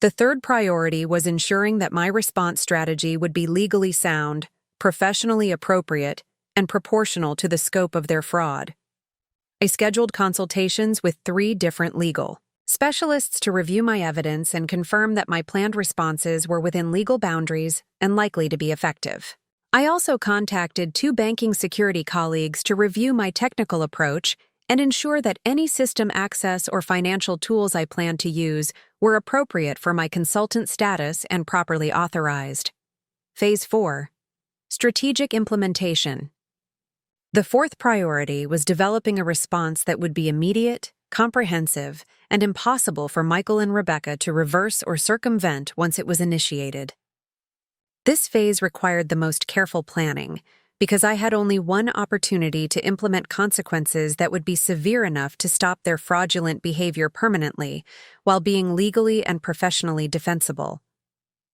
The third priority was ensuring that my response strategy would be legally sound, professionally appropriate, and proportional to the scope of their fraud. I scheduled consultations with 3 different legal specialists to review my evidence and confirm that my planned responses were within legal boundaries and likely to be effective. I also contacted 2 banking security colleagues to review my technical approach and ensure that any system access or financial tools I planned to use were appropriate for my consultant status and properly authorized. Phase 4. Strategic implementation. The fourth priority was developing a response that would be immediate, comprehensive, and impossible for Michael and Rebecca to reverse or circumvent once it was initiated. This phase required the most careful planning, because I had only one opportunity to implement consequences that would be severe enough to stop their fraudulent behavior permanently, while being legally and professionally defensible.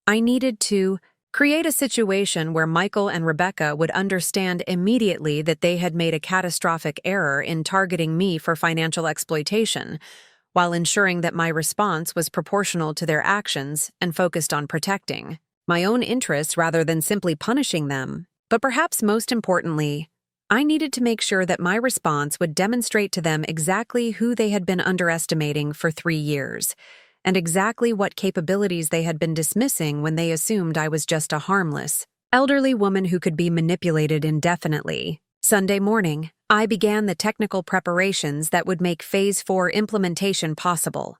I needed to create a situation where Michael and Rebecca would understand immediately that they had made a catastrophic error in targeting me for financial exploitation, while ensuring that my response was proportional to their actions and focused on protecting my own interests rather than simply punishing them. But perhaps most importantly, I needed to make sure that my response would demonstrate to them exactly who they had been underestimating for 3 years, and exactly what capabilities they had been dismissing when they assumed I was just a harmless, elderly woman who could be manipulated indefinitely. Sunday morning, I began the technical preparations that would make Phase 4 implementation possible.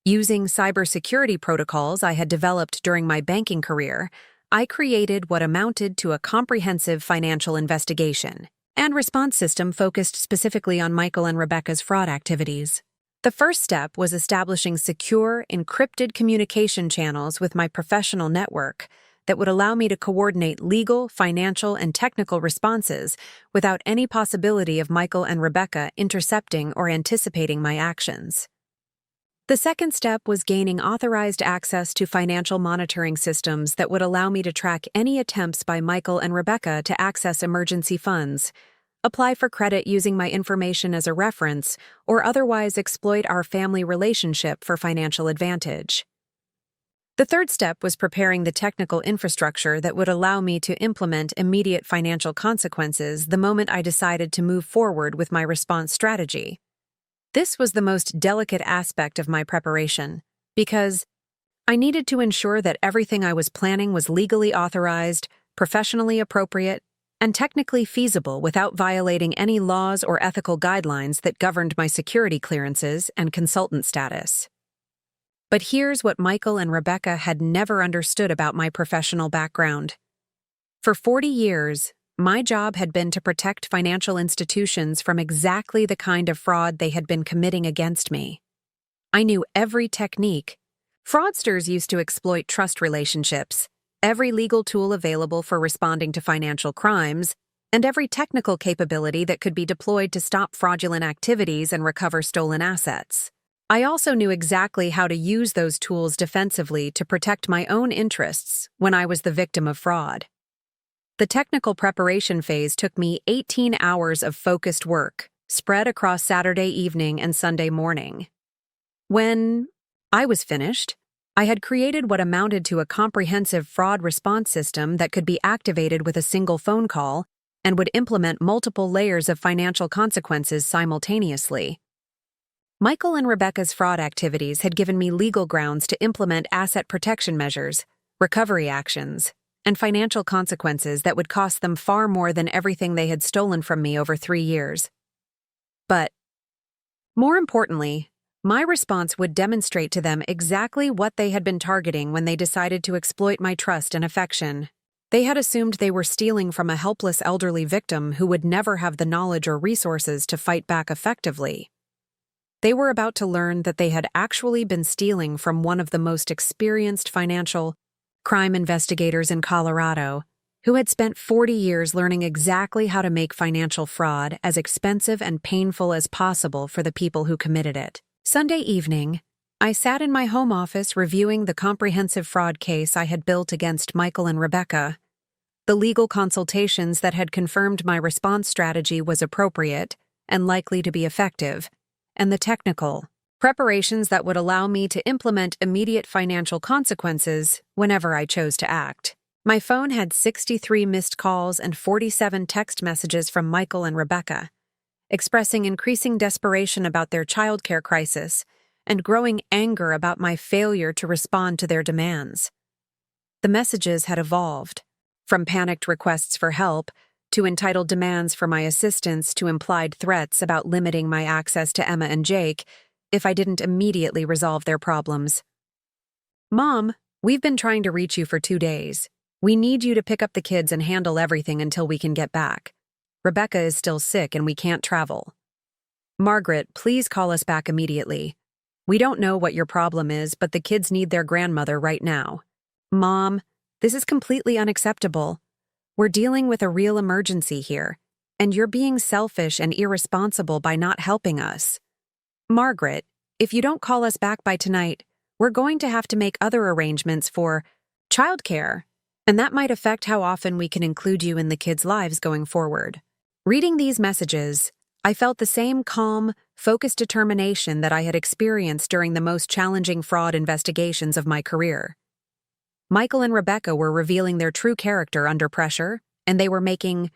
Using cybersecurity protocols I had developed during my banking career, I created what amounted to a comprehensive financial investigation and response system focused specifically on Michael and Rebecca's fraud activities. The first step was establishing secure, encrypted communication channels with my professional network that would allow me to coordinate legal, financial, and technical responses without any possibility of Michael and Rebecca intercepting or anticipating my actions. The second step was gaining authorized access to financial monitoring systems that would allow me to track any attempts by Michael and Rebecca to access emergency funds, apply for credit using my information as a reference, or otherwise exploit our family relationship for financial advantage. The third step was preparing the technical infrastructure that would allow me to implement immediate financial consequences the moment I decided to move forward with my response strategy. This was the most delicate aspect of my preparation, because I needed to ensure that everything I was planning was legally authorized, professionally appropriate, and technically feasible without violating any laws or ethical guidelines that governed my security clearances and consultant status. But here's what Michael and Rebecca had never understood about my professional background. For 40 years, my job had been to protect financial institutions from exactly the kind of fraud they had been committing against me. I knew every technique. Fraudsters used to exploit trust relationships, every legal tool available for responding to financial crimes, and every technical capability that could be deployed to stop fraudulent activities and recover stolen assets. I also knew exactly how to use those tools defensively to protect my own interests when I was the victim of fraud. The technical preparation phase took me 18 hours of focused work, spread across Saturday evening and Sunday morning. When I was finished, I had created what amounted to a comprehensive fraud response system that could be activated with a single phone call and would implement multiple layers of financial consequences simultaneously. Michael and Rebecca's fraud activities had given me legal grounds to implement asset protection measures, recovery actions, and financial consequences that would cost them far more than everything they had stolen from me over 3 years. But, more importantly, my response would demonstrate to them exactly what they had been targeting when they decided to exploit my trust and affection. They had assumed they were stealing from a helpless elderly victim who would never have the knowledge or resources to fight back effectively. They were about to learn that they had actually been stealing from one of the most experienced financial crime investigators in Colorado, who had spent 40 years learning exactly how to make financial fraud as expensive and painful as possible for the people who committed it. Sunday evening, I sat in my home office reviewing the comprehensive fraud case I had built against Michael and Rebecca, the legal consultations that had confirmed my response strategy was appropriate and likely to be effective, and the technical preparations that would allow me to implement immediate financial consequences whenever I chose to act. My phone had 63 missed calls and 47 text messages from Michael and Rebecca, expressing increasing desperation about their childcare crisis and growing anger about my failure to respond to their demands. The messages had evolved, from panicked requests for help to entitled demands for my assistance to implied threats about limiting my access to Emma and Jake if I didn't immediately resolve their problems. "Mom, we've been trying to reach you for 2 days. We need you to pick up the kids and handle everything until we can get back. Rebecca is still sick and we can't travel. Margaret, please call us back immediately. We don't know what your problem is, but the kids need their grandmother right now. Mom, this is completely unacceptable. We're dealing with a real emergency here, and you're being selfish and irresponsible by not helping us. Margaret, if you don't call us back by tonight, we're going to have to make other arrangements for childcare, and that might affect how often we can include you in the kids' lives going forward." Reading these messages, I felt the same calm, focused determination that I had experienced during the most challenging fraud investigations of my career. Michael and Rebecca were revealing their true character under pressure, and they were making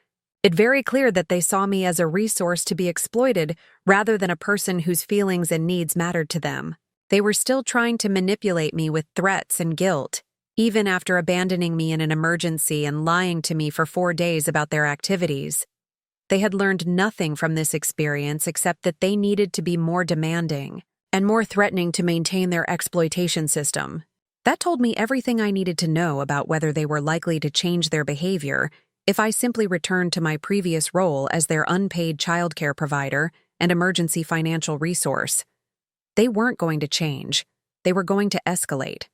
it very clear that they saw me as a resource to be exploited rather than a person whose feelings and needs mattered to them. They were still trying to manipulate me with threats and guilt, even after abandoning me in an emergency and lying to me for 4 days about their activities. They had learned nothing from this experience except that they needed to be more demanding and more threatening to maintain their exploitation system. That told me everything I needed to know about whether they were likely to change their behavior if I simply returned to my previous role as their unpaid childcare provider and emergency financial resource. They weren't going to change. They were going to escalate.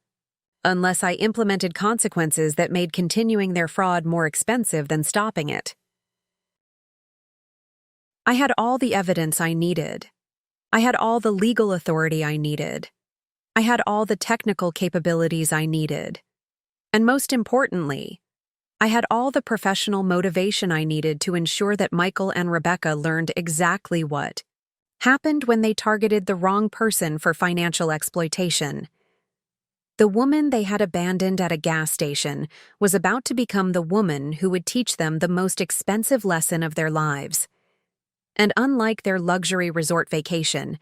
Unless I implemented consequences that made continuing their fraud more expensive than stopping it. I had all the evidence I needed. I had all the legal authority I needed. I had all the technical capabilities I needed. And most importantly, I had all the professional motivation I needed to ensure that Michael and Rebecca learned exactly what happened when they targeted the wrong person for financial exploitation. The woman they had abandoned at a gas station was about to become the woman who would teach them the most expensive lesson of their lives. And unlike their luxury resort vacation,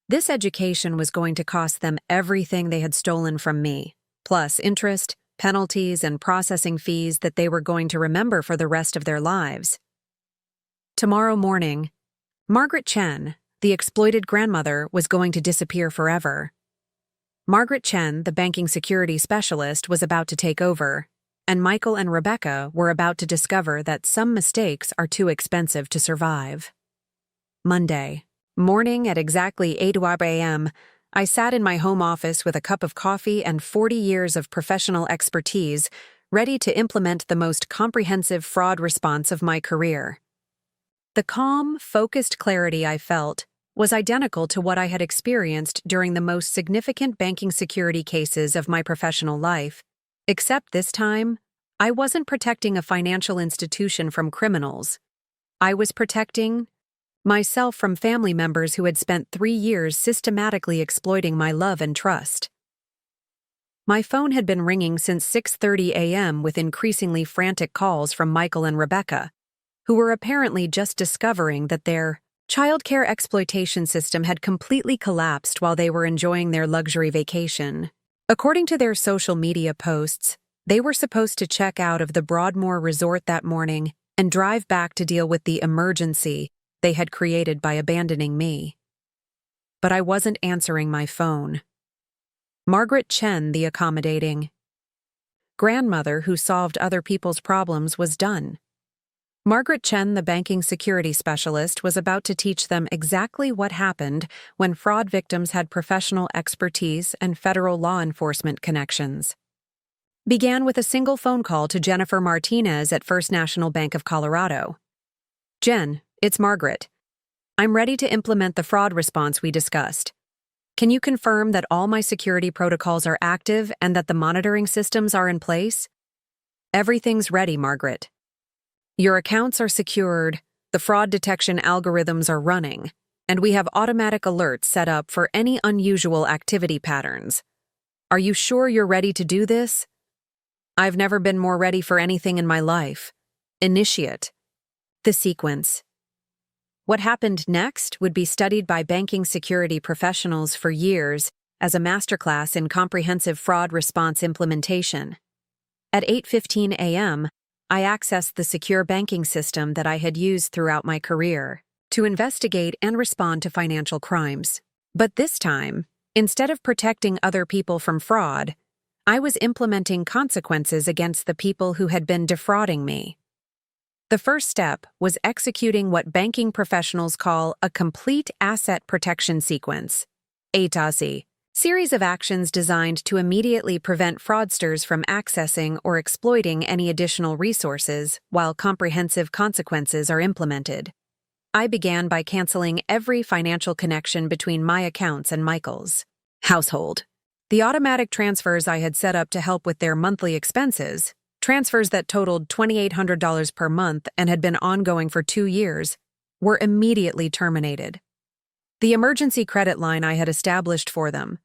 this education was going to cost them everything they had stolen from me, plus interest, penalties, and processing fees that they were going to remember for the rest of their lives. Tomorrow morning, Margaret Chen, the exploited grandmother, was going to disappear forever. Margaret Chen, the banking security specialist, was about to take over, and Michael and Rebecca were about to discover that some mistakes are too expensive to survive. Monday morning at exactly 8 a.m., I sat in my home office with a cup of coffee and 40 years of professional expertise, ready to implement the most comprehensive fraud response of my career. The calm, focused clarity I felt was identical to what I had experienced during the most significant banking security cases of my professional life, except this time, I wasn't protecting a financial institution from criminals. I was protecting myself from family members who had spent 3 years systematically exploiting my love and trust. My phone had been ringing since 6:30 a.m. with increasingly frantic calls from Michael and Rebecca, who were apparently just discovering that their childcare exploitation system had completely collapsed while they were enjoying their luxury vacation. According to their social media posts, they were supposed to check out of the Broadmoor Resort that morning and drive back to deal with the emergency they had created by abandoning me. But I wasn't answering my phone. Margaret Chen, the accommodating grandmother who solved other people's problems, was done. Margaret Chen, the banking security specialist, was about to teach them exactly what happened when fraud victims had professional expertise and federal law enforcement connections. Began with a single phone call to Jennifer Martinez at First National Bank of Colorado. "Jen, it's Margaret. I'm ready to implement the fraud response we discussed. Can you confirm that all my security protocols are active and that the monitoring systems are in place?" "Everything's ready, Margaret. Your accounts are secured, the fraud detection algorithms are running, and we have automatic alerts set up for any unusual activity patterns. Are you sure you're ready to do this?" "I've never been more ready for anything in my life." Initiate the sequence. What happened next would be studied by banking security professionals for years as a masterclass in comprehensive fraud response implementation. At 8:15 a.m., I accessed the secure banking system that I had used throughout my career to investigate and respond to financial crimes. But this time, instead of protecting other people from fraud, I was implementing consequences against the people who had been defrauding me. The first step was executing what banking professionals call a complete asset protection sequence, ATASI, series of actions designed to immediately prevent fraudsters from accessing or exploiting any additional resources while comprehensive consequences are implemented. I began by canceling every financial connection between my accounts and Michael's household. The automatic transfers I had set up to help with their monthly expenses, transfers that totaled $2,800 per month and had been ongoing for 2 years, were immediately terminated. The emergency credit line I had established for them,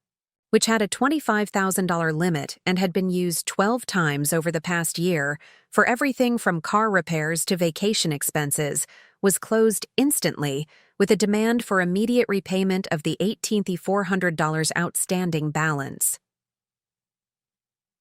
which had a $25,000 limit and had been used 12 times over the past year for everything from car repairs to vacation expenses, was closed instantly with a demand for immediate repayment of the $18,400 outstanding balance.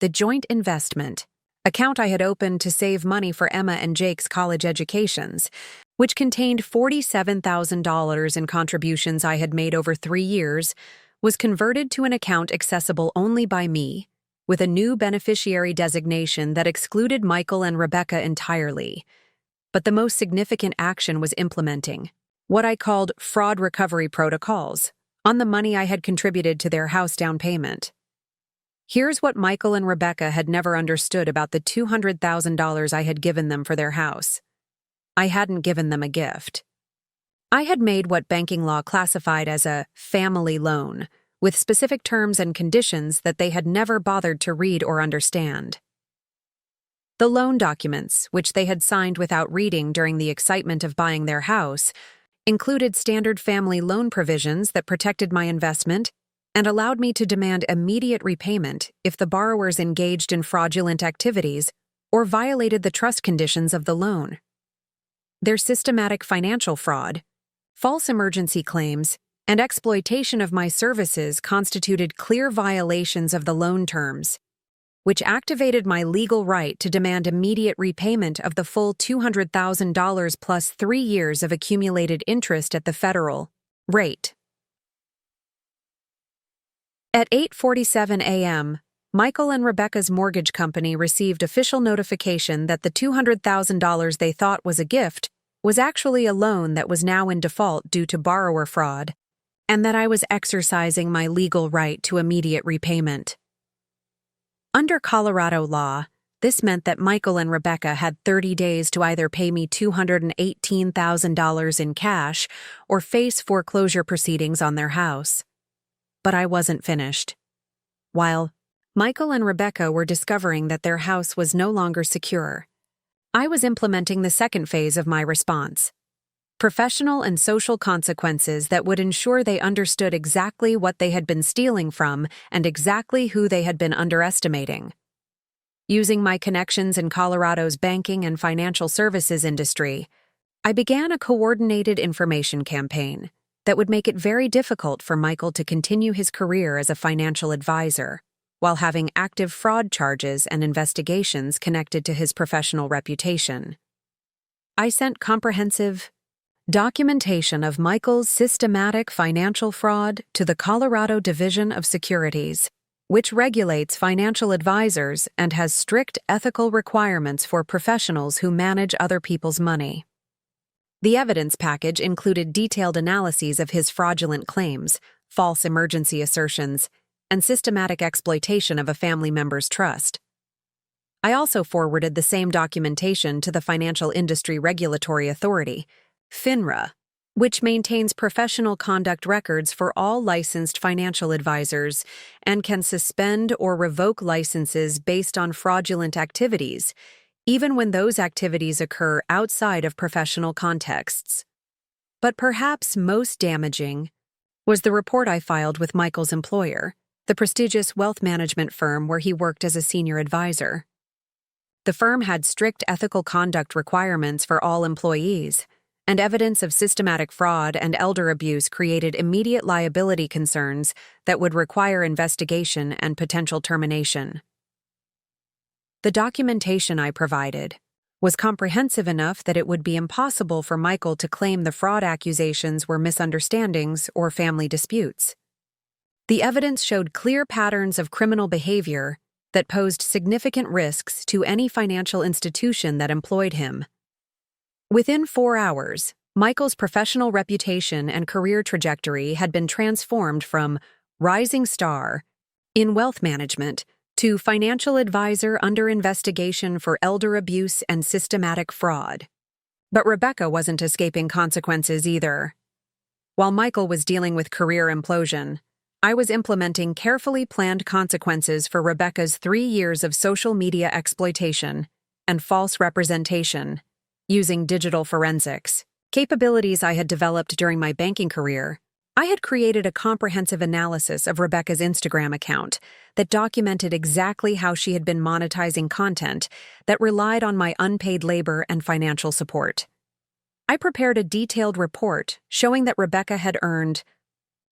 The joint investment account I had opened to save money for Emma and Jake's college educations, which contained $47,000 in contributions I had made over 3 years, was converted to an account accessible only by me with a new beneficiary designation that excluded Michael and Rebecca entirely. But the most significant action was implementing what I called fraud recovery protocols on the money I had contributed to their house down payment. Here's what Michael and Rebecca had never understood about the $200,000 I had given them for their house. I hadn't given them a gift. I had made what banking law classified as a family loan, with specific terms and conditions that they had never bothered to read or understand. The loan documents, which they had signed without reading during the excitement of buying their house, included standard family loan provisions that protected my investment and allowed me to demand immediate repayment if the borrowers engaged in fraudulent activities or violated the trust conditions of the loan. Their systematic financial fraud, false emergency claims, and exploitation of my services constituted clear violations of the loan terms, which activated my legal right to demand immediate repayment of the full $200,000 plus 3 years of accumulated interest at the federal rate. At 8:47 a.m., Michael and Rebecca's mortgage company received official notification that the $200,000 they thought was a gift was actually a loan that was now in default due to borrower fraud, and that I was exercising my legal right to immediate repayment. Under Colorado law, this meant that Michael and Rebecca had 30 days to either pay me $218,000 in cash or face foreclosure proceedings on their house. But I wasn't finished. While Michael and Rebecca were discovering that their house was no longer secure, I was implementing the second phase of my response: professional and social consequences that would ensure they understood exactly what they had been stealing from and exactly who they had been underestimating. Using my connections in Colorado's banking and financial services industry, I began a coordinated information campaign that would make it very difficult for Michael to continue his career as a financial advisor, while having active fraud charges and investigations connected to his professional reputation. I sent comprehensive documentation of Michael's systematic financial fraud to the Colorado Division of Securities, which regulates financial advisors and has strict ethical requirements for professionals who manage other people's money. The evidence package included detailed analyses of his fraudulent claims, false emergency assertions, and systematic exploitation of a family member's trust. I also forwarded the same documentation to the Financial Industry Regulatory Authority, FINRA, which maintains professional conduct records for all licensed financial advisors and can suspend or revoke licenses based on fraudulent activities, even when those activities occur outside of professional contexts. But perhaps most damaging was the report I filed with Michael's employer, the prestigious wealth management firm where he worked as a senior advisor. The firm had strict ethical conduct requirements for all employees, and evidence of systematic fraud and elder abuse created immediate liability concerns that would require investigation and potential termination. The documentation I provided was comprehensive enough that it would be impossible for Michael to claim the fraud accusations were misunderstandings or family disputes. The evidence showed clear patterns of criminal behavior that posed significant risks to any financial institution that employed him. Within 4 hours, Michael's professional reputation and career trajectory had been transformed from rising star in wealth management to financial advisor under investigation for elder abuse and systematic fraud. But Rebecca wasn't escaping consequences either. While Michael was dealing with career implosion, I was implementing carefully planned consequences for Rebecca's 3 years of social media exploitation and false representation, using digital forensics, capabilities I had developed during my banking career. I had created a comprehensive analysis of Rebecca's Instagram account that documented exactly how she had been monetizing content that relied on my unpaid labor and financial support. I prepared a detailed report showing that Rebecca had earned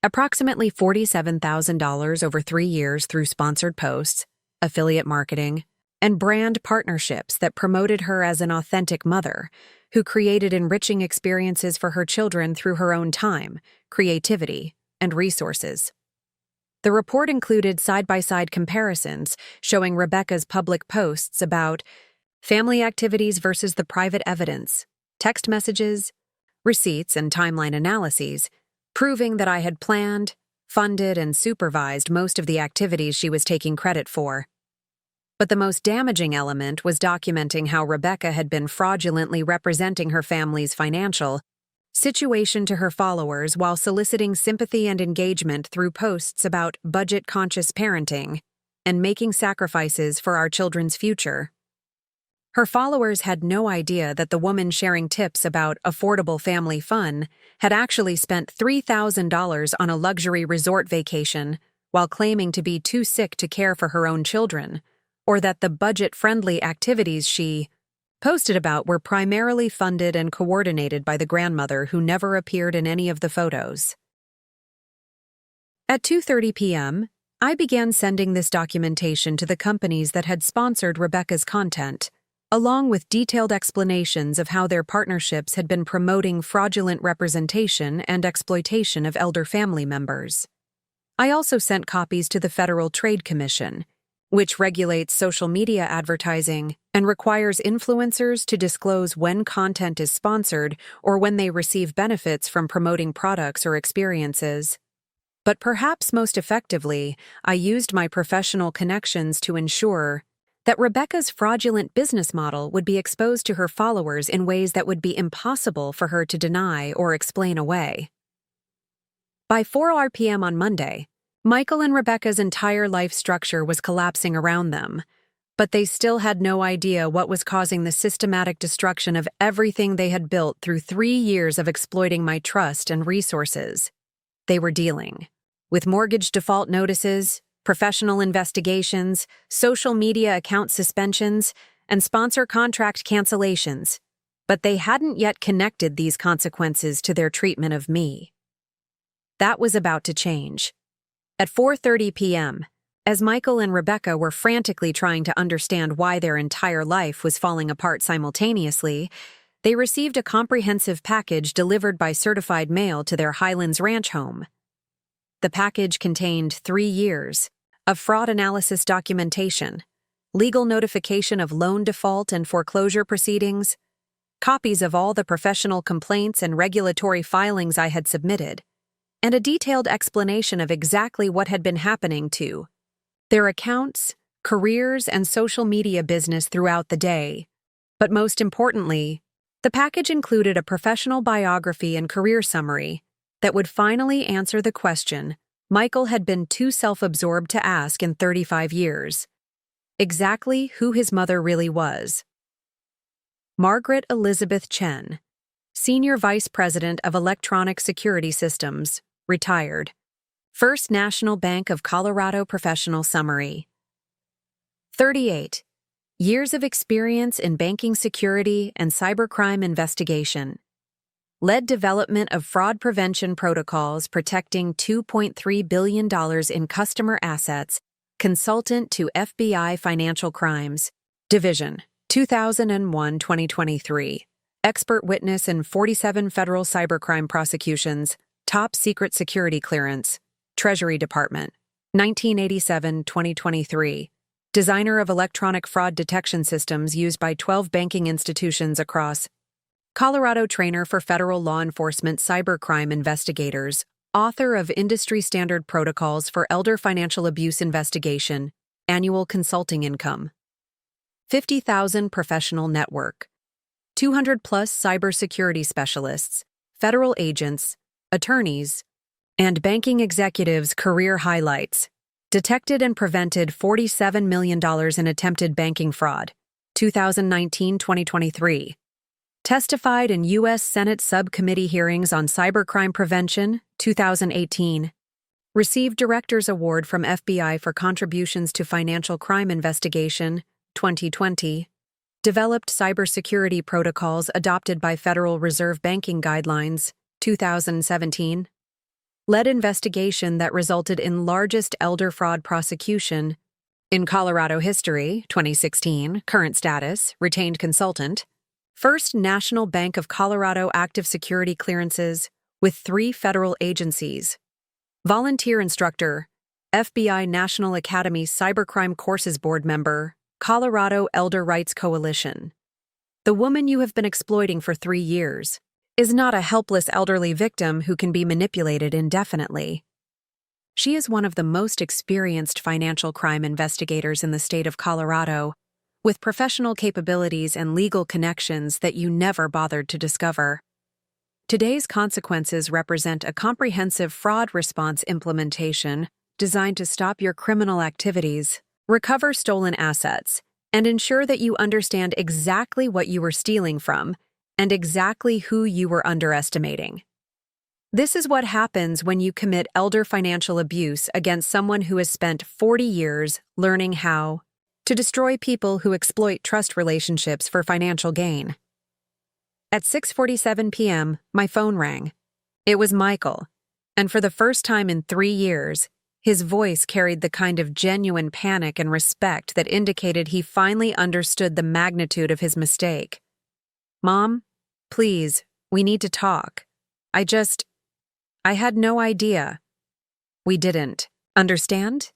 approximately $47,000 over 3 years through sponsored posts, affiliate marketing, and brand partnerships that promoted her as an authentic mother who created enriching experiences for her children through her own time, creativity, and resources. The report included side-by-side comparisons showing Rebecca's public posts about family activities versus the private evidence, text messages, receipts, and timeline analyses, proving that I had planned, funded, and supervised most of the activities she was taking credit for. But the most damaging element was documenting how Rebecca had been fraudulently representing her family's financial situation to her followers while soliciting sympathy and engagement through posts about budget-conscious parenting and making sacrifices for our children's future. Her followers had no idea that the woman sharing tips about affordable family fun had actually spent $3,000 on a luxury resort vacation while claiming to be too sick to care for her own children, or that the budget-friendly activities she posted about were primarily funded and coordinated by the grandmother who never appeared in any of the photos. At 2:30 p.m., I began sending this documentation to the companies that had sponsored Rebecca's content, along with detailed explanations of how their partnerships had been promoting fraudulent representation and exploitation of elder family members. I also sent copies to the Federal Trade Commission, which regulates social media advertising and requires influencers to disclose when content is sponsored or when they receive benefits from promoting products or experiences. But perhaps most effectively, I used my professional connections to ensure that Rebecca's fraudulent business model would be exposed to her followers in ways that would be impossible for her to deny or explain away. By 4 p.m. on Monday, Michael and Rebecca's entire life structure was collapsing around them, but they still had no idea what was causing the systematic destruction of everything they had built through 3 years of exploiting my trust and resources. They were dealing with mortgage default notices, professional investigations, social media account suspensions, and sponsor contract cancellations, but they hadn't yet connected these consequences to their treatment of me. That was about to change. At 4:30 p.m., as Michael and Rebecca were frantically trying to understand why their entire life was falling apart simultaneously, they received a comprehensive package delivered by certified mail to their Highlands Ranch home. The package contained 3 years of fraud analysis documentation, legal notification of loan default and foreclosure proceedings, copies of all the professional complaints and regulatory filings I had submitted, and a detailed explanation of exactly what had been happening to their accounts, careers, and social media business throughout the day. But most importantly, the package included a professional biography and career summary that would finally answer the question Michael had been too self-absorbed to ask in 35 years: exactly who his mother really was. Margaret Elizabeth Chen, Senior Vice President of Electronic Security Systems, retired. First National Bank of Colorado Professional Summary. 38 years of experience in banking security and cybercrime investigation. Led development of fraud prevention protocols protecting $2.3 billion in customer assets, consultant to FBI Financial Crimes Division, 2001-2023. Expert witness in 47 federal cybercrime prosecutions, top secret security clearance, Treasury Department, 1987-2023. Designer of electronic fraud detection systems used by 12 banking institutions across Colorado. Trainer for federal law enforcement cybercrime investigators, author of industry standard protocols for elder financial abuse investigation, annual consulting income. 50,000 professional network. 200-plus cybersecurity specialists, federal agents, attorneys, and banking executives. Career highlights. Detected and prevented $47 million in attempted banking fraud, 2019-2023. Testified in U.S. Senate Subcommittee hearings on cybercrime prevention, 2018. Received Director's Award from FBI for contributions to financial crime investigation, 2020. Developed cybersecurity protocols adopted by Federal Reserve Banking Guidelines, 2017. Led investigation that resulted in largest elder fraud prosecution in Colorado history, 2016. Current status, retained consultant. First National Bank of Colorado active security clearances with 3 federal agencies. Volunteer instructor FBI National Academy Cybercrime Courses Board member, Colorado Elder Rights Coalition. The woman you have been exploiting for 3 years is not a helpless elderly victim who can be manipulated indefinitely. She is one of the most experienced financial crime investigators in the state of Colorado, with professional capabilities and legal connections that you never bothered to discover. Today's consequences represent a comprehensive fraud response implementation designed to stop your criminal activities, recover stolen assets, and ensure that you understand exactly what you were stealing from and exactly who you were underestimating. This is what happens when you commit elder financial abuse against someone who has spent 40 years learning how to destroy people who exploit trust relationships for financial gain. At 6:47 p.m., my phone rang. It was Michael, and for the first time in 3 years, his voice carried the kind of genuine panic and respect that indicated he finally understood the magnitude of his mistake. "Mom, please, we need to talk. I had no idea." "We didn't. Understand?"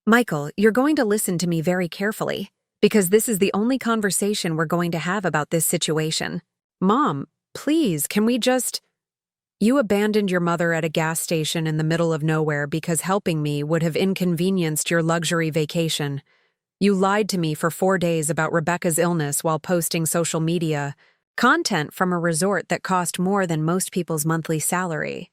"Michael, you're going to listen to me very carefully, because this is the only conversation we're going to have about this situation. Mom, please, can we just... You abandoned your mother at a gas station in the middle of nowhere because helping me would have inconvenienced your luxury vacation. You lied to me for 4 days about Rebecca's illness while posting social media content from a resort that cost more than most people's monthly salary.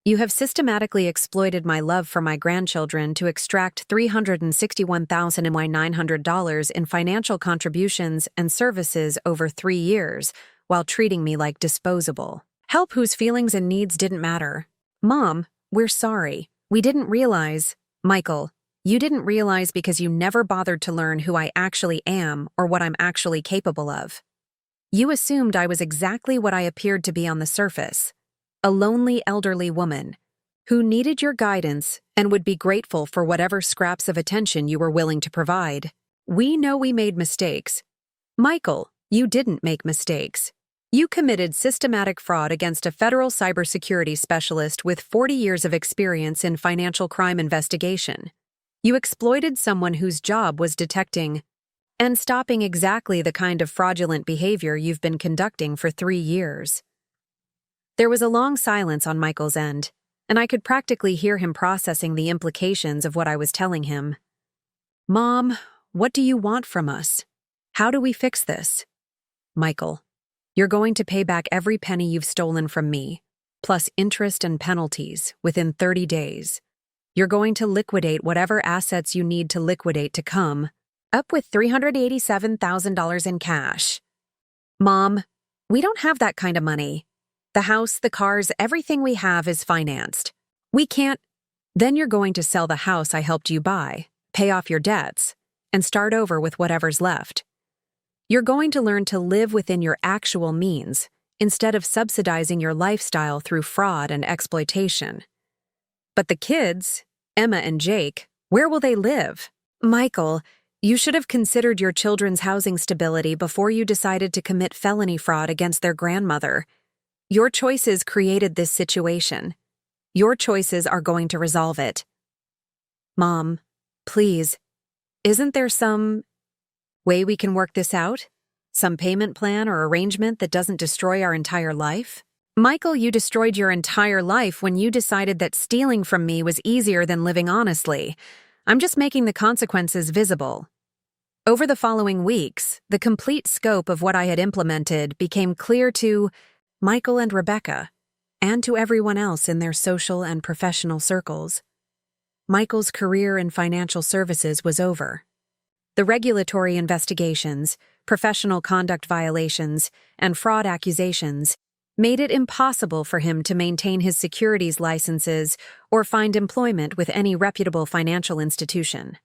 You have systematically exploited my love for my grandchildren to extract $361,900 in financial contributions and services over 3 years, while treating me like disposable help whose feelings and needs didn't matter. Mom, we're sorry. We didn't realize..." "Michael, you didn't realize because you never bothered to learn who I actually am or what I'm actually capable of. You assumed I was exactly what I appeared to be on the surface. A lonely elderly woman who needed your guidance and would be grateful for whatever scraps of attention you were willing to provide. We know we made mistakes. Michael, you didn't make mistakes. You committed systematic fraud against a federal cybersecurity specialist with 40 years of experience in financial crime investigation. You exploited someone whose job was detecting and stopping exactly the kind of fraudulent behavior you've been conducting for 3 years." There was a long silence on Michael's end, and I could practically hear him processing the implications of what I was telling him. "Mom, what do you want from us? How do we fix this?" "Michael, you're going to pay back every penny you've stolen from me, plus interest and penalties, within 30 days. You're going to liquidate whatever assets you need to liquidate to come up with $387,000 in cash." "Mom, we don't have that kind of money. The house, the cars, everything we have is financed. We can't..." "Then you're going to sell the house I helped you buy, pay off your debts, and start over with whatever's left. You're going to learn to live within your actual means, instead of subsidizing your lifestyle through fraud and exploitation. But the kids, Emma and Jake, where will they live?" "Michael, you should have considered your children's housing stability before you decided to commit felony fraud against their grandmother. Your choices created this situation. Your choices are going to resolve it." "Mom, please, isn't there some way we can work this out? Some payment plan or arrangement that doesn't destroy our entire life?" "Michael, you destroyed your entire life when you decided that stealing from me was easier than living honestly. I'm just making the consequences visible." Over the following weeks, the complete scope of what I had implemented became clear to Michael and Rebecca, and to everyone else in their social and professional circles. Michael's career in financial services was over. The regulatory investigations, professional conduct violations, and fraud accusations made it impossible for him to maintain his securities licenses or find employment with any reputable financial institution.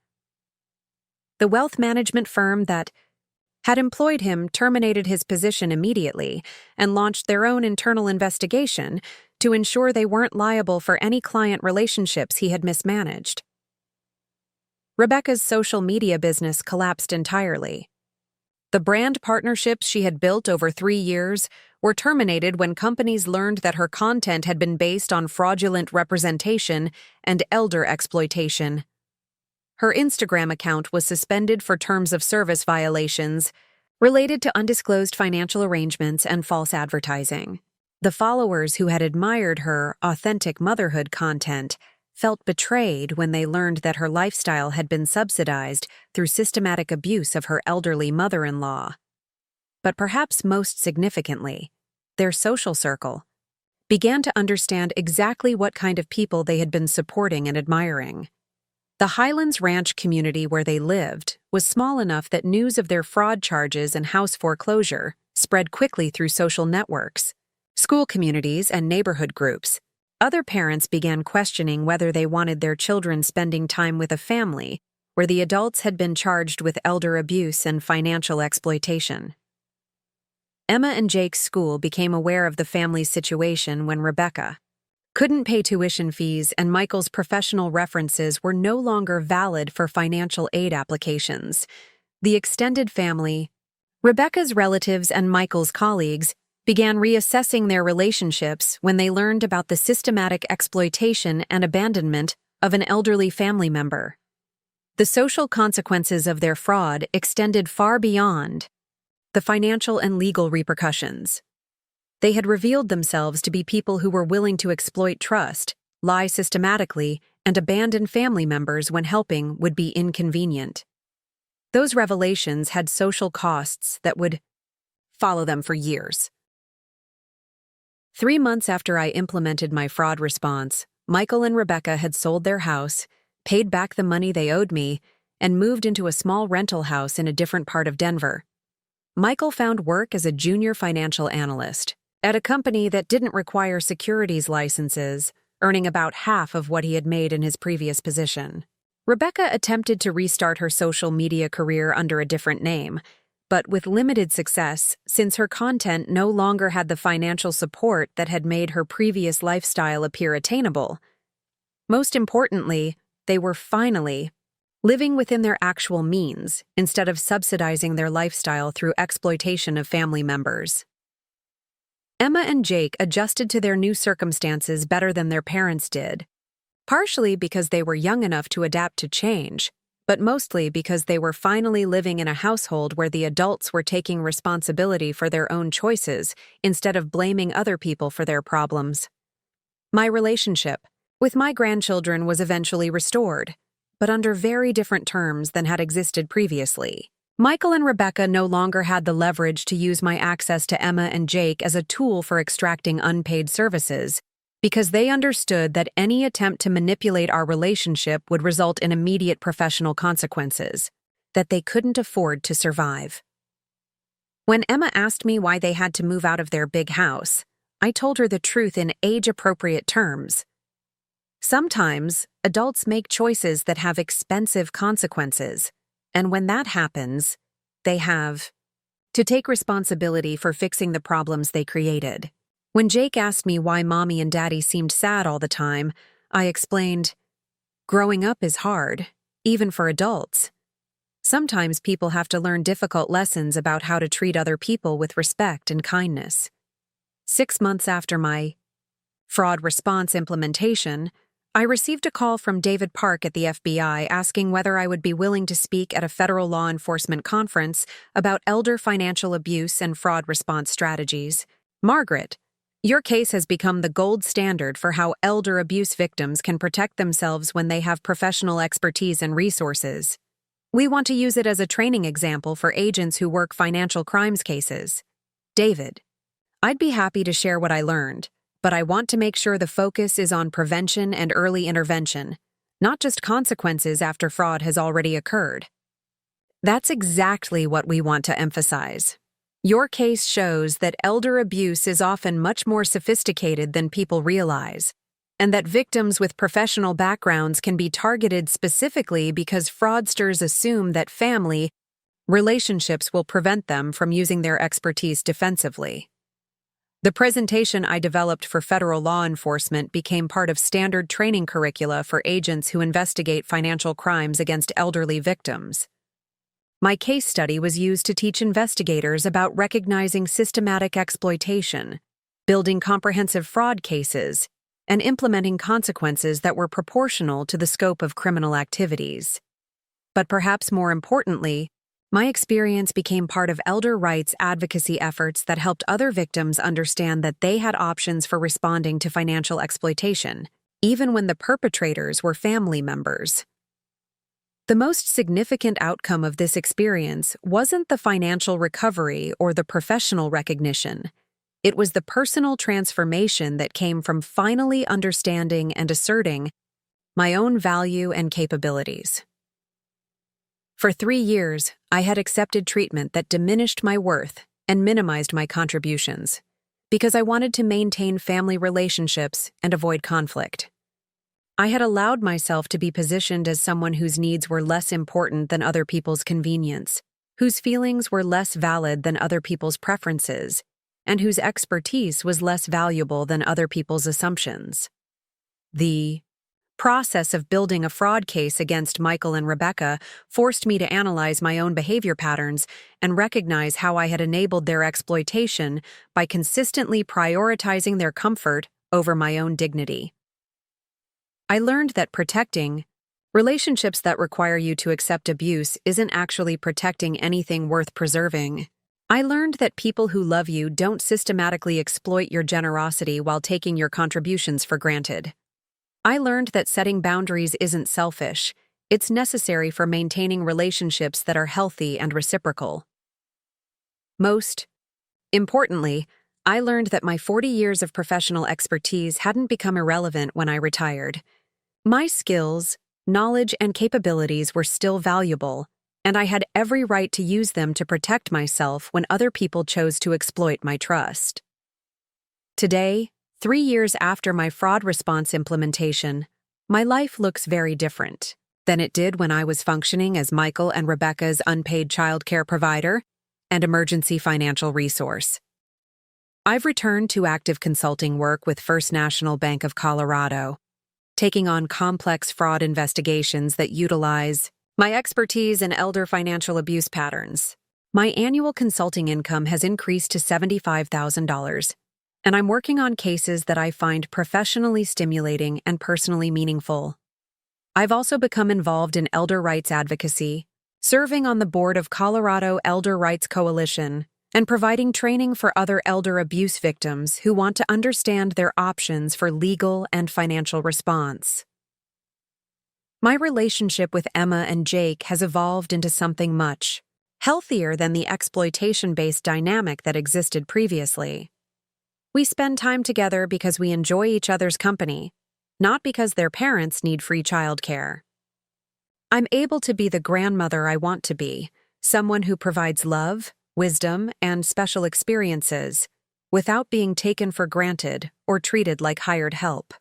The wealth management firm that had employed him terminated his position immediately and launched their own internal investigation to ensure they weren't liable for any client relationships he had mismanaged. Rebecca's social media business collapsed entirely. The brand partnerships she had built over 3 years were terminated when companies learned that her content had been based on fraudulent representation and elder exploitation. Her Instagram account was suspended for terms of service violations related to undisclosed financial arrangements and false advertising. The followers who had admired her authentic motherhood content felt betrayed when they learned that her lifestyle had been subsidized through systematic abuse of her elderly mother-in-law. But perhaps most significantly, their social circle began to understand exactly what kind of people they had been supporting and admiring. The Highlands Ranch community where they lived was small enough that news of their fraud charges and house foreclosure spread quickly through social networks, school communities, and neighborhood groups. Other parents began questioning whether they wanted their children spending time with a family where the adults had been charged with elder abuse and financial exploitation. Emma and Jake's school became aware of the family's situation when Rebecca couldn't pay tuition fees and Michael's professional references were no longer valid for financial aid applications. The extended family, Rebecca's relatives and Michael's colleagues, began reassessing their relationships when they learned about the systematic exploitation and abandonment of an elderly family member. The social consequences of their fraud extended far beyond the financial and legal repercussions. They had revealed themselves to be people who were willing to exploit trust, lie systematically, and abandon family members when helping would be inconvenient. Those revelations had social costs that would follow them for years. 3 months after I implemented my fraud response, Michael and Rebecca had sold their house, paid back the money they owed me, and moved into a small rental house in a different part of Denver. Michael found work as a junior financial analyst at a company that didn't require securities licenses, earning about half of what he had made in his previous position. Rebecca attempted to restart her social media career under a different name, but with limited success since her content no longer had the financial support that had made her previous lifestyle appear attainable. Most importantly, they were finally living within their actual means instead of subsidizing their lifestyle through exploitation of family members. Emma and Jake adjusted to their new circumstances better than their parents did, partially because they were young enough to adapt to change, but mostly because they were finally living in a household where the adults were taking responsibility for their own choices instead of blaming other people for their problems. My relationship with my grandchildren was eventually restored, but under very different terms than had existed previously. Michael and Rebecca no longer had the leverage to use my access to Emma and Jake as a tool for extracting unpaid services, because they understood that any attempt to manipulate our relationship would result in immediate professional consequences that they couldn't afford to survive. When Emma asked me why they had to move out of their big house, I told her the truth in age-appropriate terms. Sometimes, adults make choices that have expensive consequences, and when that happens, they have to take responsibility for fixing the problems they created. When Jake asked me why Mommy and Daddy seemed sad all the time, I explained, growing up is hard, even for adults. Sometimes people have to learn difficult lessons about how to treat other people with respect and kindness. 6 months after my fraud response implementation, I received a call from David Park at the FBI asking whether I would be willing to speak at a federal law enforcement conference about elder financial abuse and fraud response strategies. Margaret, your case has become the gold standard for how elder abuse victims can protect themselves when they have professional expertise and resources. We want to use it as a training example for agents who work financial crimes cases. David, I'd be happy to share what I learned, but I want to make sure the focus is on prevention and early intervention, not just consequences after fraud has already occurred. That's exactly what we want to emphasize. Your case shows that elder abuse is often much more sophisticated than people realize, and that victims with professional backgrounds can be targeted specifically because fraudsters assume that family relationships will prevent them from using their expertise defensively. The presentation I developed for federal law enforcement became part of standard training curricula for agents who investigate financial crimes against elderly victims. My case study was used to teach investigators about recognizing systematic exploitation, building comprehensive fraud cases, and implementing consequences that were proportional to the scope of criminal activities. But perhaps more importantly, my experience became part of elder rights advocacy efforts that helped other victims understand that they had options for responding to financial exploitation, even when the perpetrators were family members. The most significant outcome of this experience wasn't the financial recovery or the professional recognition. It was the personal transformation that came from finally understanding and asserting my own value and capabilities. For 3 years, I had accepted treatment that diminished my worth and minimized my contributions, because I wanted to maintain family relationships and avoid conflict. I had allowed myself to be positioned as someone whose needs were less important than other people's convenience, whose feelings were less valid than other people's preferences, and whose expertise was less valuable than other people's assumptions. The process of building a fraud case against Michael and Rebecca forced me to analyze my own behavior patterns and recognize how I had enabled their exploitation by consistently prioritizing their comfort over my own dignity. I learned that protecting relationships that require you to accept abuse isn't actually protecting anything worth preserving. I learned that people who love you don't systematically exploit your generosity while taking your contributions for granted. I learned that setting boundaries isn't selfish, it's necessary for maintaining relationships that are healthy and reciprocal. Most importantly, I learned that my 40 years of professional expertise hadn't become irrelevant when I retired. My skills, knowledge, and capabilities were still valuable, and I had every right to use them to protect myself when other people chose to exploit my trust. Today, 3 years after my fraud response implementation, my life looks very different than it did when I was functioning as Michael and Rebecca's unpaid childcare provider and emergency financial resource. I've returned to active consulting work with First National Bank of Colorado, taking on complex fraud investigations that utilize my expertise in elder financial abuse patterns. My annual consulting income has increased to $75,000, and I'm working on cases that I find professionally stimulating and personally meaningful. I've also become involved in elder rights advocacy, serving on the board of Colorado Elder Rights Coalition, and providing training for other elder abuse victims who want to understand their options for legal and financial response. My relationship with Emma and Jake has evolved into something much healthier than the exploitation-based dynamic that existed previously. We spend time together because we enjoy each other's company, not because their parents need free childcare. I'm able to be the grandmother I want to be, someone who provides love, wisdom, and special experiences, without being taken for granted or treated like hired help.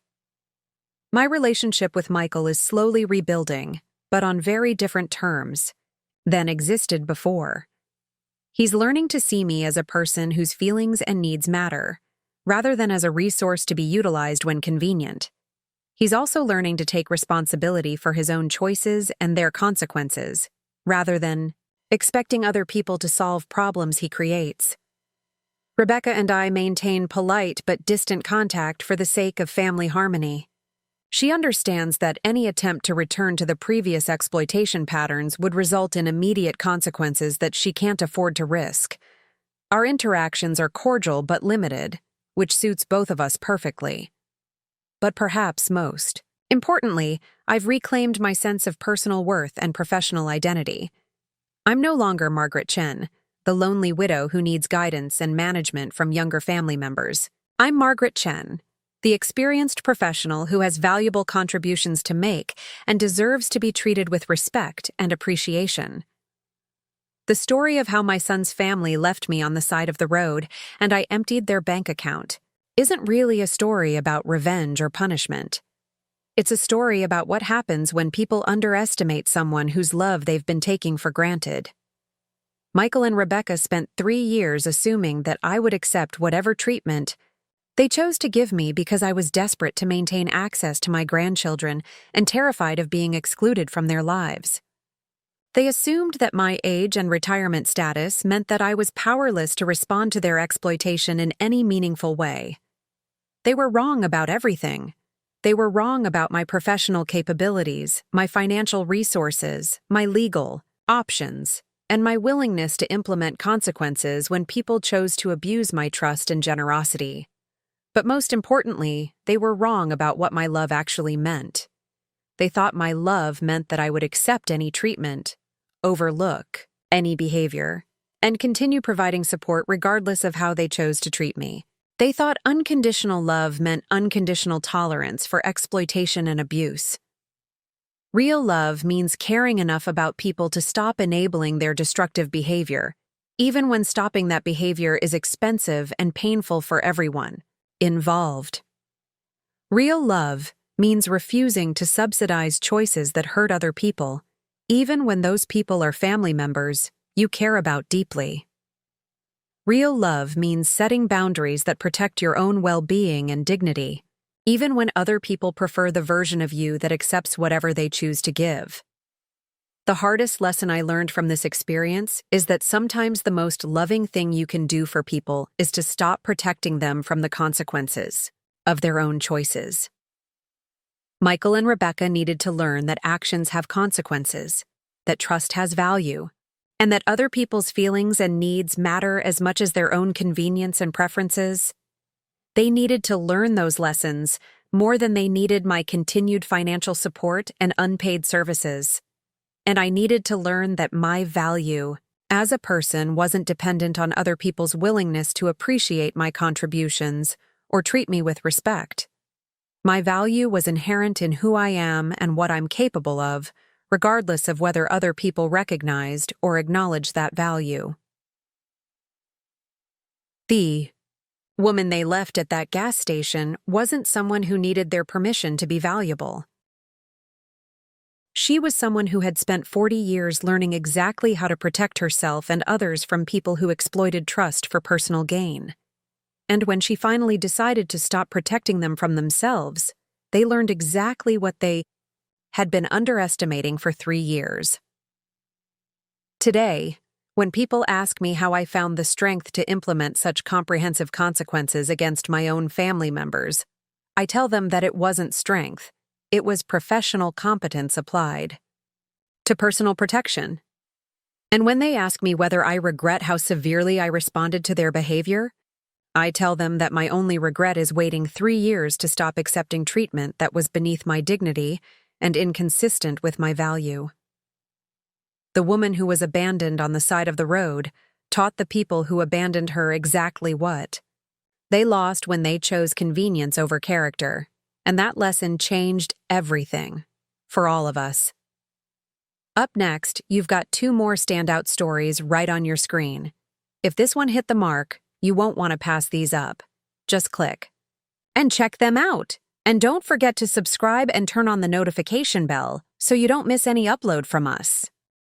My relationship with Michael is slowly rebuilding, but on very different terms than existed before. He's learning to see me as a person whose feelings and needs matter, rather than as a resource to be utilized when convenient. He's also learning to take responsibility for his own choices and their consequences, rather than expecting other people to solve problems he creates. Rebecca and I maintain polite but distant contact for the sake of family harmony. She understands that any attempt to return to the previous exploitation patterns would result in immediate consequences that she can't afford to risk. Our interactions are cordial but limited, which suits both of us perfectly. But perhaps most importantly, I've reclaimed my sense of personal worth and professional identity. I'm no longer Margaret Chen, the lonely widow who needs guidance and management from younger family members. I'm Margaret Chen, the experienced professional who has valuable contributions to make and deserves to be treated with respect and appreciation. The story of how my son's family left me on the side of the road and I emptied their bank account isn't really a story about revenge or punishment. It's a story about what happens when people underestimate someone whose love they've been taking for granted. Michael and Rebecca spent 3 years assuming that I would accept whatever treatment they chose to give me because I was desperate to maintain access to my grandchildren and terrified of being excluded from their lives. They assumed that my age and retirement status meant that I was powerless to respond to their exploitation in any meaningful way. They were wrong about everything. They were wrong about my professional capabilities, my financial resources, my legal options, and my willingness to implement consequences when people chose to abuse my trust and generosity. But most importantly, they were wrong about what my love actually meant. They thought my love meant that I would accept any treatment, overlook any behavior, and continue providing support regardless of how they chose to treat me. They thought unconditional love meant unconditional tolerance for exploitation and abuse. Real love means caring enough about people to stop enabling their destructive behavior, even when stopping that behavior is expensive and painful for everyone involved. Real love means refusing to subsidize choices that hurt other people, even when those people are family members you care about deeply. Real love means setting boundaries that protect your own well-being and dignity, even when other people prefer the version of you that accepts whatever they choose to give. The hardest lesson I learned from this experience is that sometimes the most loving thing you can do for people is to stop protecting them from the consequences of their own choices. Michael and Rebecca needed to learn that actions have consequences, that trust has value, and that other people's feelings and needs matter as much as their own convenience and preferences. They needed to learn those lessons more than they needed my continued financial support and unpaid services. And I needed to learn that my value as a person wasn't dependent on other people's willingness to appreciate my contributions or treat me with respect. My value was inherent in who I am and what I'm capable of, regardless of whether other people recognized or acknowledged that value. The woman they left at that gas station wasn't someone who needed their permission to be valuable. She was someone who had spent 40 years learning exactly how to protect herself and others from people who exploited trust for personal gain. And when she finally decided to stop protecting them from themselves, they learned exactly what they had been underestimating for 3 years. Today, when people ask me how I found the strength to implement such comprehensive consequences against my own family members, I tell them that it wasn't strength, it was professional competence applied to personal protection. And when they ask me whether I regret how severely I responded to their behavior, I tell them that my only regret is waiting 3 years to stop accepting treatment that was beneath my dignity and inconsistent with my value. The woman who was abandoned on the side of the road taught the people who abandoned her exactly what they lost when they chose convenience over character, and that lesson changed everything for all of us. Up next, you've got 2 more standout stories right on your screen. If this one hit the mark, you won't want to pass these up. Just click and check them out. And don't forget to subscribe and turn on the notification bell so you don't miss any upload from us.